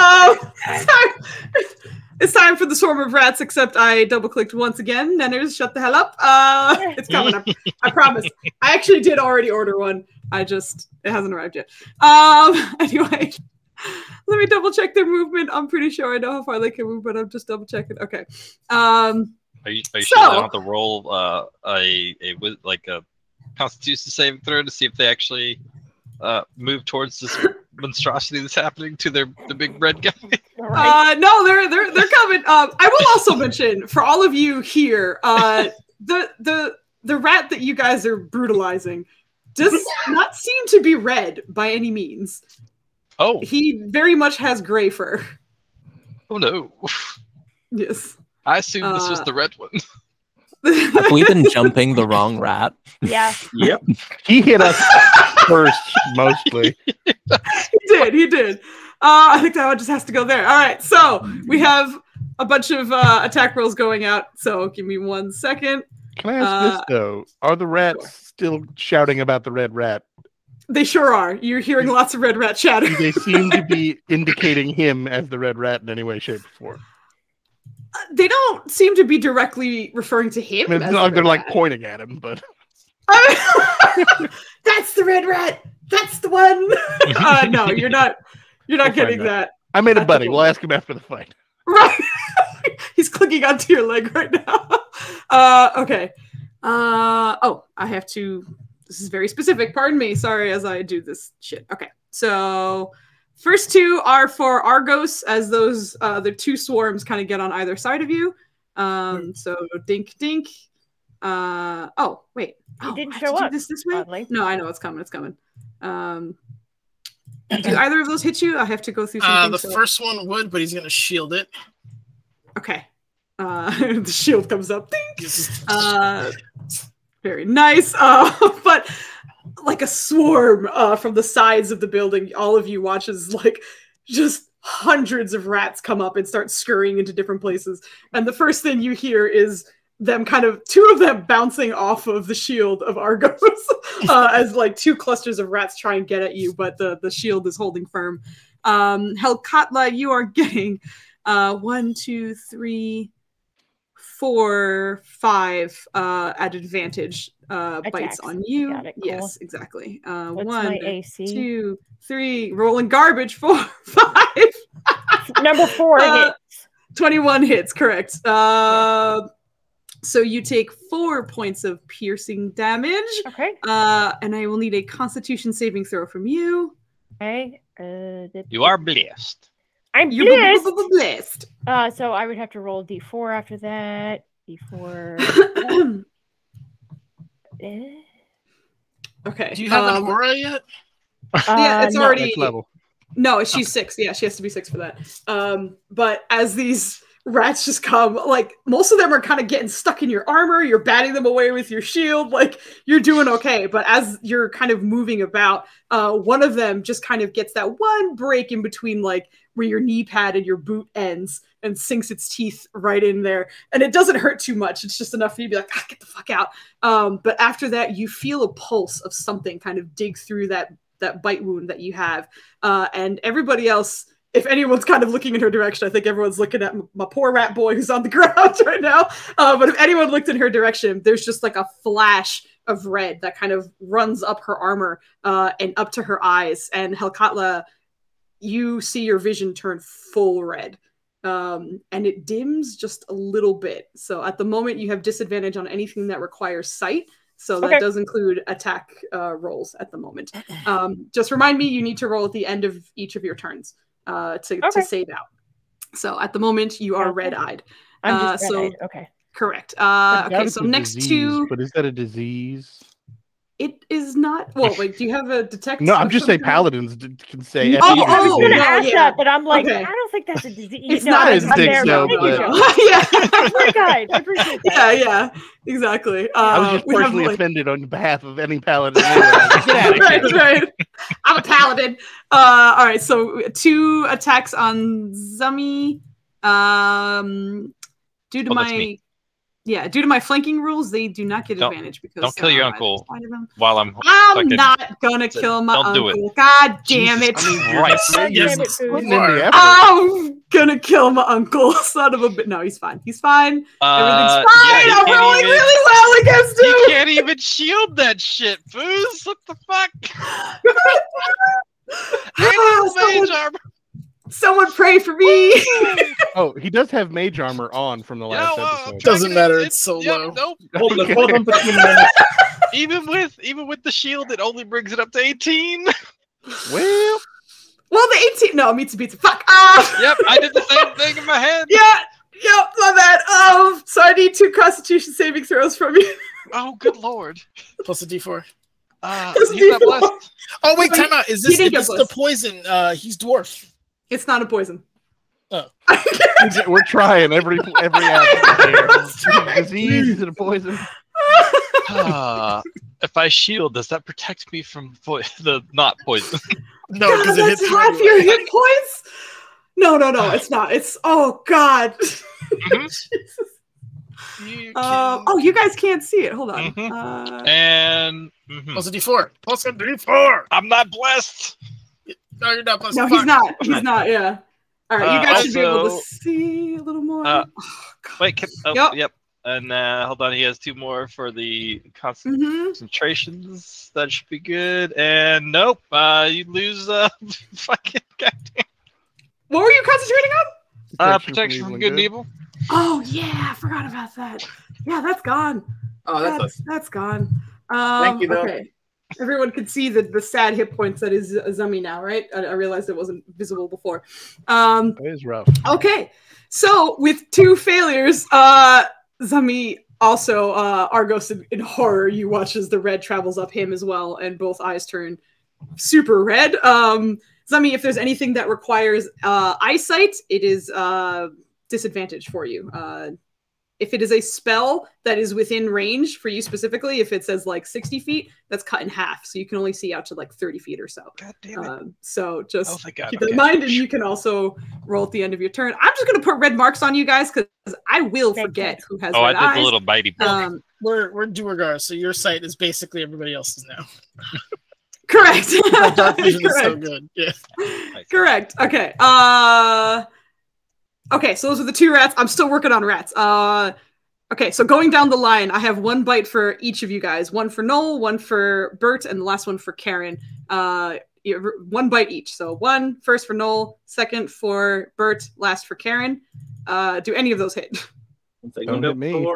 It's time for the swarm of rats, except I double-clicked once again. Nenners, shut the hell up. It's coming up. I promise. I actually did already order one. It hasn't arrived yet. Anyway, let me double-check their movement. I'm pretty sure I know how far they can move, but I'm just double-checking. Okay. Are you sure I don't have to roll a Constitution saving throw to see if they actually move towards this monstrosity that's happening to the big red guy? No, they're coming. I will also mention for all of you here, the rat that you guys are brutalizing does not seem to be red by any means. Oh, he very much has gray fur. Oh no! Yes, I assumed this was the red one. Have we been jumping the wrong rat? Yeah. Yep. He hit us first, mostly. He did. I think that one just has to go there. All right, so we have a bunch of attack rolls going out. So give me 1 second. Can I ask this, though? Are the rats still shouting about the red rat? They sure are. You're hearing lots of red rat chatter. Do they seem to be indicating him as the red rat in any way, shape, or form? They don't seem to be directly referring to him. I mean, it's as not like the they're red like rat. pointing at him, but That's the red rat. That's the one. No, you're not. You're not getting that. I made a That's buddy. the We'll ask him after the fight. Right. He's clicking onto your leg right now. Okay. Oh, I have to. This is very specific. Pardon me. Sorry, as I do this shit. Okay. So first 2 are for Argos, as those the 2 swarms kind of get on either side of you. So dink dink. Oh wait. It didn't I have show to do up. this way. Oddly. No, I know it's coming. It's coming. Do either of those hit you? I have to go through some The things. first one would, but he's gonna shield it. Okay. The shield comes up. Ding! Very nice. But like a swarm from the sides of the building, all of you watch as like just hundreds of rats come up and start scurrying into different places. And the first thing you hear is them two of them bouncing off of the shield of Argos as like two clusters of rats try and get at you, but the shield is holding firm. Helkatla, you are getting 1, 2, 3, 4, 5 at advantage bites on you. Got it, cool. Yes, exactly. What's 1, my AC? 2, 3, rolling garbage, 4, 5. Number 4 hits. 21 hits, correct. So you take 4 points of piercing damage. Okay. And I will need a Constitution saving throw from you. Okay. You are blessed. I'm You're blessed. blessed. So I would have to roll D4 after that. D4. Okay. Do you have an aura yet? Yeah, it's no. already Next level. No, she's 6. Yeah, she has to be 6 for that. But as these rats just come, like most of them are kind of getting stuck in your armor. You're batting them away with your shield. Like you're doing okay. But as you're kind of moving about, one of them just kind of gets that one break in between, like where your knee pad and your boot ends, and sinks its teeth right in there. And it doesn't hurt too much. It's just enough for you to be like, get the fuck out. But after that, you feel a pulse of something kind of dig through that bite wound that you have. And everybody else, if anyone's kind of looking in her direction, I think everyone's looking at my poor rat boy who's on the ground right now. But if anyone looked in her direction, there's just like a flash of red that kind of runs up her armor and up to her eyes. And Helkatla, you see your vision turn full red. And it dims just a little bit. So at the moment, you have disadvantage on anything that requires sight. So that does include attack rolls at the moment. Just remind me, you need to roll at the end of each of your turns to save out. So at the moment, you are red-eyed. I'm just red-eyed. Okay. Correct. Okay, so next disease, but is that a disease? It is not. Well, wait, do you have a detect? No, I'm just saying paladins can say. I was going to ask that, but I'm like, I don't think that's a disease. It's not a disease, though. Yeah. I appreciate that. Yeah, exactly. I was just personally offended on behalf of any paladin. Right. I'm a paladin. All right, so 2 attacks on Zummy. Due to my flanking rules, they do not get advantage because don't kill your uncle while I'm not gonna kill my uncle. God damn it! I'm gonna kill my uncle. Son of a bitch. No, he's fine. He's fine. Everything's fine. Yeah, I'm rolling really well against him. You can't even shield that shit, Foos. What the fuck? Mage armor. Someone pray for me. Oh, he does have mage armor on from the last episode. Doesn't matter. It's so low. Nope. Even with the shield, it only brings it up to 18. Well, the 18. No, meets a fuck. Yep, I did the same thing in my head. Yep, my bad. So I need 2 Constitution saving throws from you. Oh, good lord. Plus a D4. He's not blessed. Oh wait, time out. Is this the poison? He's dwarf. It's not a poison. Oh. We're trying every aspect here. Disease, is it a poison? If I shield, does that protect me from the not poison? No, because it hits half your hit points. No, it's not. It's God. You guys can't see it. Hold on. And plus a D4. Plus a D4. I'm not blessed. No, you're not blessed. No, he's not. He's not. Yeah. All right, you guys should be able to see a little more. Yep. And hold on, he has 2 more for the concentrations. That should be good. And nope, you lose. Fucking goddamn. What were you concentrating on? Protection from good and evil. Oh yeah, I forgot about that. Yeah, that's gone. Oh, that's gone. Thank you, though. Okay. Everyone could see the sad hit points that is Zummy now, right? I realized it wasn't visible before. It is rough. Okay, so with 2 failures, Zummy also, Argos in horror, you watch as the red travels up him as well, and both eyes turn super red. Zummy, if there's anything that requires eyesight, it is disadvantage for you. If it is a spell that is within range for you specifically, if it says like 60 feet, that's cut in half. So you can only see out to like 30 feet or so. God damn it. So just thank God. keep that in mind. And you can also roll at the end of your turn. I'm just going to put red marks on you guys because I will forget who has red I did eyes. the little bitey book. We're Duergar, so your sight is basically everybody else's now. Correct. That dark vision is so good. Yeah. Correct. Okay. Okay, so those are the 2 rats. I'm still working on rats. Okay, so going down the line, I have 1 bite for each of you guys. 1 for Noel, 1 for Bert, and the last one for Karen. 1 bite each. So 1 first for Noel, 2nd for Bert, last for Karen. Do any of those hit? Don't hit me.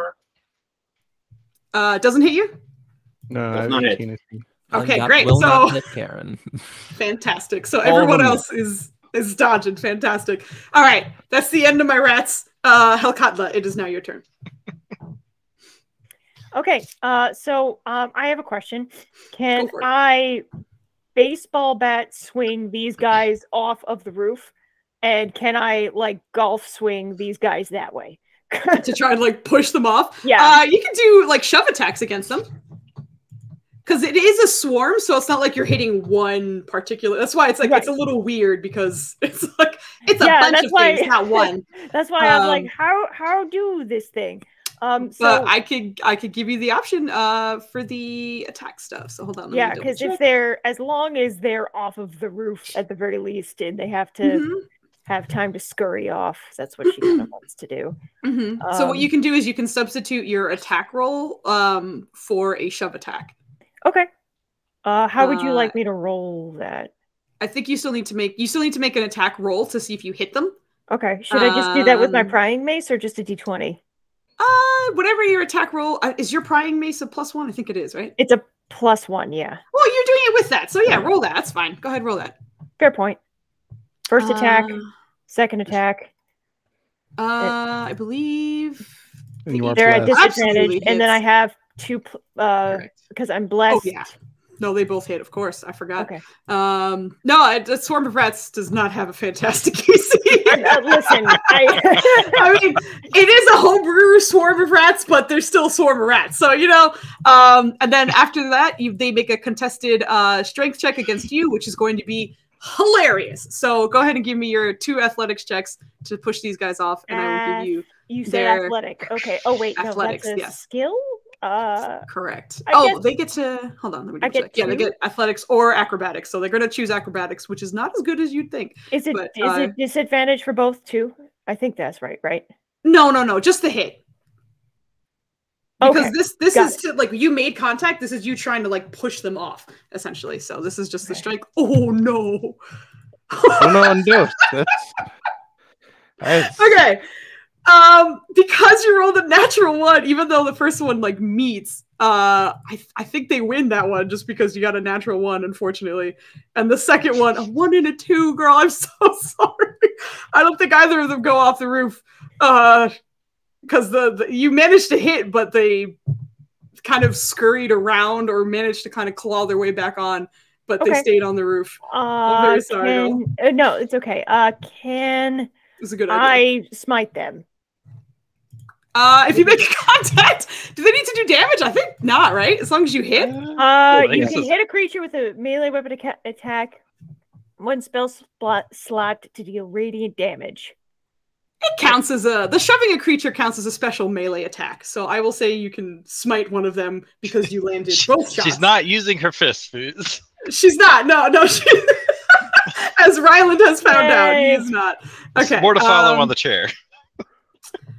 Doesn't hit you? No, Does I not hit. can't. Okay, That great. will So not hit Karen. fantastic. So All of everyone them else is dodging. Fantastic. All right, that's the end of my rats. Helkatla, it is now your turn. Okay, so I have a question. Can I baseball bat swing these guys off of the roof? And can I like golf swing these guys that way? To try and like push them off? Yeah. You can do like shove attacks against them. Because it is a swarm, so it's not like you're hitting one particular. That's why it's like it's a little weird because it's like it's a bunch of things, not one. That's why I'm like, how do this thing? So but I could give you the option for the attack stuff. So hold on. Yeah, because if they're as long as they're off of the roof at the very least, and they have to have time to scurry off. That's what she kind of wants to do. So what you can do is you can substitute your attack roll for a shove attack. Okay. How would you like me to roll that? I think you still need to make an attack roll to see if you hit them. Okay. Should I just do that with my prying mace or just a d20? Whatever your attack roll is. Your prying mace a +1? I think it is, right? It's a +1, yeah. Well, you're doing it with that, so yeah, roll that. That's fine. Go ahead, roll that. Fair point. First attack, second attack. I believe they're at disadvantage, and then I have 2 because I'm blessed. Oh yeah. No, they both hit, of course. I forgot. Okay. No, the Swarm of Rats does not have a fantastic QC. Listen, I mean, it is a homebrew Swarm of Rats, but they're still Swarm of Rats. So, you know, and then after that, they make a contested strength check against you, which is going to be hilarious. So go ahead and give me your 2 athletics checks to push these guys off, and I will give you You say athletic. Okay. Oh, wait. Athletics, no, that's a skill? Correct. guess, they get to hold on. Let me get check. Yeah, they get athletics or acrobatics. So they're going to choose acrobatics, which is not as good as you'd think. Is it disadvantage for both too? I think that's right. Right? No. Just the hit. Because this is it. to, like, you made contact. This is you trying to like push them off essentially. So this is just the strike. Oh no. No. That's... Okay. Because you rolled a natural 1, even though the first one like meets, I think they win that one just because you got a natural 1, unfortunately. And the second one, a 1 and a 2, girl. I'm so sorry. I don't think either of them go off the roof. Because you managed to hit, but they kind of scurried around or managed to kind of claw their way back on, but they stayed on the roof. I'm very sorry. No, it's okay. It's a good idea. I smite them. If you make contact, do they need to do damage? I think not, right? As long as you hit. You can hit a creature with a melee weapon attack. 1 spell slot to deal radiant damage. It counts as the shoving a creature counts as a special melee attack. So I will say you can smite one of them because you landed both shots. She's not using her fist, Foos. She's not. No. She, as Ryland has found out, he is not. Okay. More to follow on the chair.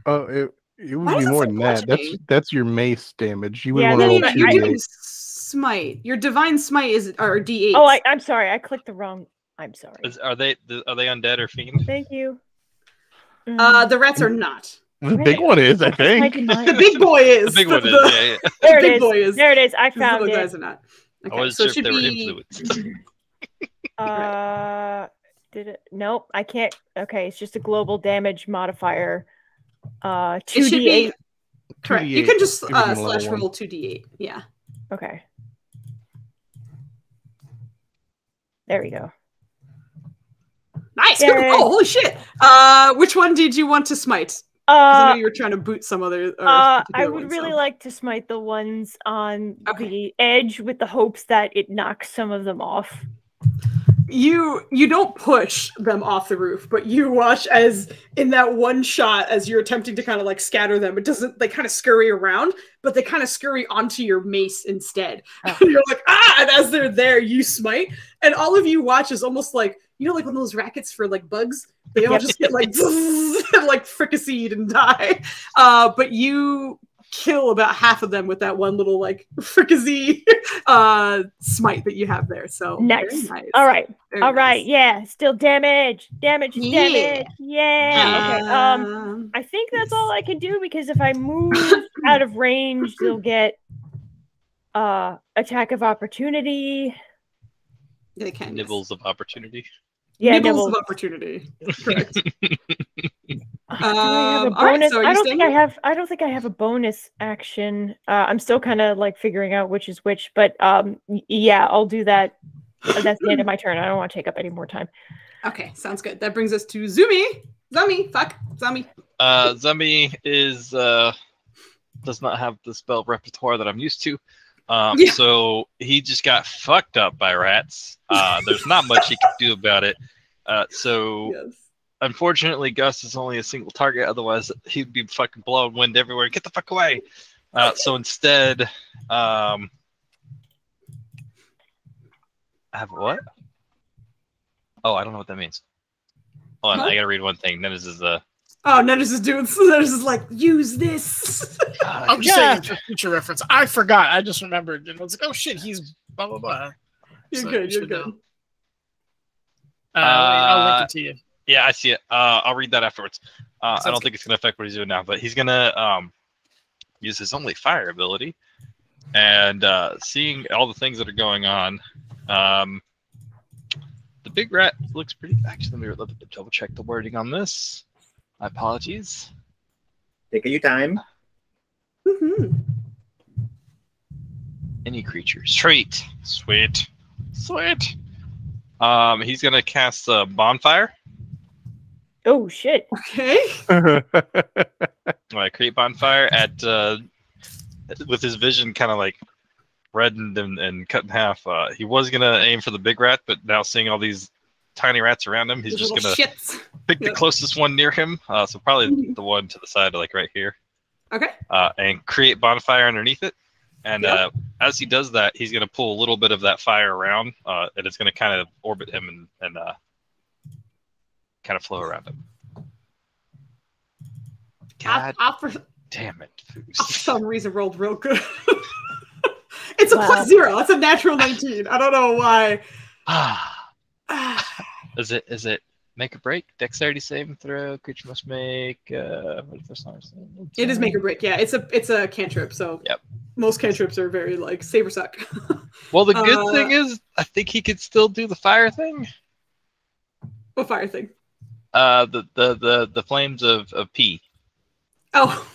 Oh, it would be more than that. That's your mace damage. You wouldn't want to roll you're doing smite. Your divine smite is D8. Oh, I'm sorry. I clicked the wrong. I'm sorry. Are they undead or fiend? Thank you. The rats are not. The big one is, I think. The big boy is. The big one is. Yeah. There it is. There it is. I found the it. Guys are not. Okay, I wasn't sure if they were influenced. Did it? Nope. I can't. Okay, it's just a global damage modifier. 2d8. Correct. 2d8. You can just slash roll 2d8. Yeah. Okay. There we go. Nice. Good. Oh, holy shit. Which one did you want to smite? Because I know you were trying to boot some other. I would really like to smite the ones on the edge with the hopes that it knocks some of them off. You don't push them off the roof, but you watch as in that one shot, as you're attempting to kind of like scatter them, it doesn't, they kind of scurry around, but they kind of scurry onto your mace instead. Oh. You're like, ah! And as they're there, you smite, and all of you watch is almost like, you know, like one of those rackets for like bugs. They all just get like and like fricasseed and die. But you kill about half of them with that one little like fricassee smite that you have there. So nice. Nice. All right. Very all right. nice. Yeah. Still damage. Damage. Yeah. Damage. Yeah. Okay. I think that's all I can do, because if I move out of range, they'll get attack of opportunity. They can. Nibbles of opportunity. Yeah, nibbles of opportunity. Correct. Do I have a bonus? Right, so I don't think I have a bonus action. I'm still kind of like figuring out which is which, but yeah, I'll do that. That's the end of my turn. I don't want to take up any more time. Okay, sounds good. That brings us to Zumi. Zumi. Zumi is does not have the spell repertoire that I'm used to. So he just got fucked up by rats. There's not much he can do about it. Unfortunately, Gus is only a single target. Otherwise, he'd be fucking blowing wind everywhere. Get the fuck away. So instead, I have what? Oh, I don't know what that means. Hold on, I gotta read one thing. Then this is Oh, Nettis is doing. Nettis is like, use this. I'm just saying for future reference. I forgot. I just remembered, and I was like, oh shit, he's blah blah blah. You're good. You're good. I'll link it to you. Yeah, I see it. I'll read that afterwards. I don't think it's gonna affect what he's doing now, but he's gonna use his only fire ability, and seeing all the things that are going on. The big rat looks pretty. Actually, let me double check the wording on this. My apologies. Take your time. Any creature. Sweet. He's gonna cast a bonfire. Oh shit. Okay. Create bonfire at with his vision kind of like reddened and cut in half. He was gonna aim for the big rat, but now seeing all these tiny rats around him, he's just gonna pick the closest one near him. So probably the one to the side, like right here. Okay. And create bonfire underneath it. And as he does that, he's gonna pull a little bit of that fire around, and it's gonna kind of orbit him and kind of flow around him. God damn it! For some reason, rolled real good. It's a +0. It's a natural 19. I don't know why. Is it make or break? Dexterity saving throw. Creature must make. It is make or break. Yeah, it's a cantrip. So most cantrips are very like save or suck. Well, the good thing is, I think he could still do the fire thing. What fire thing? The flames of pee. Oh,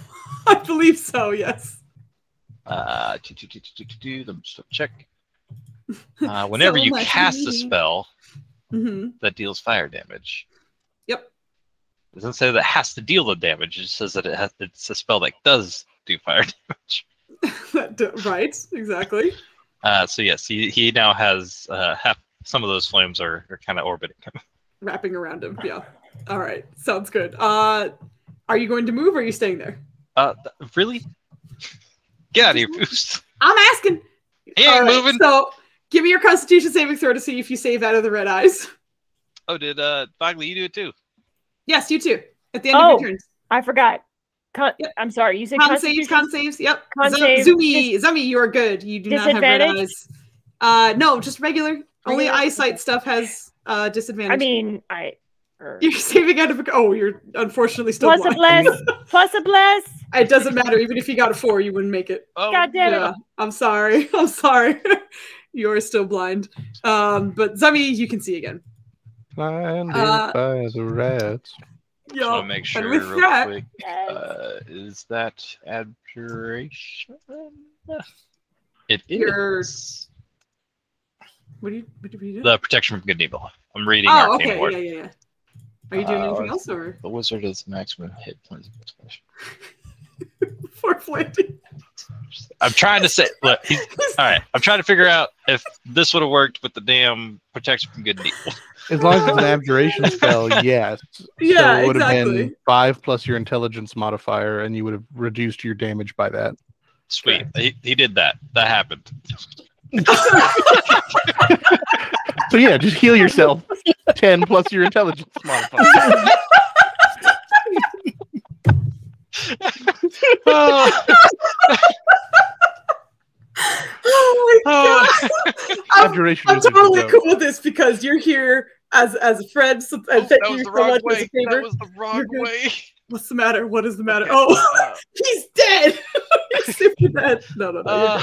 I believe so. Yes. Let me just check. Whenever you cast a spell that deals fire damage. Yep. It doesn't say that it has to deal the damage. It just says that it's a spell that does do fire damage. Right. Exactly. So yes, he now has some of those flames are kind of orbiting him. Wrapping around him. Yeah. All right. Sounds good. Are you going to move or are you staying there? Really? Get out of here, Boost. I'm asking. He ain't moving. So give me your Constitution saving throw to see if you save out of the red eyes. Oh, did Bogley, you do it too? Yes, you too. At the end of your turns. I forgot. I'm sorry. You said con saves. Yep. Zumi, you are good. You do not have red eyes. No, just regular. Only eyesight stuff has disadvantage. I mean, You're saving out of a... Oh, you're unfortunately still blind. Plus a bless. It doesn't matter. Even if you got a 4, you wouldn't make it. Oh, God damn it. I'm sorry. You're still blind. But Zumi, you can see again. Blinded by the rats. Just want to make sure real quick. Is that abjuration? It is. What do you do? The protection from good and evil. I'm reading Arcane Ward. Yeah. Are you doing anything else, or the wizard is maximum hit points? for Flandy? I'm trying to say, look, all right. I'm trying to figure out if this would have worked with the damn protection from good and evil. As long as it's an abjuration spell, yes. Yeah, so it would have exactly. been 5 plus your intelligence modifier, and you would have reduced your damage by that. Sweet. He did that. That happened. So yeah, just heal yourself. 10 plus your intelligence modifier. Oh my god! I'm totally cool with this because you're here as a friend. So, and thank you so much as a favor. That was the wrong way. What's the matter? What is the matter? Oh, he's dead. He's super dead. No.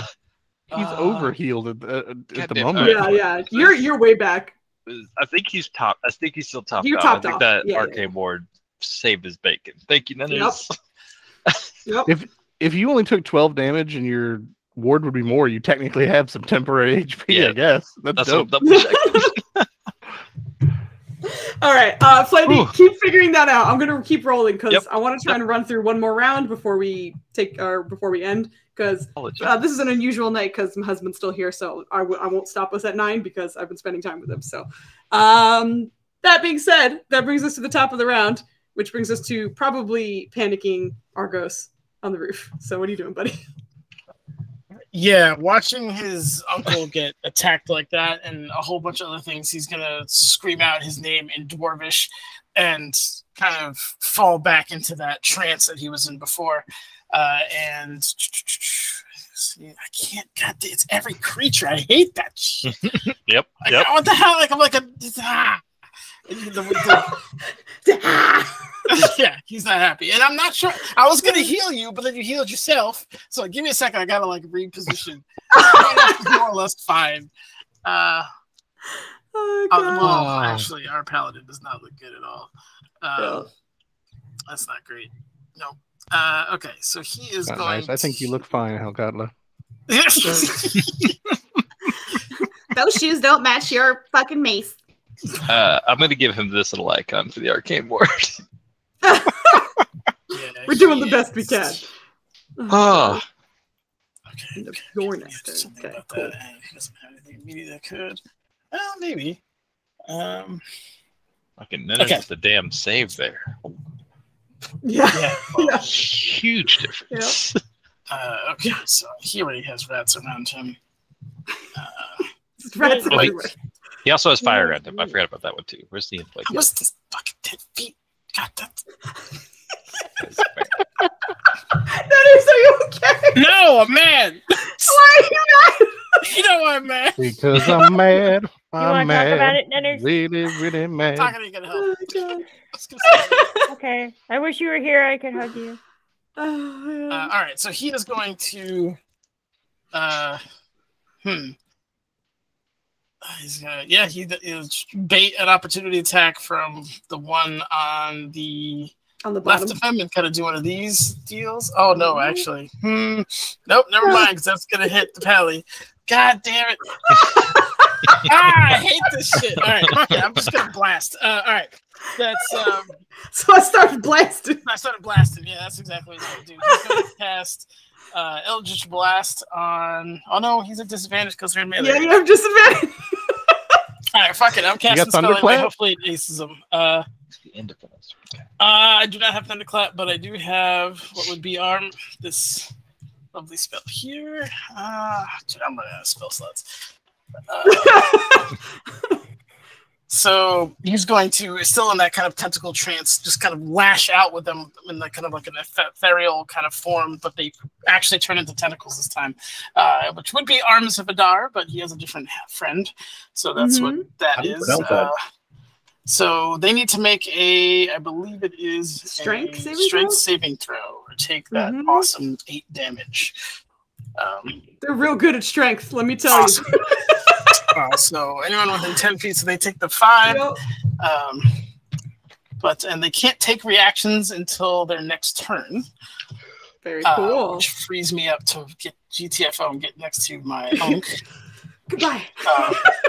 He's overhealed at the moment. Yeah. You're way back. I think he's top. I think he's still top. You're off. topped I think off. that Yeah, arcane ward saved his bacon. Thank you, Nanners. Yep. If you only took 12 damage and your ward would be more, you technically have some temporary HP, I guess. That's dope. All right, Flandy, keep figuring that out. I'm gonna keep rolling because I want to try and run through one more round before we end. Because this is an unusual night because my husband's still here, so I won't stop us at 9 because I've been spending time with him. So, that being said, that brings us to the top of the round, which brings us to probably panicking Argos on the roof. So, what are you doing, buddy? Yeah, watching his uncle get attacked like that and a whole bunch of other things, he's going to scream out his name in Dwarvish and kind of fall back into that trance that he was in before. And I can't, God, it's every creature. I hate that shit. Yep. What the hell? Like, I'm like yeah, he's not happy. And I'm not sure. I was going to heal you, but then you healed yourself. So give me a second. I got to like reposition. More or less fine. Well, actually, our paladin does not look good at all. That's not great. No. Okay, so he is going. Nice. I think you look fine, Helgatla. Those shoes don't match your fucking mace. I'm going to give him this little icon for the arcane ward. We're doing the best we can. Oh. Okay. Your next turn. Okay, cool. He doesn't have anything immediate that could. Well, maybe. Fucking Nanners the damn save there. Yeah. Huge difference. Okay, so he already has rats around him. Rats everywhere. He also has fire around him. I forgot about that one too. Where's the inflict? What's this fucking 10 feet? God, that's... Nanners, are you okay? No, I'm mad. Why are you mad? You know why I'm mad. Because I'm mad. I'm mad. Talk about it, Nanners? Really mad. Talking ain't gonna help. Okay. I wish you were here. I could hug you. All right, so he is going to he's gonna he'll bait an opportunity attack from the one on the left of him and kind of do one of these deals. Oh no, actually. Nope, never mind, because that's gonna hit the pally. God damn it. I hate this shit. All right, okay, I'm just gonna blast. All right. That's so I started blasting. Yeah, that's exactly what I'm gonna do. He's gonna cast Eldritch Blast on. Oh no, he's at disadvantage because they're in melee. Yeah, you have disadvantage. All right, fuck it. I'm casting spell anyway. Hopefully it aces him. Okay. I do not have Thunderclap, but I do have what would be this lovely spell here. Dude, I'm running out of spell slots. So he's going to, still in that kind of tentacle trance, just kind of lash out with them in that kind of like an ethereal kind of form, but they actually turn into tentacles this time, which would be Arms of Adar, but he has a different friend. So that's what that is. So they need to make I believe it is strength saving throw, or take that awesome 8 damage. They're real good at strength, let me tell you. So anyone within 10 feet, so they take the 5. And they can't take reactions until their next turn. Very cool. Which frees me up to get GTFO and get next to my unk. Goodbye.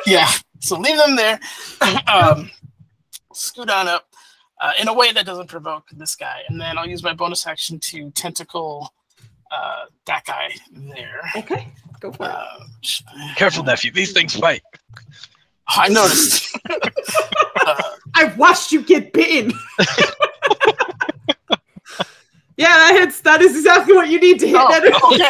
Yeah. So leave them there. Scoot on up. in a way that doesn't provoke this guy. And then I'll use my bonus action to tentacle that guy there. Okay, go for it. Careful, nephew. These things fight. I noticed. I've watched you get bitten. Yeah, that hits. That is exactly what you need to hit. Okay.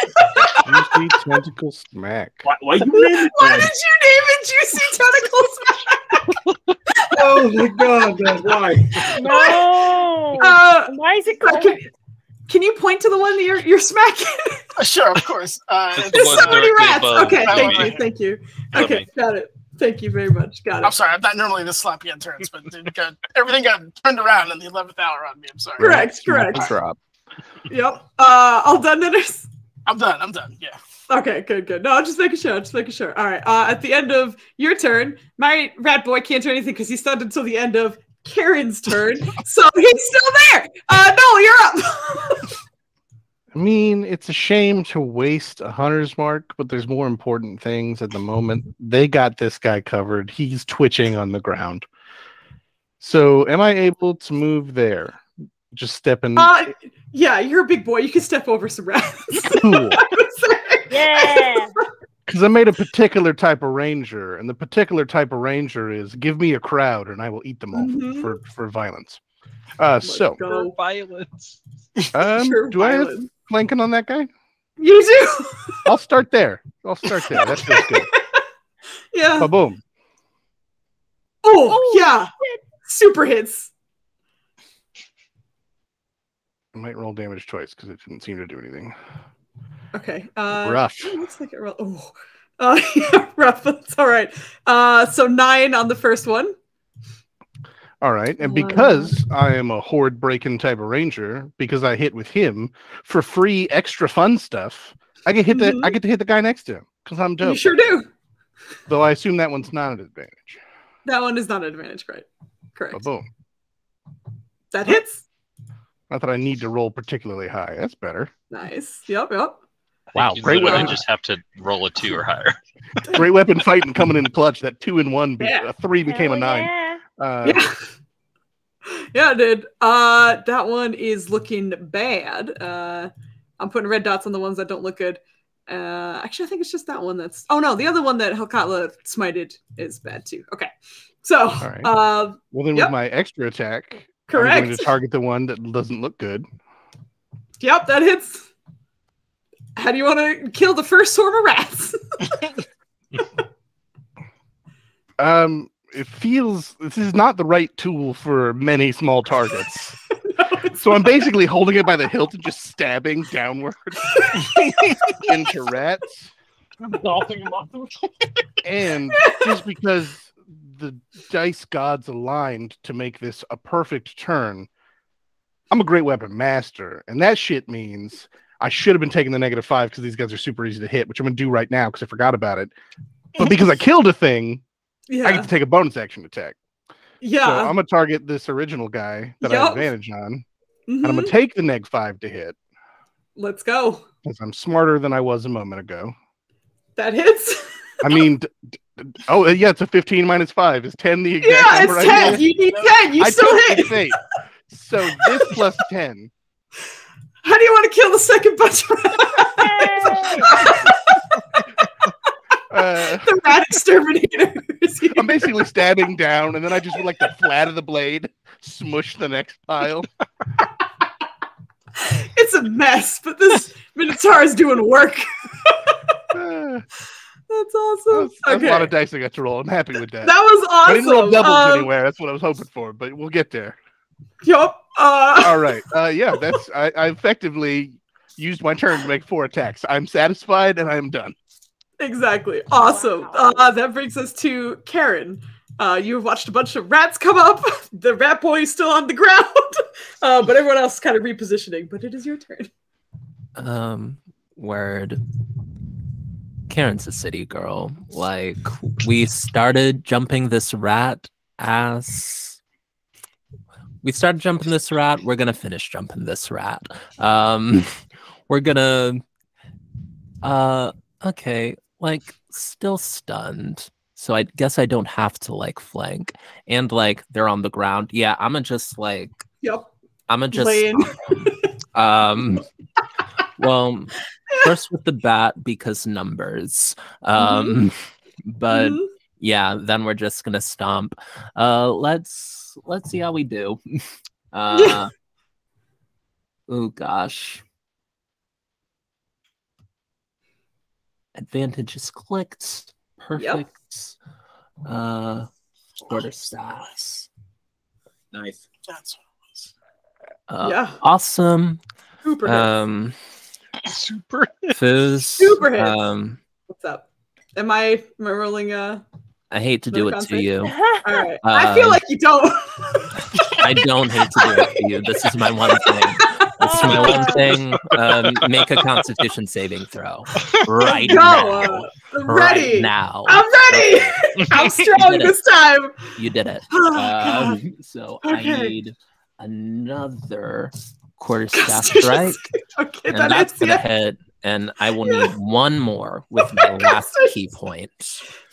Juicy tentacle smack. Why you name it? Why did you name it Juicy Tentacle Smack? Oh my god, man, why? No. Why is it called? Can you point to the one that you're smacking? Sure, of course. It's There's the so one many directly rats. above Okay, me. thank you. Above Okay, me. got it. Thank you very much. Got it. I'm sorry, I'm not normally this sloppy on turns, but everything got turned around in the 11th hour on me. I'm sorry. Correct. Drop. Yep. All done, Nitters? I'm done. Yeah. Okay, good. No, just making sure. All right. At the end of your turn, my rat boy can't do anything because he's stunned until the end of Karen's turn. So he's still there. No, you're up. I mean, it's a shame to waste a hunter's mark, but there's more important things at the moment. They got this guy covered. He's twitching on the ground. So am I able to move there? Just step in. Yeah, you're a big boy. You can step over some rats. Cool. Yeah. Because I made a particular type of ranger, and the particular type of ranger is give me a crowd and I will eat them all for violence. So go. Violence. do I have flanking on that guy? You do. I'll start there. That feels good. Yeah. Boom. Oh, yeah. Shit. Super hits. I might roll damage twice because it didn't seem to do anything. Okay. Rough. It looks like it rolled. Oh. Yeah, rough. That's all right. So 9 on the first one. All right. And because I am a horde breaking type of ranger, because I hit with him for free extra fun stuff, I get I get to hit the guy next to him because I'm dope. You sure do. Though I assume that one's not an advantage. That one is not an advantage, right? Correct. Boom. That hits. Not that I need to roll particularly high. That's better. Nice. Yep. Wow, You great literally weapon. just have to roll a 2 or higher. Great weapon fighting coming in clutch. That 2 and 1, a 3 became a 9. Yeah. Yeah, dude. That one is looking bad. I'm putting red dots on the ones that don't look good. Actually, I think it's just that one that's. Oh no, the other one that Helkatla smited is bad too. Okay, so all right. Well, then with my extra attack, correct. I'm going to target the one that doesn't look good. Yep, that hits. How do you want to kill the first swarm of rats? It feels this is not the right tool for many small targets. So I'm basically holding it by the hilt and just stabbing downward into rats. And just because the dice gods aligned to make this a perfect turn, I'm a great weapon master, and that shit means I should have been taking the -5 because these guys are super easy to hit, which I'm going to do right now because I forgot about it. But because I killed a thing, I get to take a bonus action attack. Yeah. So I'm going to target this original guy that I have advantage on, and I'm going to take the -5 to hit. Let's go. Because I'm smarter than I was a moment ago. That hits. I mean, oh, yeah, it's a 15 minus 5. Is 10 the exact number? It's 10. You need 10. You still hit. 8. So this plus 10. How do you want to kill the second bunch of the rat exterminators? I'm basically stabbing down, and then I just with like the flat of the blade smush the next pile. It's a mess, but this Minotaur is doing work. That's awesome. That's a lot of dice I got to roll. I'm happy with that. That was awesome. I didn't roll doubles anywhere. That's what I was hoping for, but we'll get there. Yup. All right. Yeah, that's I effectively used my turn to make 4 attacks. I'm satisfied and I am done. Exactly. Awesome. That brings us to Karen. You've watched a bunch of rats come up. The rat boy is still on the ground, but everyone else is kind of repositioning. But it is your turn. Word. Karen's a city girl. Like, we started jumping this rat ass. We started jumping this rat. We're gonna finish jumping this rat. We're gonna. Okay. Like, still stunned. so I guess I don't have to like flank, and like they're on the ground. Yeah, I'm gonna just like. Yep. I'm gonna just. Lay in. Well, first with the bat because numbers. But yeah, then we're just gonna stomp. Let's see how we do. Oh gosh. Advantage is clicked. Perfect. Quarter stats. Nice. That's what it was. Yeah. Awesome. Super hits. Super. Fizz. Super hits. What's up? Am I rolling I hate to do it to you. All right. I feel like you don't. I don't hate to do it to you. This is my one thing. This is my one thing. Make a Constitution saving throw right now. I'm ready. Right now. I'm ready. I'm strong this time. You did it. So I need another quarter staff strike, and that's gonna hit. And I will need one more with my last key point.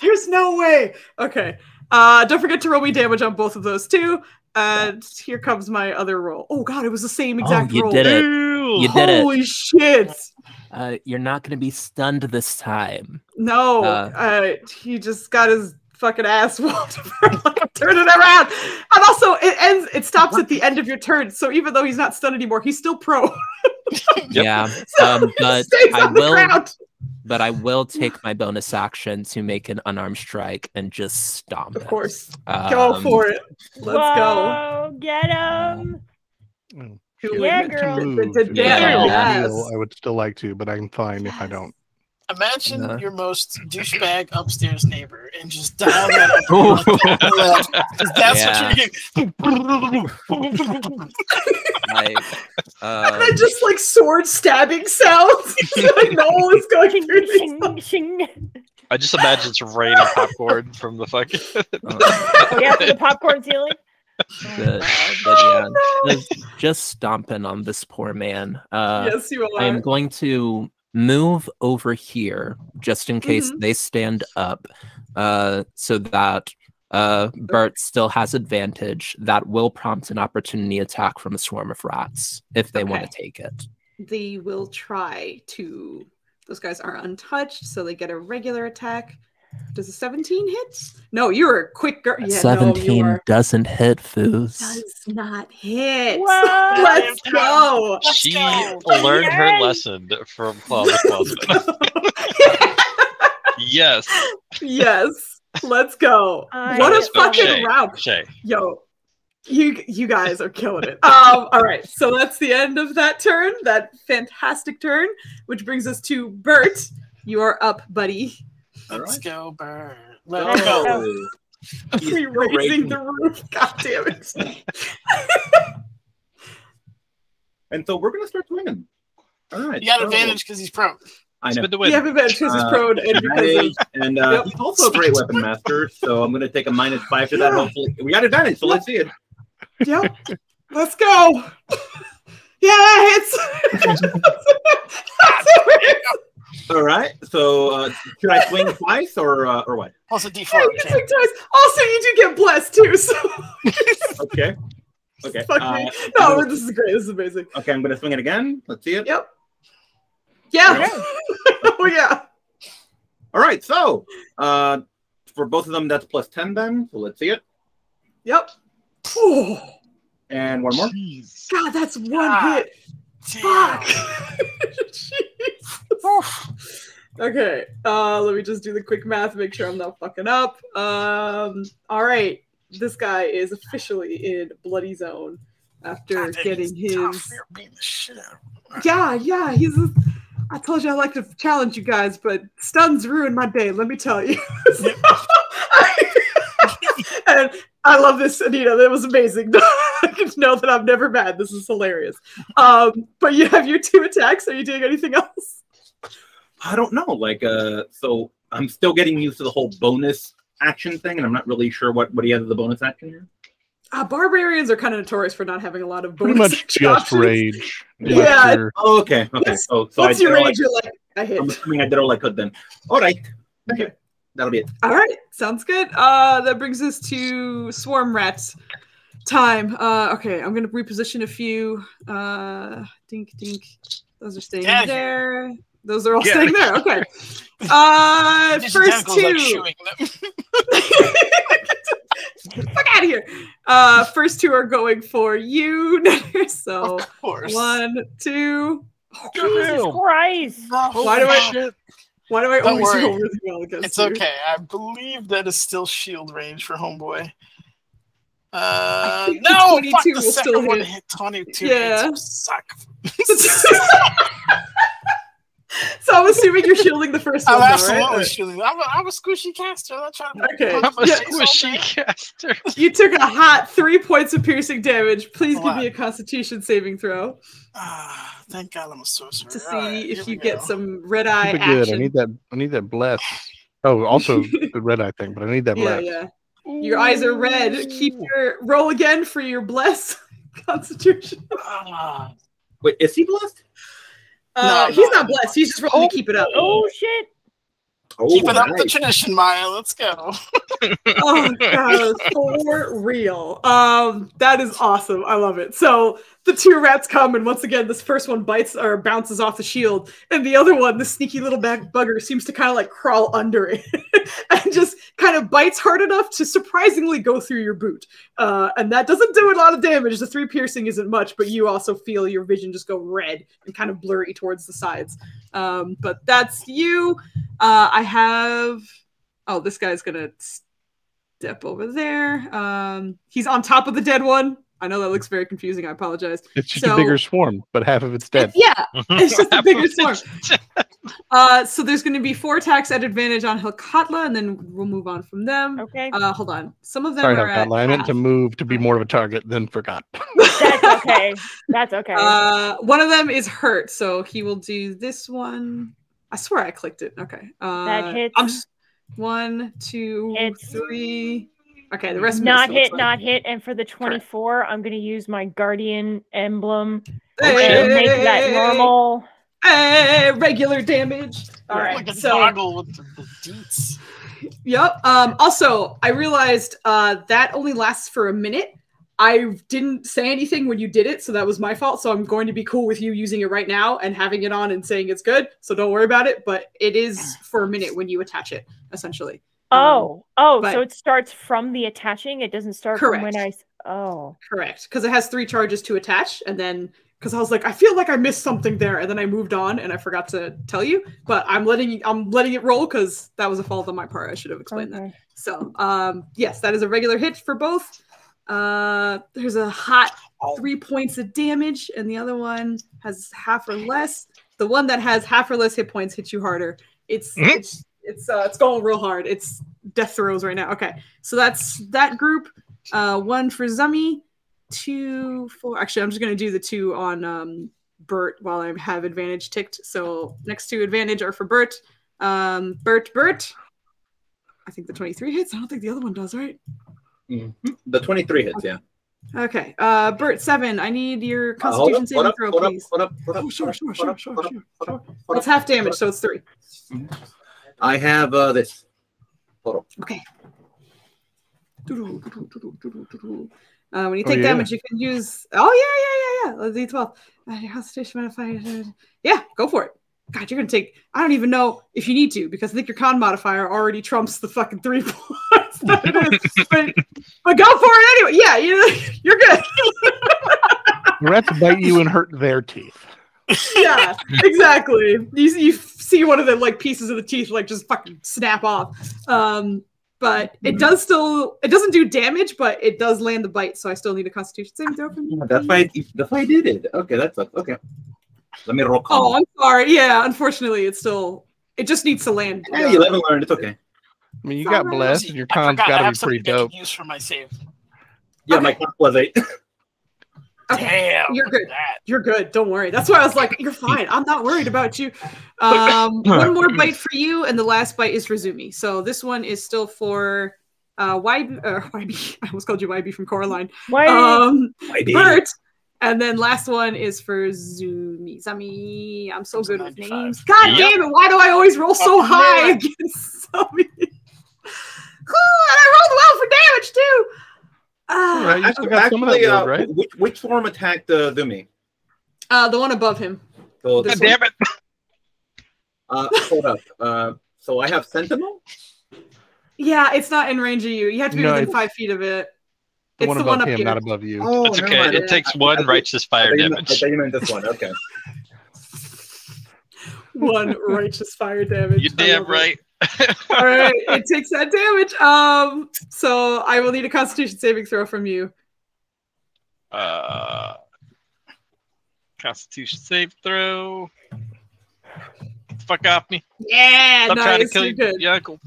There's no way. Okay. Don't forget to roll me damage on both of those too. And here comes my other roll. Oh god, it was the same exact roll. You did it. You did it. Holy shit. You're not going to be stunned this time. No. He just got his fucking ass whooped for like turning around. And also it stops at the end of your turn. So even though he's not stunned anymore, he's still prone. Yeah. But I will take my bonus action to make an unarmed strike and just stomp. Of course. Go for it. Let's go. Get him. Yeah, girl. I would still like to, but I'm fine if I don't. Imagine your most douchebag upstairs neighbor and just dial that up. That's what you're getting. And then just like sword stabbing sounds. Like no one was going through these. I just imagine it's raining popcorn from the fucking. Yeah, from the popcorn ceiling. But yeah, just stomping on this poor man. Yes, you are. I'm going to move over here just in case they stand up, so that Bert still has advantage. That will prompt an opportunity attack from a swarm of rats if they want to take it. They will try to. Those guys are untouched, so they get a regular attack. Does a 17 hit? No, you're a quick girl. Yeah, 17 doesn't hit, Foos. Does not hit. What? Let's go. She learned her lesson from Claude Yes. Yes. Let's go. What a fucking round. Shay. Yo, you guys are killing it. All right. So that's the end of that turn. That fantastic turn, which brings us to Bert. You are up, buddy. Let's go, Bert. Let's go. We're raising the roof. God damn it. And so we're going to start swinging. All right. You got advantage because he's prone. I know. You have advantage because he's prone. And because he's also a great weapon master, so I'm going to take a -5 to that. Hopefully, we got advantage, so let's see it. Yep. Let's go. Yeah, it's. All right. So should I swing twice or what? Also D4. Yeah, you swing twice. Also, you do get blessed too. So. Okay. Okay. Fuck me. No, this is great. This is amazing. Okay, I'm going to swing it again. Let's see it. Yep. Yeah. Oh yeah. All right. So for both of them, that's +10 then. So let's see it. Yep. Oh. And one more. Jeez. God, that's one hit. Damn. Fuck. Okay. Let me just do the quick math, make sure I'm not fucking up. All right. This guy is officially in bloody zone after getting his. Yeah, he's. I told you I like to challenge you guys, but stuns ruined my day. Let me tell you. And I love this, Anita. That was amazing. I can know that I'm never mad. This is hilarious. But you have your 2 attacks. Are you doing anything else? I don't know. Like, so I'm still getting used to the whole bonus action thing, and I'm not really sure what he has as the bonus action here. Barbarians are kind of notorious for not having a lot of bonus. Pretty much just options. rage. Yeah. Oh, okay. Yes. So What's your rage? I hit. I'm assuming I did all I could then. All right. Okay. that'll be it. All right, sounds good. That brings us to swarm rats time. Okay, I'm gonna reposition a few. Dink dink. Those are staying there. Those are all staying there. Okay. First two. Fuck out of here. First two are going for you. So Of course. 1, 2. Oh, Jesus Christ! Why do I Don't always worry. roll really well against It's you? okay. I believe that is still shield range for homeboy. think No, 22 fuck the will still second one hit. hit 22. Yeah. Hits suck. So I'm assuming you're shielding the first one, I'm though, absolutely right? shielding. I'm a squishy caster. I'm not trying to. Okay. I'm a Yeah. squishy caster. You took a hot 3 points of piercing damage. Please A give lot. me a Constitution saving throw Thank God I'm a sorcerer. to see All right, if here you we get go. some red eye Keep it good. action. I need that bless. Oh, also the red eye thing, but I need that Yeah, bless. yeah. Your eyes are red. Keep your roll again for your bless Constitution. Ah, Wait, is he blessed? He's not blessed. He's just rolling to keep it up. Oh shit! Oh, keep it up the nice. tradition, Maya. Let's go. Oh god, for real. That is awesome. I love it. So the two rats come, and once again, this first one bites or bounces off the shield, and the other one, the sneaky little back bugger, seems to kind of like crawl under it and just kind of bites hard enough to surprisingly go through your boot. And that doesn't do a lot of damage. The 3 piercing isn't much, but you also feel your vision just go red and kind of blurry towards the sides. But that's you. I have. Oh, this guy's gonna step over there. He's on top of the dead one. I know that looks very confusing. I apologize. It's just a bigger swarm, but half of it's dead. Yeah, it's just a bigger swarm. So there's going to be 4 attacks at advantage on Hilkatla, and then we'll move on from them. Okay. Hold on. Some of them Sorry, are at Helcatla. I meant to half. move to be more of a target, then forgot. That's okay. That's okay. One of them is hurt, so he will do this one. I swear I clicked it. Okay. That hits. I'm just 1, 2, Hits. 3. Okay, the rest Not of it hit, not hit. And for the 24, I'm going to use my guardian emblem Hey! and make that normal. Hey, regular damage. All right. Like a So toggle with the deets. Yep. Also, I realized that only lasts for a minute. I didn't say anything when you did it, so that was my fault. So I'm going to be cool with you using it right now and having it on and saying it's good. So don't worry about it. But it is for a minute when you attach it, essentially. So but- it starts from the attaching. It doesn't start Correct. from when I. Oh. Correct. Because it has 3 charges to attach, and then because I was like, I feel like I missed something there, and then I moved on and I forgot to tell you. But I'm letting it roll because that was a fault on my part. I should have explained that. So yes, that is a regular hit for both. There's a hot 3 points of damage, and the other one has half or less. The one that has half or less hit points hits you harder. It's going real hard. It's death throws right now. Okay, so that's that group. 1 for Zummy, 2 for. Actually, I'm just gonna do the 2 on Bert while I have advantage ticked. So next 2 advantage are for Bert. Bert. I think the 23 hits. I don't think the other one does, right? Mm-hmm. The 23 hits, yeah. Okay. Bert, 7. I need your Constitution saving throw, please. Hold up. Oh, sure. It's half damage, so it's 3. I have this. Hold on. Okay. When you take damage, you can use. Oh yeah. Let's D12. Your Constitution modifier. Yeah, go for it. God, you're gonna take. I don't even know if you need to because I think your con modifier already trumps the fucking 3 points that it is. But go for it anyway. Yeah, you're good. Rats bite you and hurt their teeth. Yeah, exactly. You see one of the like pieces of the teeth like just fucking snap off. But it doesn't do damage, but it does land the bite, so I still need a Constitution saving throw from you. That's why I did it. Okay, that's okay. Let me roll. Oh, I'm sorry. Yeah, unfortunately, it just needs to land. Hey, you haven't learned. It's okay. I mean, you got blessed, and your con's got to be pretty dope. Use for my save. Yeah, Okay. my con was 8. Okay, Damn, you're look good. at that. You're good. Don't worry. That's why I was like, you're fine. I'm not worried about you. One more bite for you, and the last bite is for Zumi. So this one is still for YB. I almost called you YB from Coraline. Bert. And then last one is for Zumi. I'm so good with names. God damn it! Why do I always roll so high against Zumi? I rolled well for damage too. Right, you still got some of that build, right? Which form attacked Dumi? The one above him. So God damn it! Hold up. So I have Sentinel? Yeah, it's not in range of you. You have to be within 5 feet of it. The it's one the above one up him, here. not above you. Oh, That's okay. It takes one righteous fire damage. I thought you meant this one. Okay. 1 righteous fire damage. You're damn right. All right, it takes that damage. So I will need a Constitution saving throw from you. Constitution save throw. Fuck off me. Yeah, Stop trying to nice. kill You're good. your uncle.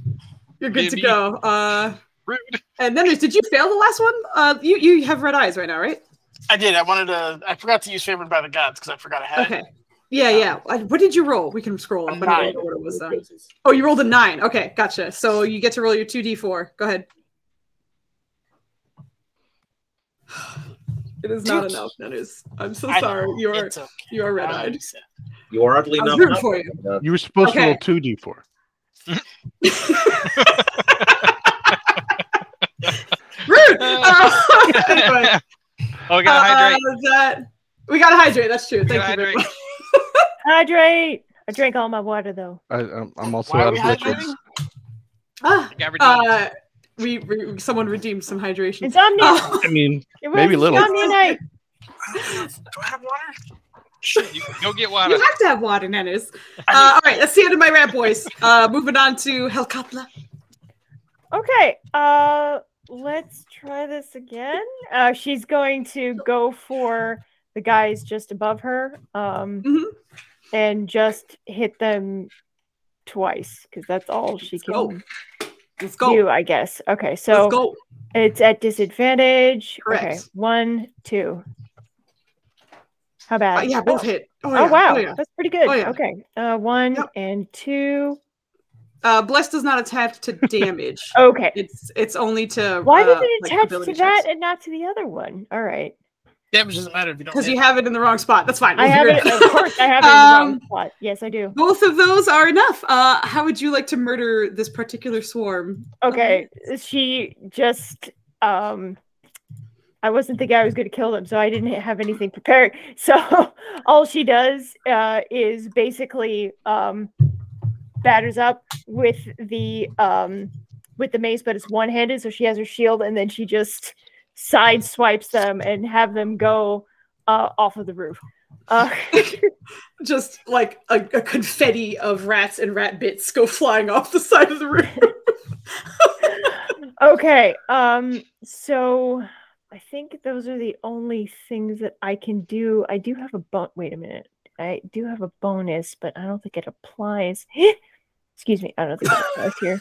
You're good to Baby. go. Rude. And then did you fail the last one? You have red eyes right now, right? I did. I forgot to use Favored by the Gods because I forgot I had it. Okay. Yeah. What did you roll? We can scroll up. A I don't 9. know what it was. Oh, you rolled a 9. Okay, gotcha. So you get to roll your 2d4. Go ahead. It is not enough. That is. I'm so sorry. You are red eyed. You are oddly I was enough. rooting for you. You were supposed to roll 2d4. Rude. Anyway, We gotta hydrate. we gotta hydrate. That's true. Thank you Gotta very much. Hydrate. I drank all my water though. I'm also Why are out we of liquids. Ah, we someone redeemed some hydration. Insomnia. I mean, It maybe a was little. Insomnia night. Do I have water? You go get water. You have to have water, Nanners. All right, that's the end of my rant, boys. Moving on to Helkatla. Okay. Let's try this again. She's going to go for the guys just above her. And just hit them twice because that's all she can Let's go. do, I guess. Okay, so Let's go. it's at disadvantage. Correct. Okay, 1, 2. How bad? Yeah, both hit. Oh, yeah. wow, Oh, yeah. that's pretty good. Oh, yeah. Okay, 1 Yep. and 2. Bless does not attach to damage. Okay. It's only to Why does it like attach ability to that checks. and not to the other one? All right. Damage doesn't matter if you don't. Because hit. you have it in the wrong spot. That's fine. I We'll have figure it. out. Of course, I have it in the wrong spot. Yes, I do. Both of those are enough. How would you like to murder this particular swarm? Okay, she just I wasn't thinking I was going to kill them, so I didn't have anything prepared. So all she does is basically batters up with the mace, but it's one-handed, so she has her shield, and then she just side swipes them and have them go off of the roof. Just like a confetti of rats and rat bits go flying off the side of the roof. Okay, so I think those are the only things that I can do. I do have a wait a minute. I do have a bonus, but I don't think it applies. Excuse me, I don't think it applies here.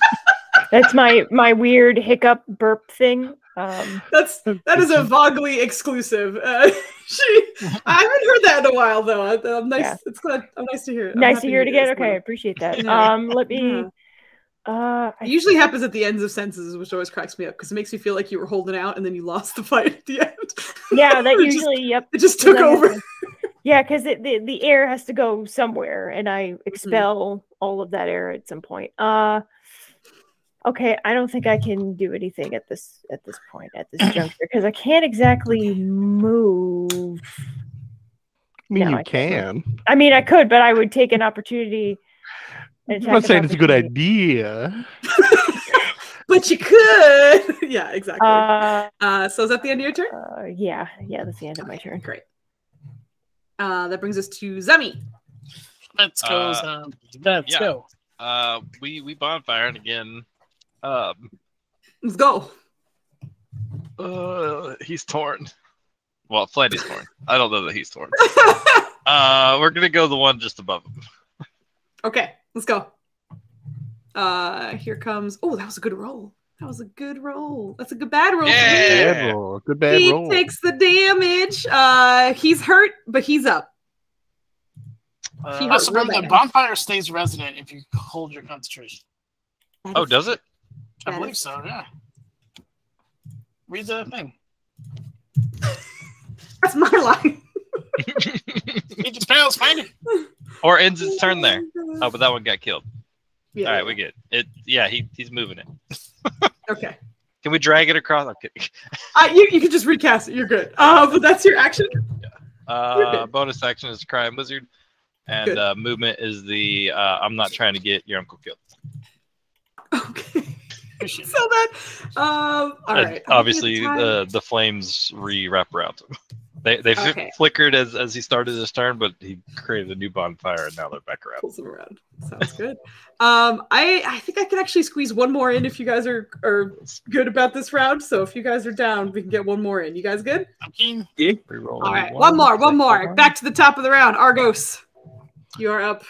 That's my weird hiccup burp thing. That is a Vogley exclusive. I haven't heard that in a while though. I'm nice. Yeah. It's good. I'm nice to hear it. I'm Nice happy to hear it this again. Okay, I morning. appreciate that. Yeah. Let me. It usually happens at the ends of sentences, which always cracks me up because it makes me feel like you were holding out and then you lost the fight at the end. Yeah, that It just- usually. Yep. It just took that over. happens. Yeah, because the air has to go somewhere, and I expel all of that air at some point. Okay, I don't think I can do anything at this point, at this juncture, because I can't exactly move. I mean, No, you I can't can. I mean, I could, but I would take an opportunity. I'm not saying it's a good idea. But you could. Yeah, exactly. So is that the end of your turn? Yeah, that's the end of my turn. Great. That brings us to Zemi. Let's go. Let's go. We bonfired again. Let's go. He's torn. Well, Flandy's torn. I don't know that he's torn. We're gonna go the one just above him. Okay, let's go. Here comes. Oh, that was a good roll. That was a good roll. That's a good bad roll. Yeah. Bad roll. Good bad He roll. takes the damage. He's hurt, but he's up. He hurt Also, real remember, the bad. bonfire stays resident if you hold your concentration. Oh, does it? I believe so, yeah. Read the thing. That's my line. He just fails, find it. Or ends its turn there. Oh, but that one got killed. Yeah. All right, we get it. Yeah, he's moving it. Okay. Can we drag it across? I'm kidding. You can just recast it. You're good. But that's your action. Bonus action is Cry and Wizard, and movement is the I'm not trying to get your uncle killed. Okay. So that all right. Obviously, the flames wrap around him. They flickered as he started his turn, but he created a new bonfire, and now they're back around. Pulls them around. Sounds good. I think I can actually squeeze one more in if you guys are good about this round. So if you guys are down, we can get one more in. You guys good? Yeah. All right, one more. Back to the top of the round. Argos, you are up.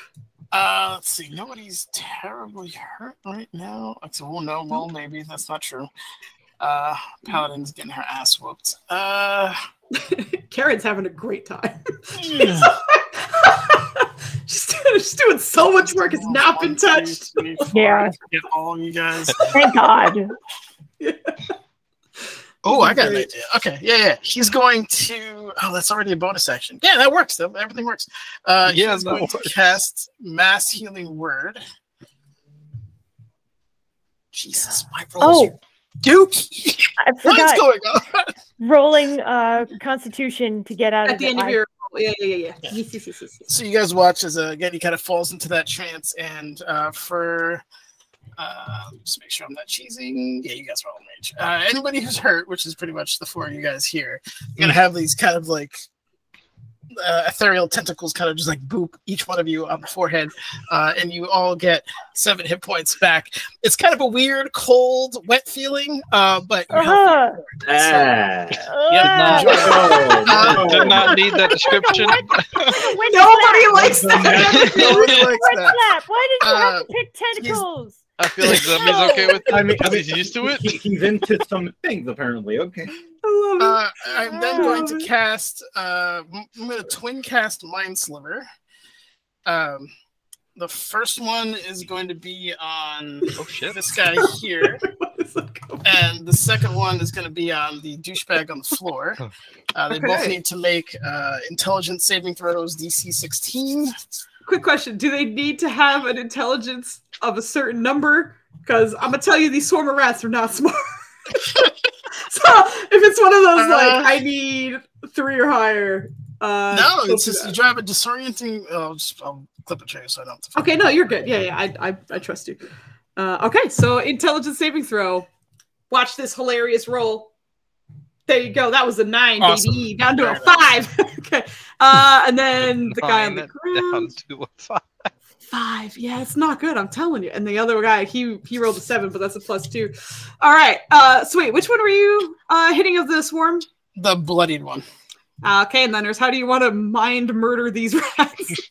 Let's see. Nobody's terribly hurt right now. Oh no, well maybe that's not true. Paladin's getting her ass whooped. Karen's having a great time. She's doing so much work. It's not been touched. Yeah. Get all you guys. Thank God. Yeah. Oh, I got an idea. Okay, yeah. He's going to. Oh, that's already a bonus action. Yeah, that works. Though. Everything works. He's going to cast Mass Healing Word. Jesus, my rolls. Oh, Duke. I forgot. What's going on? Rolling Constitution to get out at of the end of your. Yeah. Yes. So you guys watch as again he kind of falls into that trance, and for. Just make sure I'm not cheesing. Yeah, you guys are all mage. Anybody who's hurt, which is pretty much the four of you guys here, you're gonna have these kind of like ethereal tentacles kind of just like boop each one of you on the forehead, and you all get 7 hit points back. It's kind of a weird, cold, wet feeling, but you're healthy. Did not need that description. Nobody likes that. Nobody likes that. Why did you have to pick tentacles? I feel like Zemmy's okay with it. I mean, he's used to it. He's into some things, apparently. Okay. I'm then going to cast. I'm going to twin cast Mind Sliver. The first one is going to be on this guy here, and the second one is going to be on the douchebag on the floor. They both need to make intelligence saving throws DC 16. Quick question: do they need to have an intelligence of a certain number? Because I'm gonna tell you, these swarm of rats are not smart. So if it's one of those like I need 3 or higher. No, it's just you drive a disorienting. I'll clip a chair so I don't. Okay, no, you're good. Yeah, I trust you. Okay, so intelligence saving throw. Watch this hilarious roll. There you go. That was a 9, awesome. Baby. Down to a 5. Okay. And then the guy on the ground. Down to a 5. 5. Yeah, it's not good. I'm telling you. And the other guy, he rolled a 7, but that's a +2. All right. So wait, which one were you hitting of the swarm? The bloodied one. Okay, and then there's how do you want to mind murder these rats?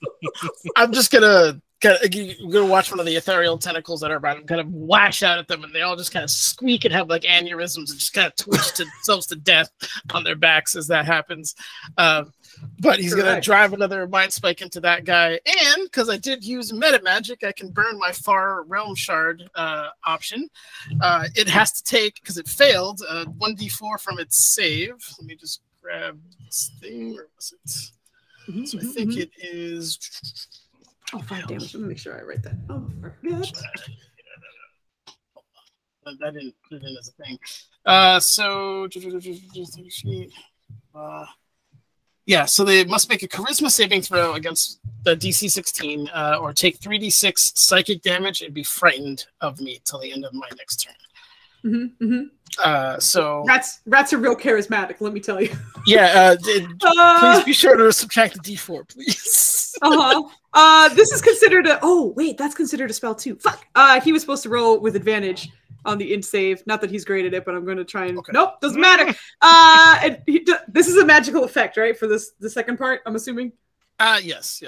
I'm just gonna watch one of the ethereal tentacles that are around him kind of lash out at them, and they all just kind of squeak and have like aneurysms and just kind of twitch themselves to death on their backs as that happens. But he's gonna drive another mind spike into that guy, and because I did use meta magic, I can burn my far realm shard option. It has to take, because it failed, 1d4 from its save. Let me just grab this thing. Where was it? So I think it is. Oh, 5 damage. Let me make sure I write that. Oh, I forgot. That didn't put it in as a thing. So yeah, so they must make a charisma saving throw against the DC 16, or take 3d6 psychic damage and be frightened of me till the end of my next turn. So rats are real charismatic, let me tell you. Yeah, please be sure to subtract a d4, please. This is considered a. Oh wait, that's considered a spell too. Fuck. He was supposed to roll with advantage on the int save. Not that he's great at it, but I'm going to try and. Okay. Nope, doesn't matter. This is a magical effect, right? For the second part, I'm assuming. Yes.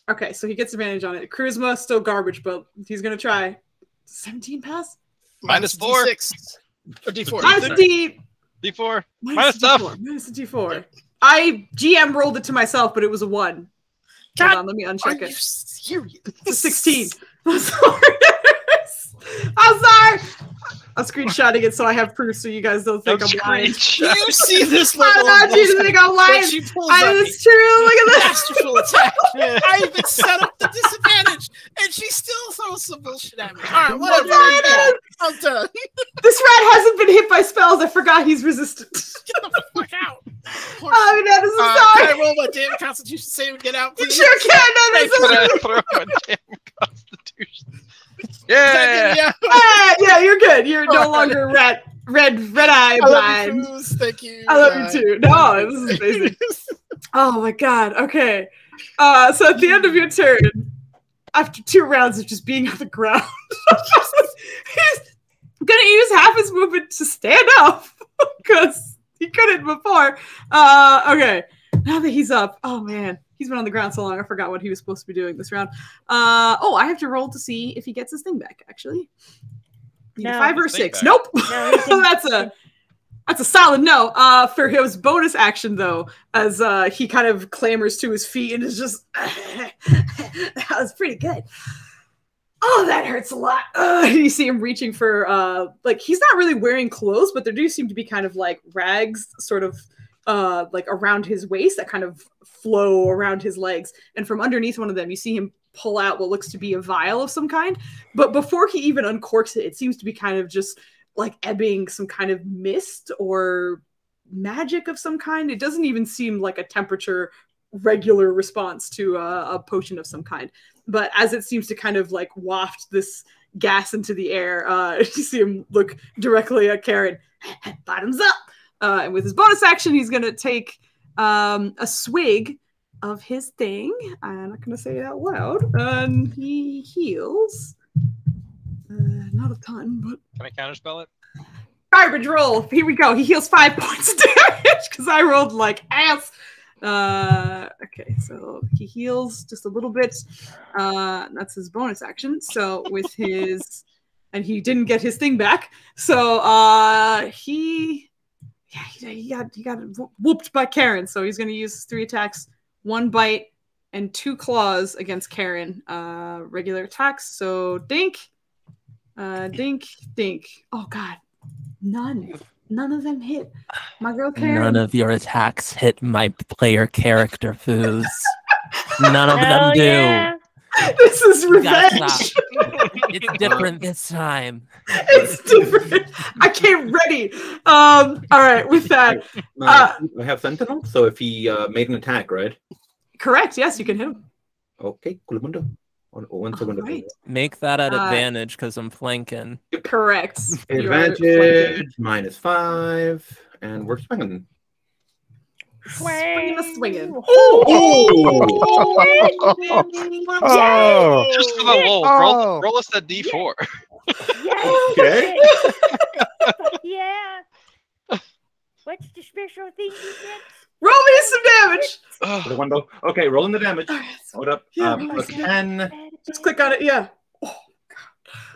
Okay, so he gets advantage on it. Charisma still garbage, but he's going to try. 17 pass. Minus 4. D6. Or D4. Minus D4. Minus D4. Minus D4. Yep. I GM rolled it to myself, but it was a 1. God, hold on, let me uncheck it. Are you serious? It's a 16. I'm sorry. I'm sorry. I'm screenshotting it so I have proof so you guys don't think I'm lying. Do you see this level I want you to think I'm lying. It's true. Look at this. Masterful attack. I even set up the disadvantage, and she still throws some bullshit at me. All right, whatever. I'm done. This rat hasn't been hit by spells. I forgot he's resistant. Get the fuck out. Oh, Nanus, I'm Can I sorry. roll my damn Constitution save and get out, You please? sure can, Nanus. Can I throw a damn Constitution? Yeah. Yeah, you're good. You're no longer red eye I blind. love you, Foos. Thank you. I love you too. No, this is amazing. Oh my god. Okay. So at the end of your turn, after 2 rounds of just being on the ground, he's gonna use half his movement to stand up because he couldn't before. Okay. Now that he's up, oh man, he's been on the ground so long. I forgot what he was supposed to be doing this round. Oh, I have to roll to see if he gets his thing back. Actually, No. 5 or His thing 6. back. Nope. No, That's a solid no. For his bonus action, though, as he kind of clambers to his feet and is just, that was pretty good. Oh, that hurts a lot. You see him reaching for, like, he's not really wearing clothes, but there do seem to be kind of like rags sort of like around his waist that kind of flow around his legs. And from underneath one of them, you see him pull out what looks to be a vial of some kind. But before he even uncorks it, it seems to be kind of just like ebbing some kind of mist or magic of some kind. It doesn't even seem like a temperature regular response to a potion of some kind. But as it seems to kind of like waft this gas into the air, you see him look directly at Karen. Bottoms up. And with his bonus action, he's going to take a swig of his thing. I'm not going to say it out loud. And he heals. Not a ton, but... Can I counterspell it? Garbage roll. Here we go. He heals 5 points of damage because I rolled like ass. Okay, so he heals just a little bit. That's his bonus action. So with his... And he didn't get his thing back. So he got whooped by Karen. So he's going to use 3 attacks, 1 bite, and 2 claws against Karen. Regular attacks. So dink, dink, dink. Oh God, none of them hit. My girl Karen. None of your attacks hit my player character, Foos. None of them do. Yeah. This is You gotta revenge. stop. It's different this time. It's different. I came ready. All right, with that. I have Sentinel, so if he made an attack, right? Correct. Yes, you can hit him. Okay, Culamundo. One second. All right. Make that at advantage because I'm flanking. Correct. You are Advantage -5, and we're swinging. Swinging a swinging. Oh. Just for the lol, Oh. roll us that D4. Okay. Yeah. What's the special thing you get? Roll me some damage. Culamundo. Okay, rolling the damage. All right, so Hold up. Yeah, Plus 10. just click on it. Yeah. Oh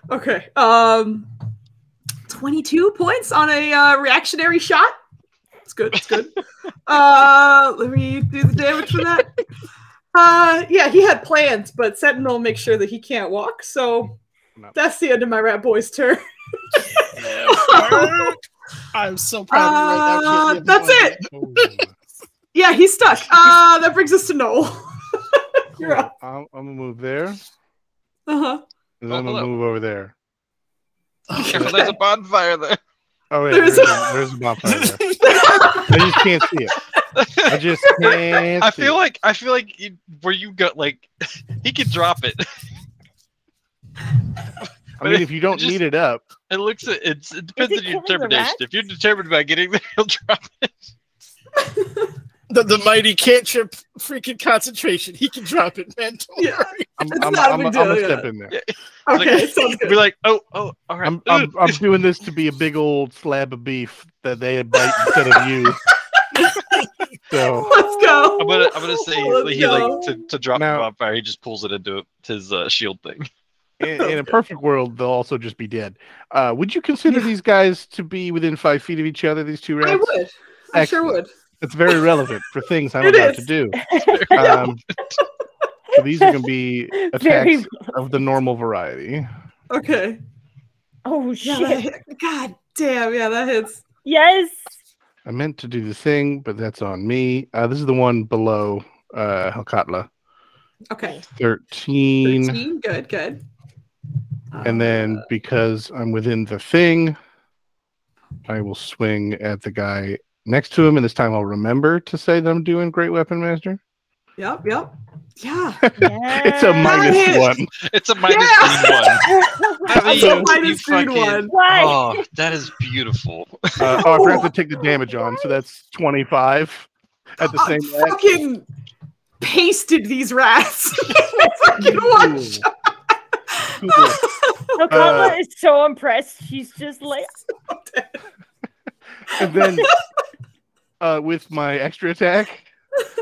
God. Okay. 22 points on a reactionary shot. It's good. It's good. Let me do the damage for that. Yeah, he had plans, but Sentinel makes sure that he can't walk. So that's the end of my rat boy's turn. I'm so proud of you right now. Kid. That's it. Yeah, he's stuck. That brings us to Noel. You're up. I'm gonna move there, Uh-huh. and then I'm gonna hello. move over there. Careful, there's a bonfire there. Oh wait, There's there's a bonfire there. I just can't see it. I just can't. I see feel it. like where you got like he could drop it. I mean, if you don't just- need it up, It looks it depends it on your killing the determination. rats? If you're determined about getting there, you'll drop it. The mighty cantrip freaking concentration. He can drop it, man. Don't Yeah. worry. I'm It's I'm not a I'm big gonna deal, step yeah. in there. Okay, Like, sounds good. Be like, all right. I'm doing this to be a big old slab of beef that they bite instead of you. So Let's go. I'm gonna say Let's he go. like to drop Now- the bonfire. He just pulls it into his shield thing. in a perfect world, they'll also just be dead. Would you consider these guys to be within 5 feet of each other? These 2 rats? I would. I sure Excellent. would. It's very relevant for things I'm It about is. to do. So these are going to be Very- attacks of the normal variety. Okay. Oh Yeah, shit. God damn. Yeah, that hits. Yes. I meant to do the thing, but that's on me. This is the one below Helkatla. Okay. 13. 13. Good, good. And then because I'm within the thing, I will swing at the guy next to him, and this time I'll remember to say that I'm doing Great Weapon Master. Yep. Yeah. It's a -1. It's a minus green one. It's a minus green one. Why? Oh, that is beautiful. I forgot to take the damage on, so that's 25 at the same rate. Fucking pasted these rats. Fucking one shot. Okama is so impressed. She's just like. And then with my extra attack,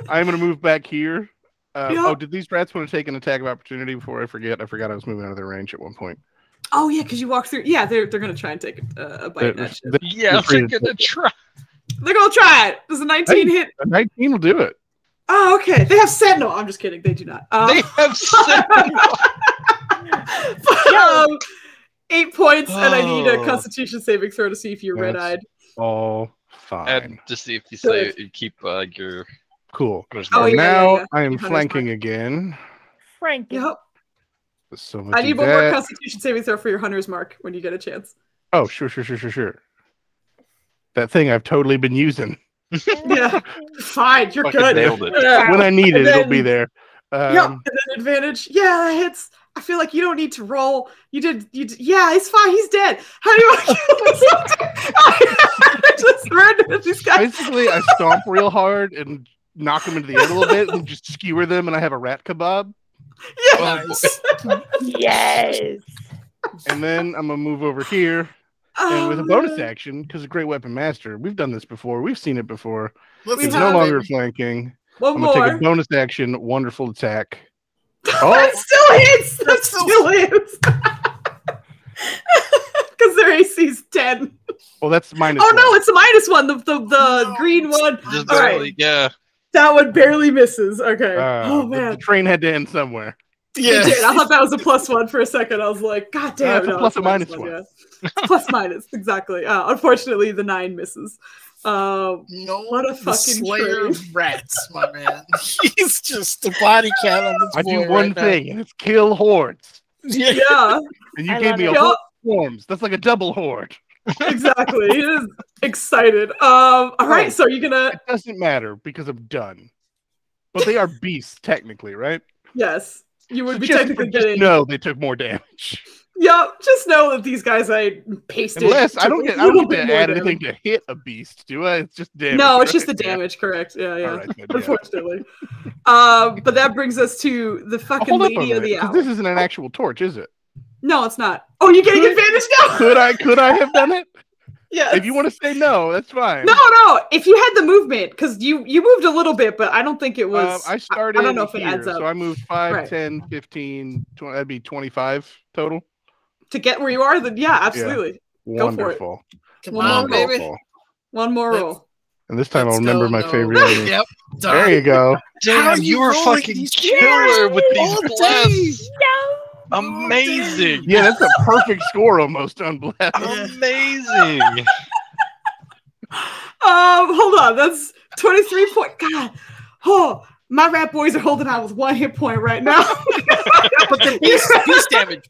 I'm going to move back here. Oh, did these rats want to take an attack of opportunity before I forget? I forgot I was moving out of their range at one point. Oh, yeah, because you walk through. Yeah, they're going to try and take a bite at you. Yeah, they're going to try. They're going to try it. Does a 19 hit? A 19 will do it. Oh, okay. They have Sentinel. I'm just kidding. They do not. They have Sentinel. 8 points, and I need a Constitution saving throw to see if you're red-eyed. Oh, fine. And to see if you say you keep your cool. Oh, now I am flanking again. Frankie. Yep. So I need one more Constitution saving throw for your Hunter's Mark when you get a chance. Oh, sure. That thing I've totally been using. Yeah, fine, you're Fucking good. nailed it. When I need it, it'll be there. Yeah, and then advantage. Yeah, that hits. I feel like you don't need to roll. You did. Yeah, he's fine. He's dead. How do you want to kill this? I just ran these guys. Basically, I stomp real hard and knock them into the air a little bit and just skewer them, and I have a rat kebab. Yes. Yes. And then I'm going to move over here. And with a bonus action, because of Great Weapon Master, we've done this before. We've seen it before. It's no longer flanking. One I'm more. going to take a bonus action, wonderful attack. That still hits. That still hits. Because their AC's 10. Well, that's -1. Oh no, it's a -1. The green one. Just All barely, right. yeah. That one barely misses. Okay. Oh man. The train had to end somewhere. Yeah. I thought that was a +1 for a second. I was like, God damn. It's a plus or minus one. Yeah. Plus minus, exactly. Unfortunately, the 9 misses. What a fucking slayer of rats, my man. He's just a body count on this I do board one right thing, and it's kill hordes. Yeah. And you gave me a whole swarms. That's like a double horde. Exactly. He is excited. All right, so you're gonna. It doesn't matter because I'm done. But they are beasts, technically, right? Yes. You would be technically getting. No, they took more damage. Yeah, just know that these guys I pasted. Unless I don't get to add anything to hit a beast, do I? It's just damage. No, it's just the damage, correct. Yeah. Right, unfortunately. But that brings us to the fucking Lady of the Hour. This isn't an actual torch, is it? No, it's not. Oh, you're getting advantage now? Could I have done it? Yes. If you want to say no, that's fine. No. If you had the movement, because you moved a little bit, but I don't think it was. I started. I don't know if it here, adds up. So I moved 5, 10, 15, 20. That'd be 25 total. To get where you are, then yeah, absolutely. Yeah. Go Wonderful. for it. Come on, baby. One more roll. And this time I'll remember my favorite enemy. Yep. There you go. Damn, you were fucking killer with these blasts. Amazing. Yeah, that's a perfect score almost on blast. Amazing. Hold on. That's 23 points. God. Oh, my rat boys are holding out with 1 hit point right now. But the beast damage.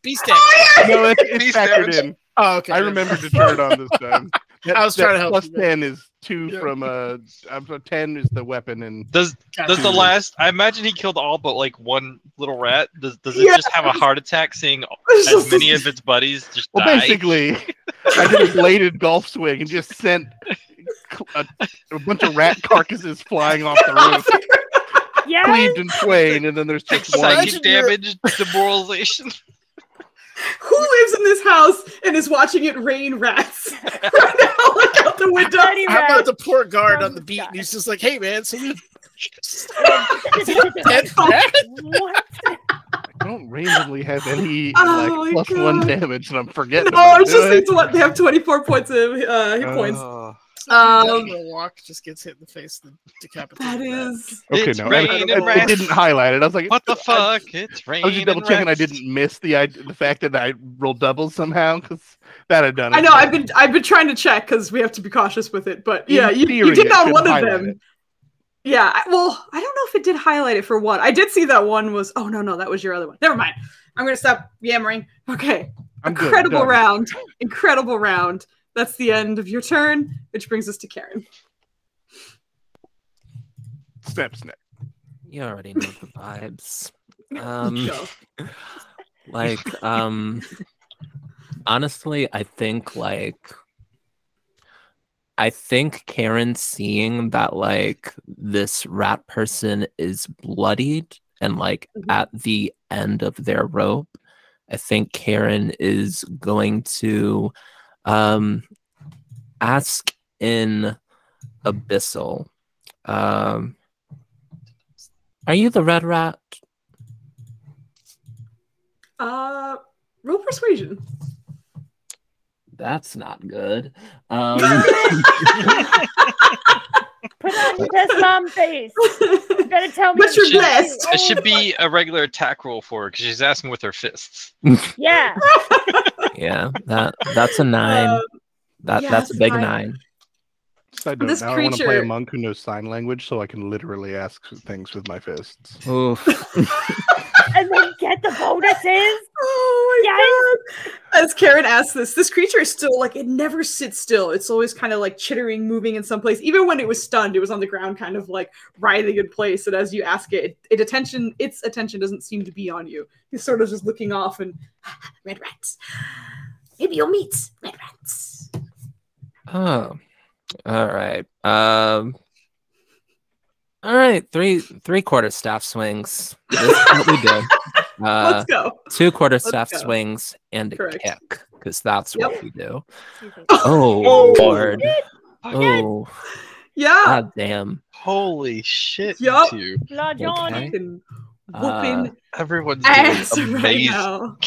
No, it's factored in. Oh, okay. I remembered to turn it on this time. I was trying to help plus you. 10 is 2 from 10 is the weapon and does the last? I imagine he killed all but like one little rat. Does it just have a heart attack seeing as many of its buddies just die? Basically, I did a bladed golf swing and just sent a bunch of rat carcasses flying off the roof. Yes. Cleaved in twain, and then there's just one. Psychic damage, demoralization. Who lives in this house and is watching it rain rats right now, like out the window? How about the poor guard on the beat? And he's just like, "Hey, man, so we dead rat?" I don't randomly have any like +1 damage, and I'm forgetting. No, it's just they have 24 points of hit points. Walk just gets hit in the face and decapitated. That is okay. It's No, raining I didn't highlight it. I was like, "What the fuck?" It's raining. I was just double checking. I didn't miss the fact that I rolled doubles somehow because that had done it. I know. I've been trying to check because we have to be cautious with it. But yeah, you did on one of them. It. Yeah. Well, I don't know if it did highlight it for one. I did see that one was. Oh no, that was your other one. Never mind. I'm gonna stop yammering. Okay. Incredible round. Incredible round. That's the end of your turn, which brings us to Karen. Snap, snap. You already know the vibes. Go. Honestly, I think Karen seeing that like this rat person is bloodied and like at the end of their rope, I think Karen is going to ask in Abyssal. Are you the red rat? Roll persuasion. That's not good. Put on your best mom face. You better tell me. What's your best? It should be a regular attack roll for her because she's asking with her fists. Yeah. Yeah, that's a 9. That's a big 9. Side note, This now I want to play a creature- monk who knows sign language so I can literally ask things with my fists. Oof. And then get the bonuses. Oh my god! As Karen asks this creature is still like it never sits still. It's always kind of like chittering, moving in some place. Even when it was stunned, it was on the ground, kind of like writhing in place. And as you ask it, its attention doesn't seem to be on you. He's sort of just looking off and red rats. Maybe you'll meet red rats. Oh, all right. All right. Three quarterstaff swings. This is what we do. Let's go. 2 quarterstaff go. swings and a Correct. kick, because that's what Yep. we do. Oh, Lord. Oh, Yeah. god damn. Holy shit, Yup. you two. Blood on. Okay. Fucking whooping Everyone's ass doing right amazing. now.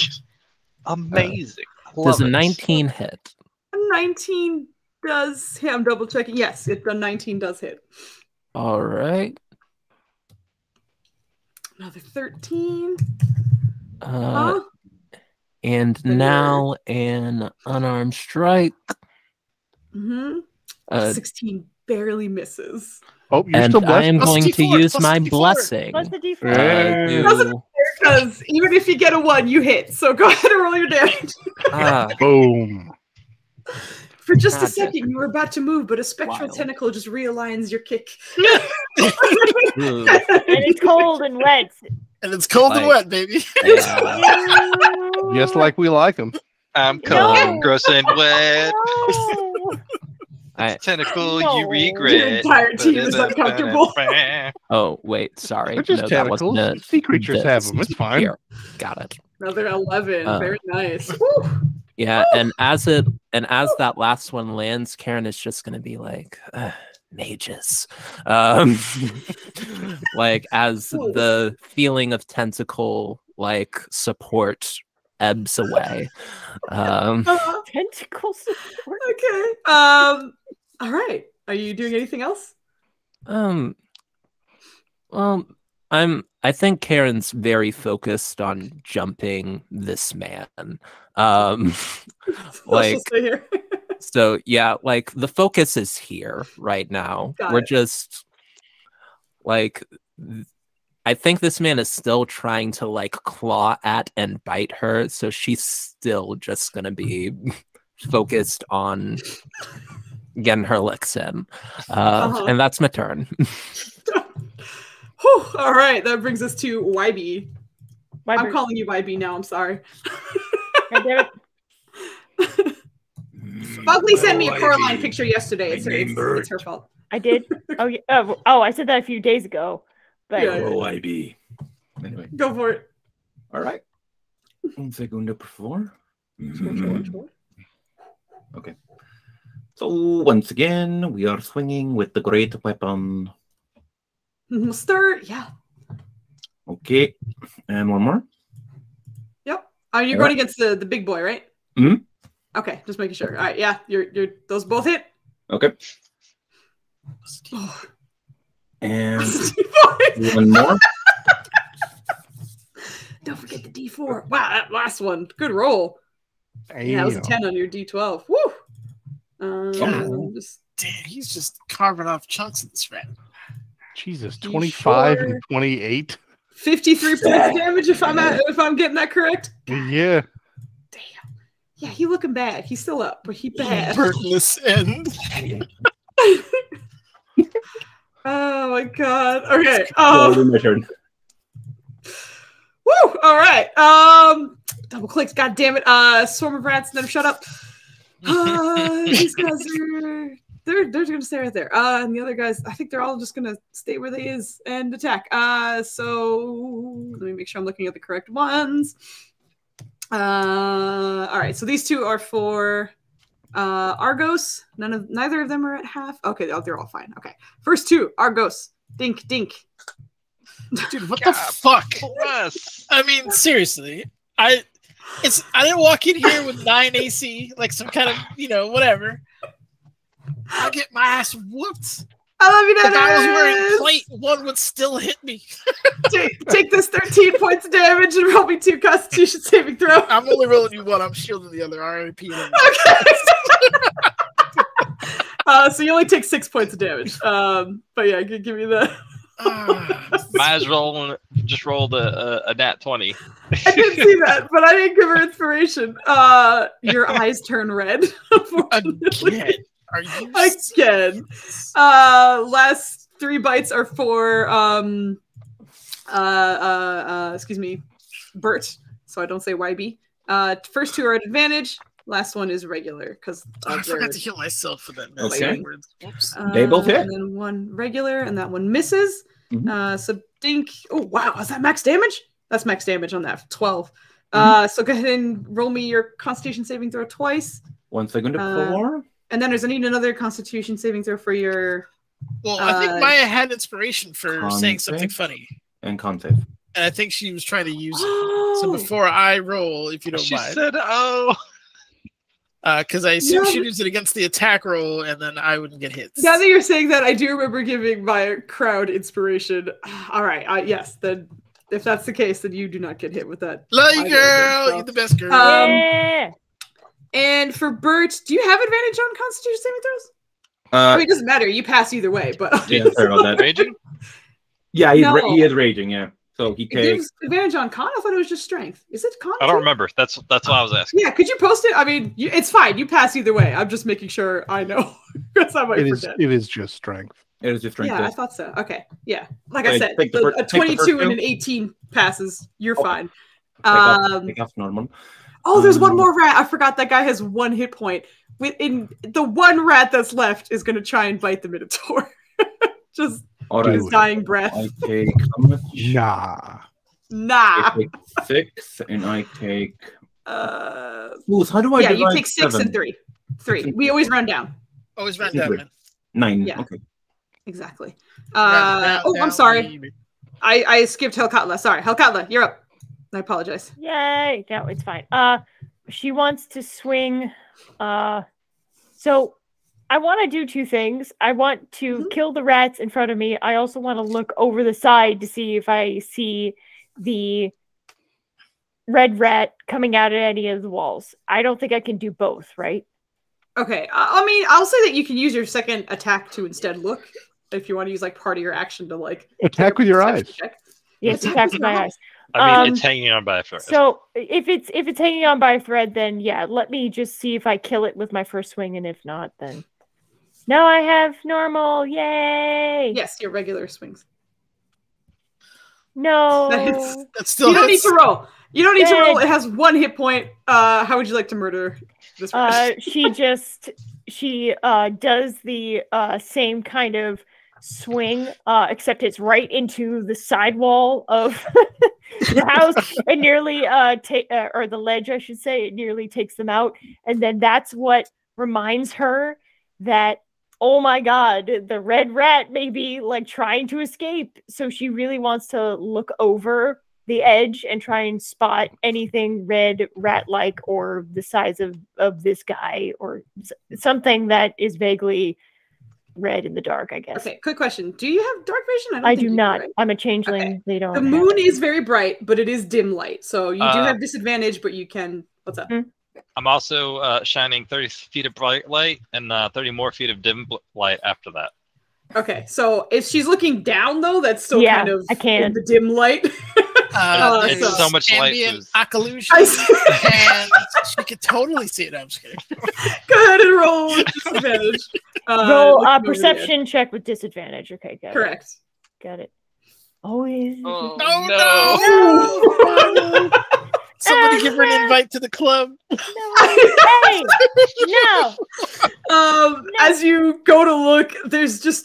Amazing. Does Love a it. 19 hit? 19 does hit. I'm double checking. Yes, the 19 does hit. All right. Another 13. And now an unarmed strike. Mm-hmm. Uh, 16 barely misses. Oh, you're and still I blessed. am Plus going to D4, use plus my D4. blessing. Plus the D4. Hey. Do- Because even if you get a 1, you hit. So go ahead and roll your damage. Boom. For just a God. second, you were about to move, but a spectral Wild. tentacle just realigns your kick. Ooh. And it's cold and wet. And it's cold and Like- wet, baby. Yeah. Just like we like them. I'm cold, No. gross, and wet. No. Tentacle, No. you regret. Your entire team is uncomfortable. Oh, wait, sorry. They're just No, that tentacles. wasn't it. Sea creatures have them. It's fine. Here, got it. Another 11. Uh. Very nice. Woo. Yeah, and as that last one lands, Karen is just gonna be like, mages. Like as the feeling of tentacle like support ebbs away. Tentacle support. Okay. All right. Are you doing anything else? Well, I think Karen's very focused on jumping this man. Like Let's stay here. so yeah, like the focus is here right now. Got We're it. just like I think this man is still trying to like claw at and bite her, so she's still just gonna be focused on getting her licks in. And that's my turn. Whew. All right. That brings us to YB. I'm Vibrate. calling you YB now. I'm sorry. God damn it. Bugley sent me a Coraline picture yesterday. It's her fault. I did. Oh, yeah. Oh, I said that a few days ago. But Yeah. OIB. Anyway, Go for it. all right. Un segundo, por favor. Okay. So once again, we are swinging with the great weapon. Stir. Yeah. Okay, and one more. Yep. You're All going against the big boy, right? Mhm. Okay, just making sure. All right, yeah, you're those both hit. Okay, Oh. and one more. Don't forget the D4. Wow, that last one. Good roll. Yeah, that was a 10 on your D12. Woo! Just Damn, he's just carving off chunks of this rat. Jesus, You 25 sure? and 28. 53 points of damage if I'm getting that correct. Yeah. Damn. Yeah, he looking bad. He's still up, but he bad. Burtonless end. Oh my god. Okay. My turn. Woo! All right. Double clicks. God damn it. Swarm of rats. Let them shut up. These guys are. They're gonna stay right there. And the other guys, I think they're all just gonna stay where they is and attack. So let me make sure I'm looking at the correct ones. All right. So these two are for Argos. Neither of them are at half. Okay, they're all fine. Okay. First two, Argos. Dink, dink. Dude, what the fuck? Bless. I mean, seriously. I didn't walk in here with 9 AC, like some kind of, whatever. I'll get my ass whooped. I love you, If I was Dennis. wearing plate, one would still hit me. Take this 13 points of damage and roll me 2 Constitution saving throw. I'm only rolling you one. I'm shielding the other. RIP. Okay. So you only take 6 points of damage. But yeah, give me the. Might as well just rolled a nat 20. I didn't see that, but I didn't give her inspiration. Your eyes turn red. Unfortunately. Again. Are you Again. Last 3 bites are for excuse me, Bert. So I don't say YB. First 2 are at advantage. Last one is regular because I forgot to heal myself for that. Okay. Whoops. They both hit. And then 1 regular, and that one misses. Mm-hmm. So dink. Oh wow, is that max damage? That's max damage on that. 12. So go ahead and roll me your Constitution saving throw twice. 1 second to 4. And then I need another Constitution saving throw for your. Well, I think Maya had inspiration for saying something funny. And con save. And I think she was trying to use it. So before I roll, if you don't mind. She said, "Oh." Because I assume she'd use it against the attack roll, and then I wouldn't get hits. Now that you're saying that, I do remember giving my crowd inspiration. All right, yes. Then, if that's the case, then you do not get hit with that. Love you, girl. You're the best girl. Yeah. And for Bert, do you have advantage on Constitution saving throws? I mean, it doesn't matter. You pass either way. But Yeah, sorry about that. Raging? Yeah, No. he is raging. Yeah, so he it takes. gives advantage on con. I thought it was just strength. Is it con? I don't too? remember. That's what I was asking. Yeah, could you post it? I mean, it's fine. You pass either way. I'm just making sure I know because I might forget. It is just strength. It is just strength. Yeah, I test. thought so. Okay, yeah. Like Wait, I said, take the a take the first 22 and two. an 18 passes. You're Okay. fine. Take off normal. Oh, there's one more rat. I forgot that guy has 1 hit point. Within the 1 rat that's left is going to try and bite the Minotaur. Just All Do right. his it. dying breath. I take how much? Nah. Nah. I take 6, and I take. Uh, Ooh, how do I? yeah, you divide take 6 7? and 3. 3. We always round down. Always run down, man. 9. Yeah. Okay. Exactly. Round down, I'm down, sorry. baby. I skipped Helkatla. Sorry, Helkatla, you're up. I apologize. Yay! No, it's fine. She wants to swing. So I want to do 2 things. I want to kill the rats in front of me. I also want to look over the side to see if I see the red rat coming out at any of the walls. I don't think I can do both, right? Okay. I mean, I'll say that you can use your second attack to instead look if you want to use like part of your action to like Attack with your eyes. check. Yes, Attack attack with with my your eyes. I mean, it's hanging on by a thread. So if it's hanging on by a thread, then yeah, let me just see if I kill it with my first swing, and if not, then now I have normal. Yay! Yes, your regular swings. No. That's still You don't need hits. to roll. You don't need to Dead. roll. It has 1 hit point. How would you like to murder this rat? She does the same kind of swing, except it's right into the sidewall of the house and nearly or the ledge, I should say. It nearly takes them out, and then that's what reminds her that, oh my god, the red rat may be like trying to escape. So she really wants to look over the edge and try and spot anything red rat-like or the size of this guy or something that is vaguely red in the dark, I guess. Okay, quick question. Do you have dark vision? I think do you not. right? I'm a changeling. Okay. They don't. The have moon it. is very bright, but it is dim light. So you do have disadvantage, but you can. What's up? I'm also shining 30 feet of bright light and 30 more feet of dim light after that. Okay, so if she's looking down though, that's still Yeah, kind of I can. in the dim light. It's so much light. Ambient Foos. occlusion, and she could totally see it. I'm just kidding. Go ahead and roll with disadvantage. Roll looking a over the perception check with disadvantage. Okay, got edge. Correct. it. Got it. Always. No. Somebody give her an invite to the club. Hey, no. As you go to look, there's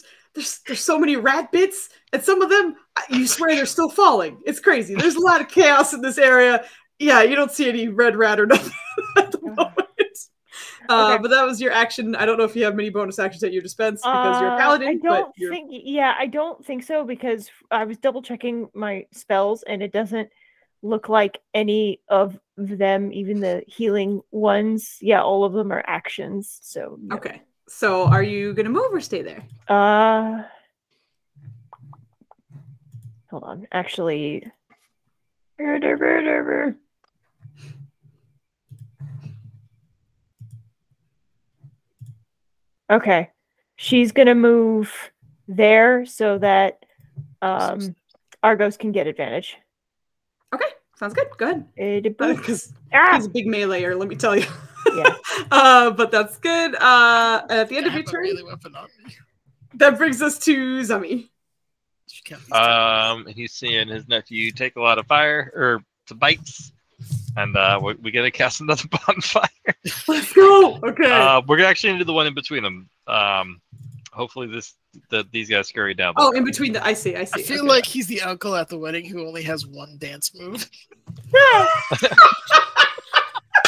so many rat bits, and some of them, you swear they're still falling. It's crazy. There's a lot of chaos in this area. Yeah, you don't see any red rat or nothing at the moment. But that was your action. I don't know if you have many bonus actions at your dispense because you're a paladin. I don't think so, because I was double checking my spells and it doesn't look like any of them, even the healing ones. Yeah, all of them are actions. So yeah. Okay. So are you gonna move or stay there? Hold on. Actually, okay. She's gonna move there so that Argos can get advantage. Okay, sounds good. Go ahead. Because he's a big meleeer, let me tell you. Yeah. But that's good. At the end of your turn, that brings us to Zami. He's seeing his nephew take a lot of fire or some bites, and we gotta cast another bonfire. Let's go. Okay. We're actually gonna do the one in between them. Hopefully these guys scurry down. Oh, in between the I see. I feel like he's the uncle at the wedding who only has one dance move.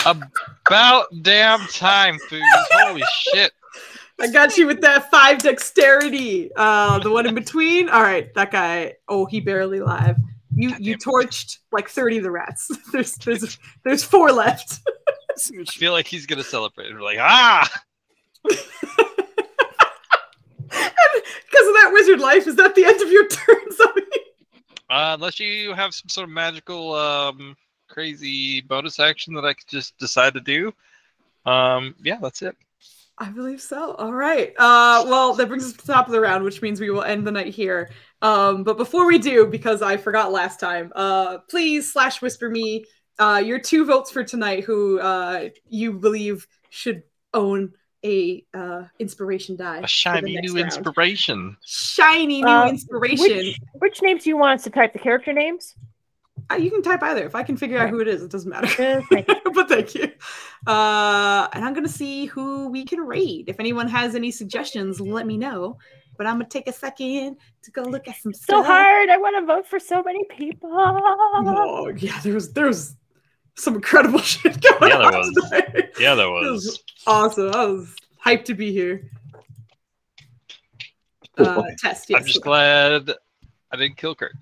About damn time, Foos. Holy shit. I got you with that 5 dexterity. The one in between. All right, that guy. Oh, he barely alive. You torched like 30 of the rats. There's 4 left. I feel like he's gonna celebrate. We're like, ah. Because of that wizard life, is that the end of your turn, Zoe? Unless you have some sort of magical, crazy bonus action that I could just decide to do. Yeah, that's it. I believe so. All right. Well, that brings us to the top of the round, which means we will end the night here. But before we do, because I forgot last time, please /whisper me your 2 votes for tonight who you believe should own a inspiration die. A shiny new inspiration. Shiny new inspiration. Which names do you want us to type? The character names? You can type either. If I can figure out who it is, it doesn't matter. Thank you. But thank you. And I'm going to see who we can raid. If anyone has any suggestions, let me know. But I'm going to take a second to go look at some stuff. So hard. I want to vote for so many people. Oh, yeah. There was some incredible shit going on today. Yeah, there was. It was awesome. I was hyped to be here. Test, yes. I'm just glad I didn't kill Kurt.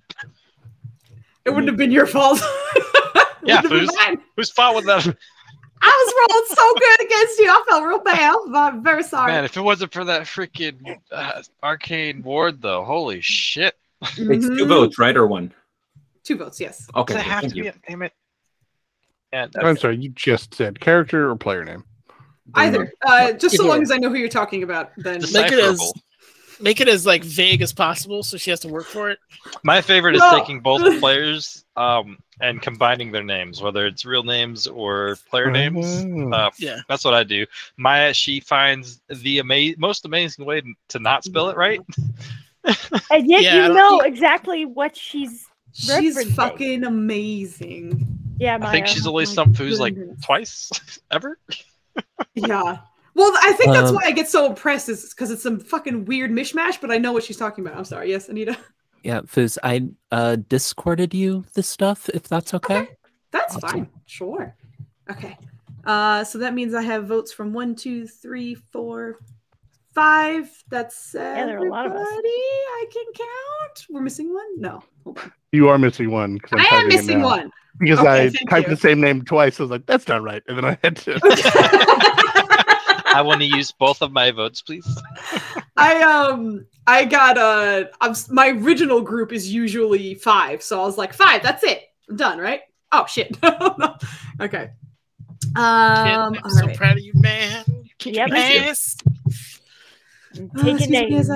It wouldn't have been your fault. Yeah, whose fault was that? I was rolling so good against you. I felt real bad. I'm very sorry. Man, if it wasn't for that freaking arcane ward, though, holy shit. It's 2 votes, right, or 1? 2 votes, yes. Okay, does it have to be? Damn it. Yeah, I'm sorry, you just said character or player name? Either. Just so long as I know who you're talking about, then make it as like vague as possible, so she has to work for it. My favorite is taking both players and combining their names, whether it's real names or player names. Yeah, that's what I do. Maya, she finds the most amazing way to not spell it right. And yet you know exactly what she's fucking amazing. Yeah, Maya. I think she's only some Foos like twice ever. Yeah. Well, I think that's why I get so impressed, is because it's some fucking weird mishmash, but I know what she's talking about. I'm sorry. Yes, Anita? Yeah, Foos, I Discorded you this stuff, if that's okay. That's fine. Sure. Okay. So that means I have votes from 1, 2, 3, 4, 5. That's there are a lot of us. I can count. We're missing 1? No. Hold on. You are missing 1. I am missing 1. Because I typed the same name twice. I was like, that's not right. And then I had to. I want to use both of my votes, please. I got my original group is usually 5, so I was like 5. That's it. I'm done, right? Oh shit. Okay. I'm so proud of you, man. Yeah, yes. Taking names.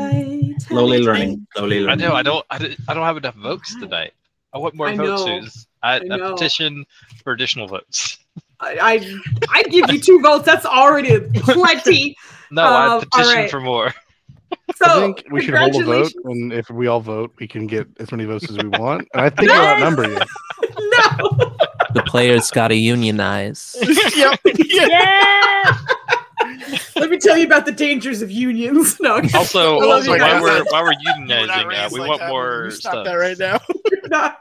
Slowly learning. I know. I don't have enough votes tonight. I want more I votes, know. Suze. I A know. petition for additional votes. I'd give you 2 votes. That's already plenty. No, I all petition right. for more. So, I think we should hold a vote, congratulations. and if we all vote, we can get as many votes as we want. And I think we'll outnumber you. No. The players got to unionize. Yep. Yeah. Let me tell you about the dangers of unions. No. Okay. Also, I love you guys. while we're We're not unionizing, raised we like want that, more you stop stuff. that right now. You're not.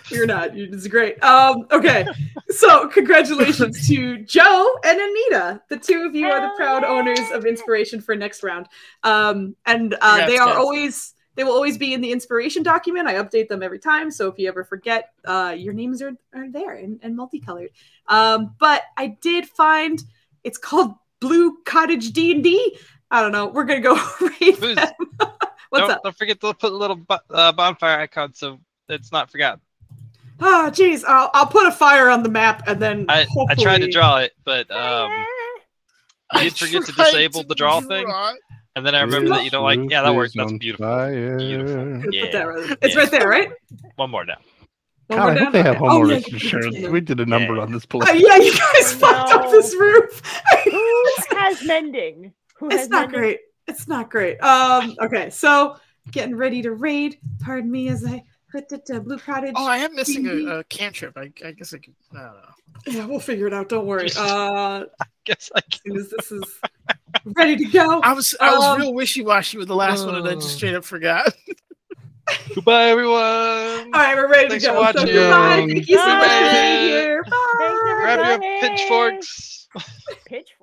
You're not. It's great. Okay. So congratulations to Joe and Anita. The 2 of you are the proud owners of Inspiration for next round. And Congrats, they guys. will always be in the inspiration document. I update them every time. So if you ever forget, your names are there and multicolored. But I did find it's called Blue Cottage D&D. I don't know. We're gonna go read Foos, them. What's up? Don't forget to put a little bonfire icon so it's not forgotten. Oh, geez. I'll put a fire on the map and then I tried to draw it, but I did forget to disable the draw thing. And then I remember that you don't like. Yeah, that worked. That's beautiful. Beautiful. Put Yeah. that right. It's right there, right? One more now. One God, more I down? hope they have Okay. homeowners yeah, insurance. yeah. We did a number on this place. Yeah, you guys fucked up no. this roof. Who has mending? Who It's has not mending? great. It's not great. Okay, so getting ready to raid. Pardon me as I put it to Blue Cottage. Oh, I am missing D&D. a cantrip. I guess I could. I don't know. Yeah, we'll figure it out. Don't worry. Guess I As soon as this is ready to go. I was real wishy-washy with the last one, and I just straight up forgot. Goodbye, everyone. All right, we're ready Thanks to for go. So watching. goodbye. Thank you so much for Bye. being here. Bye. Thanks, Grab your everybody. pitchforks. Pitchforks.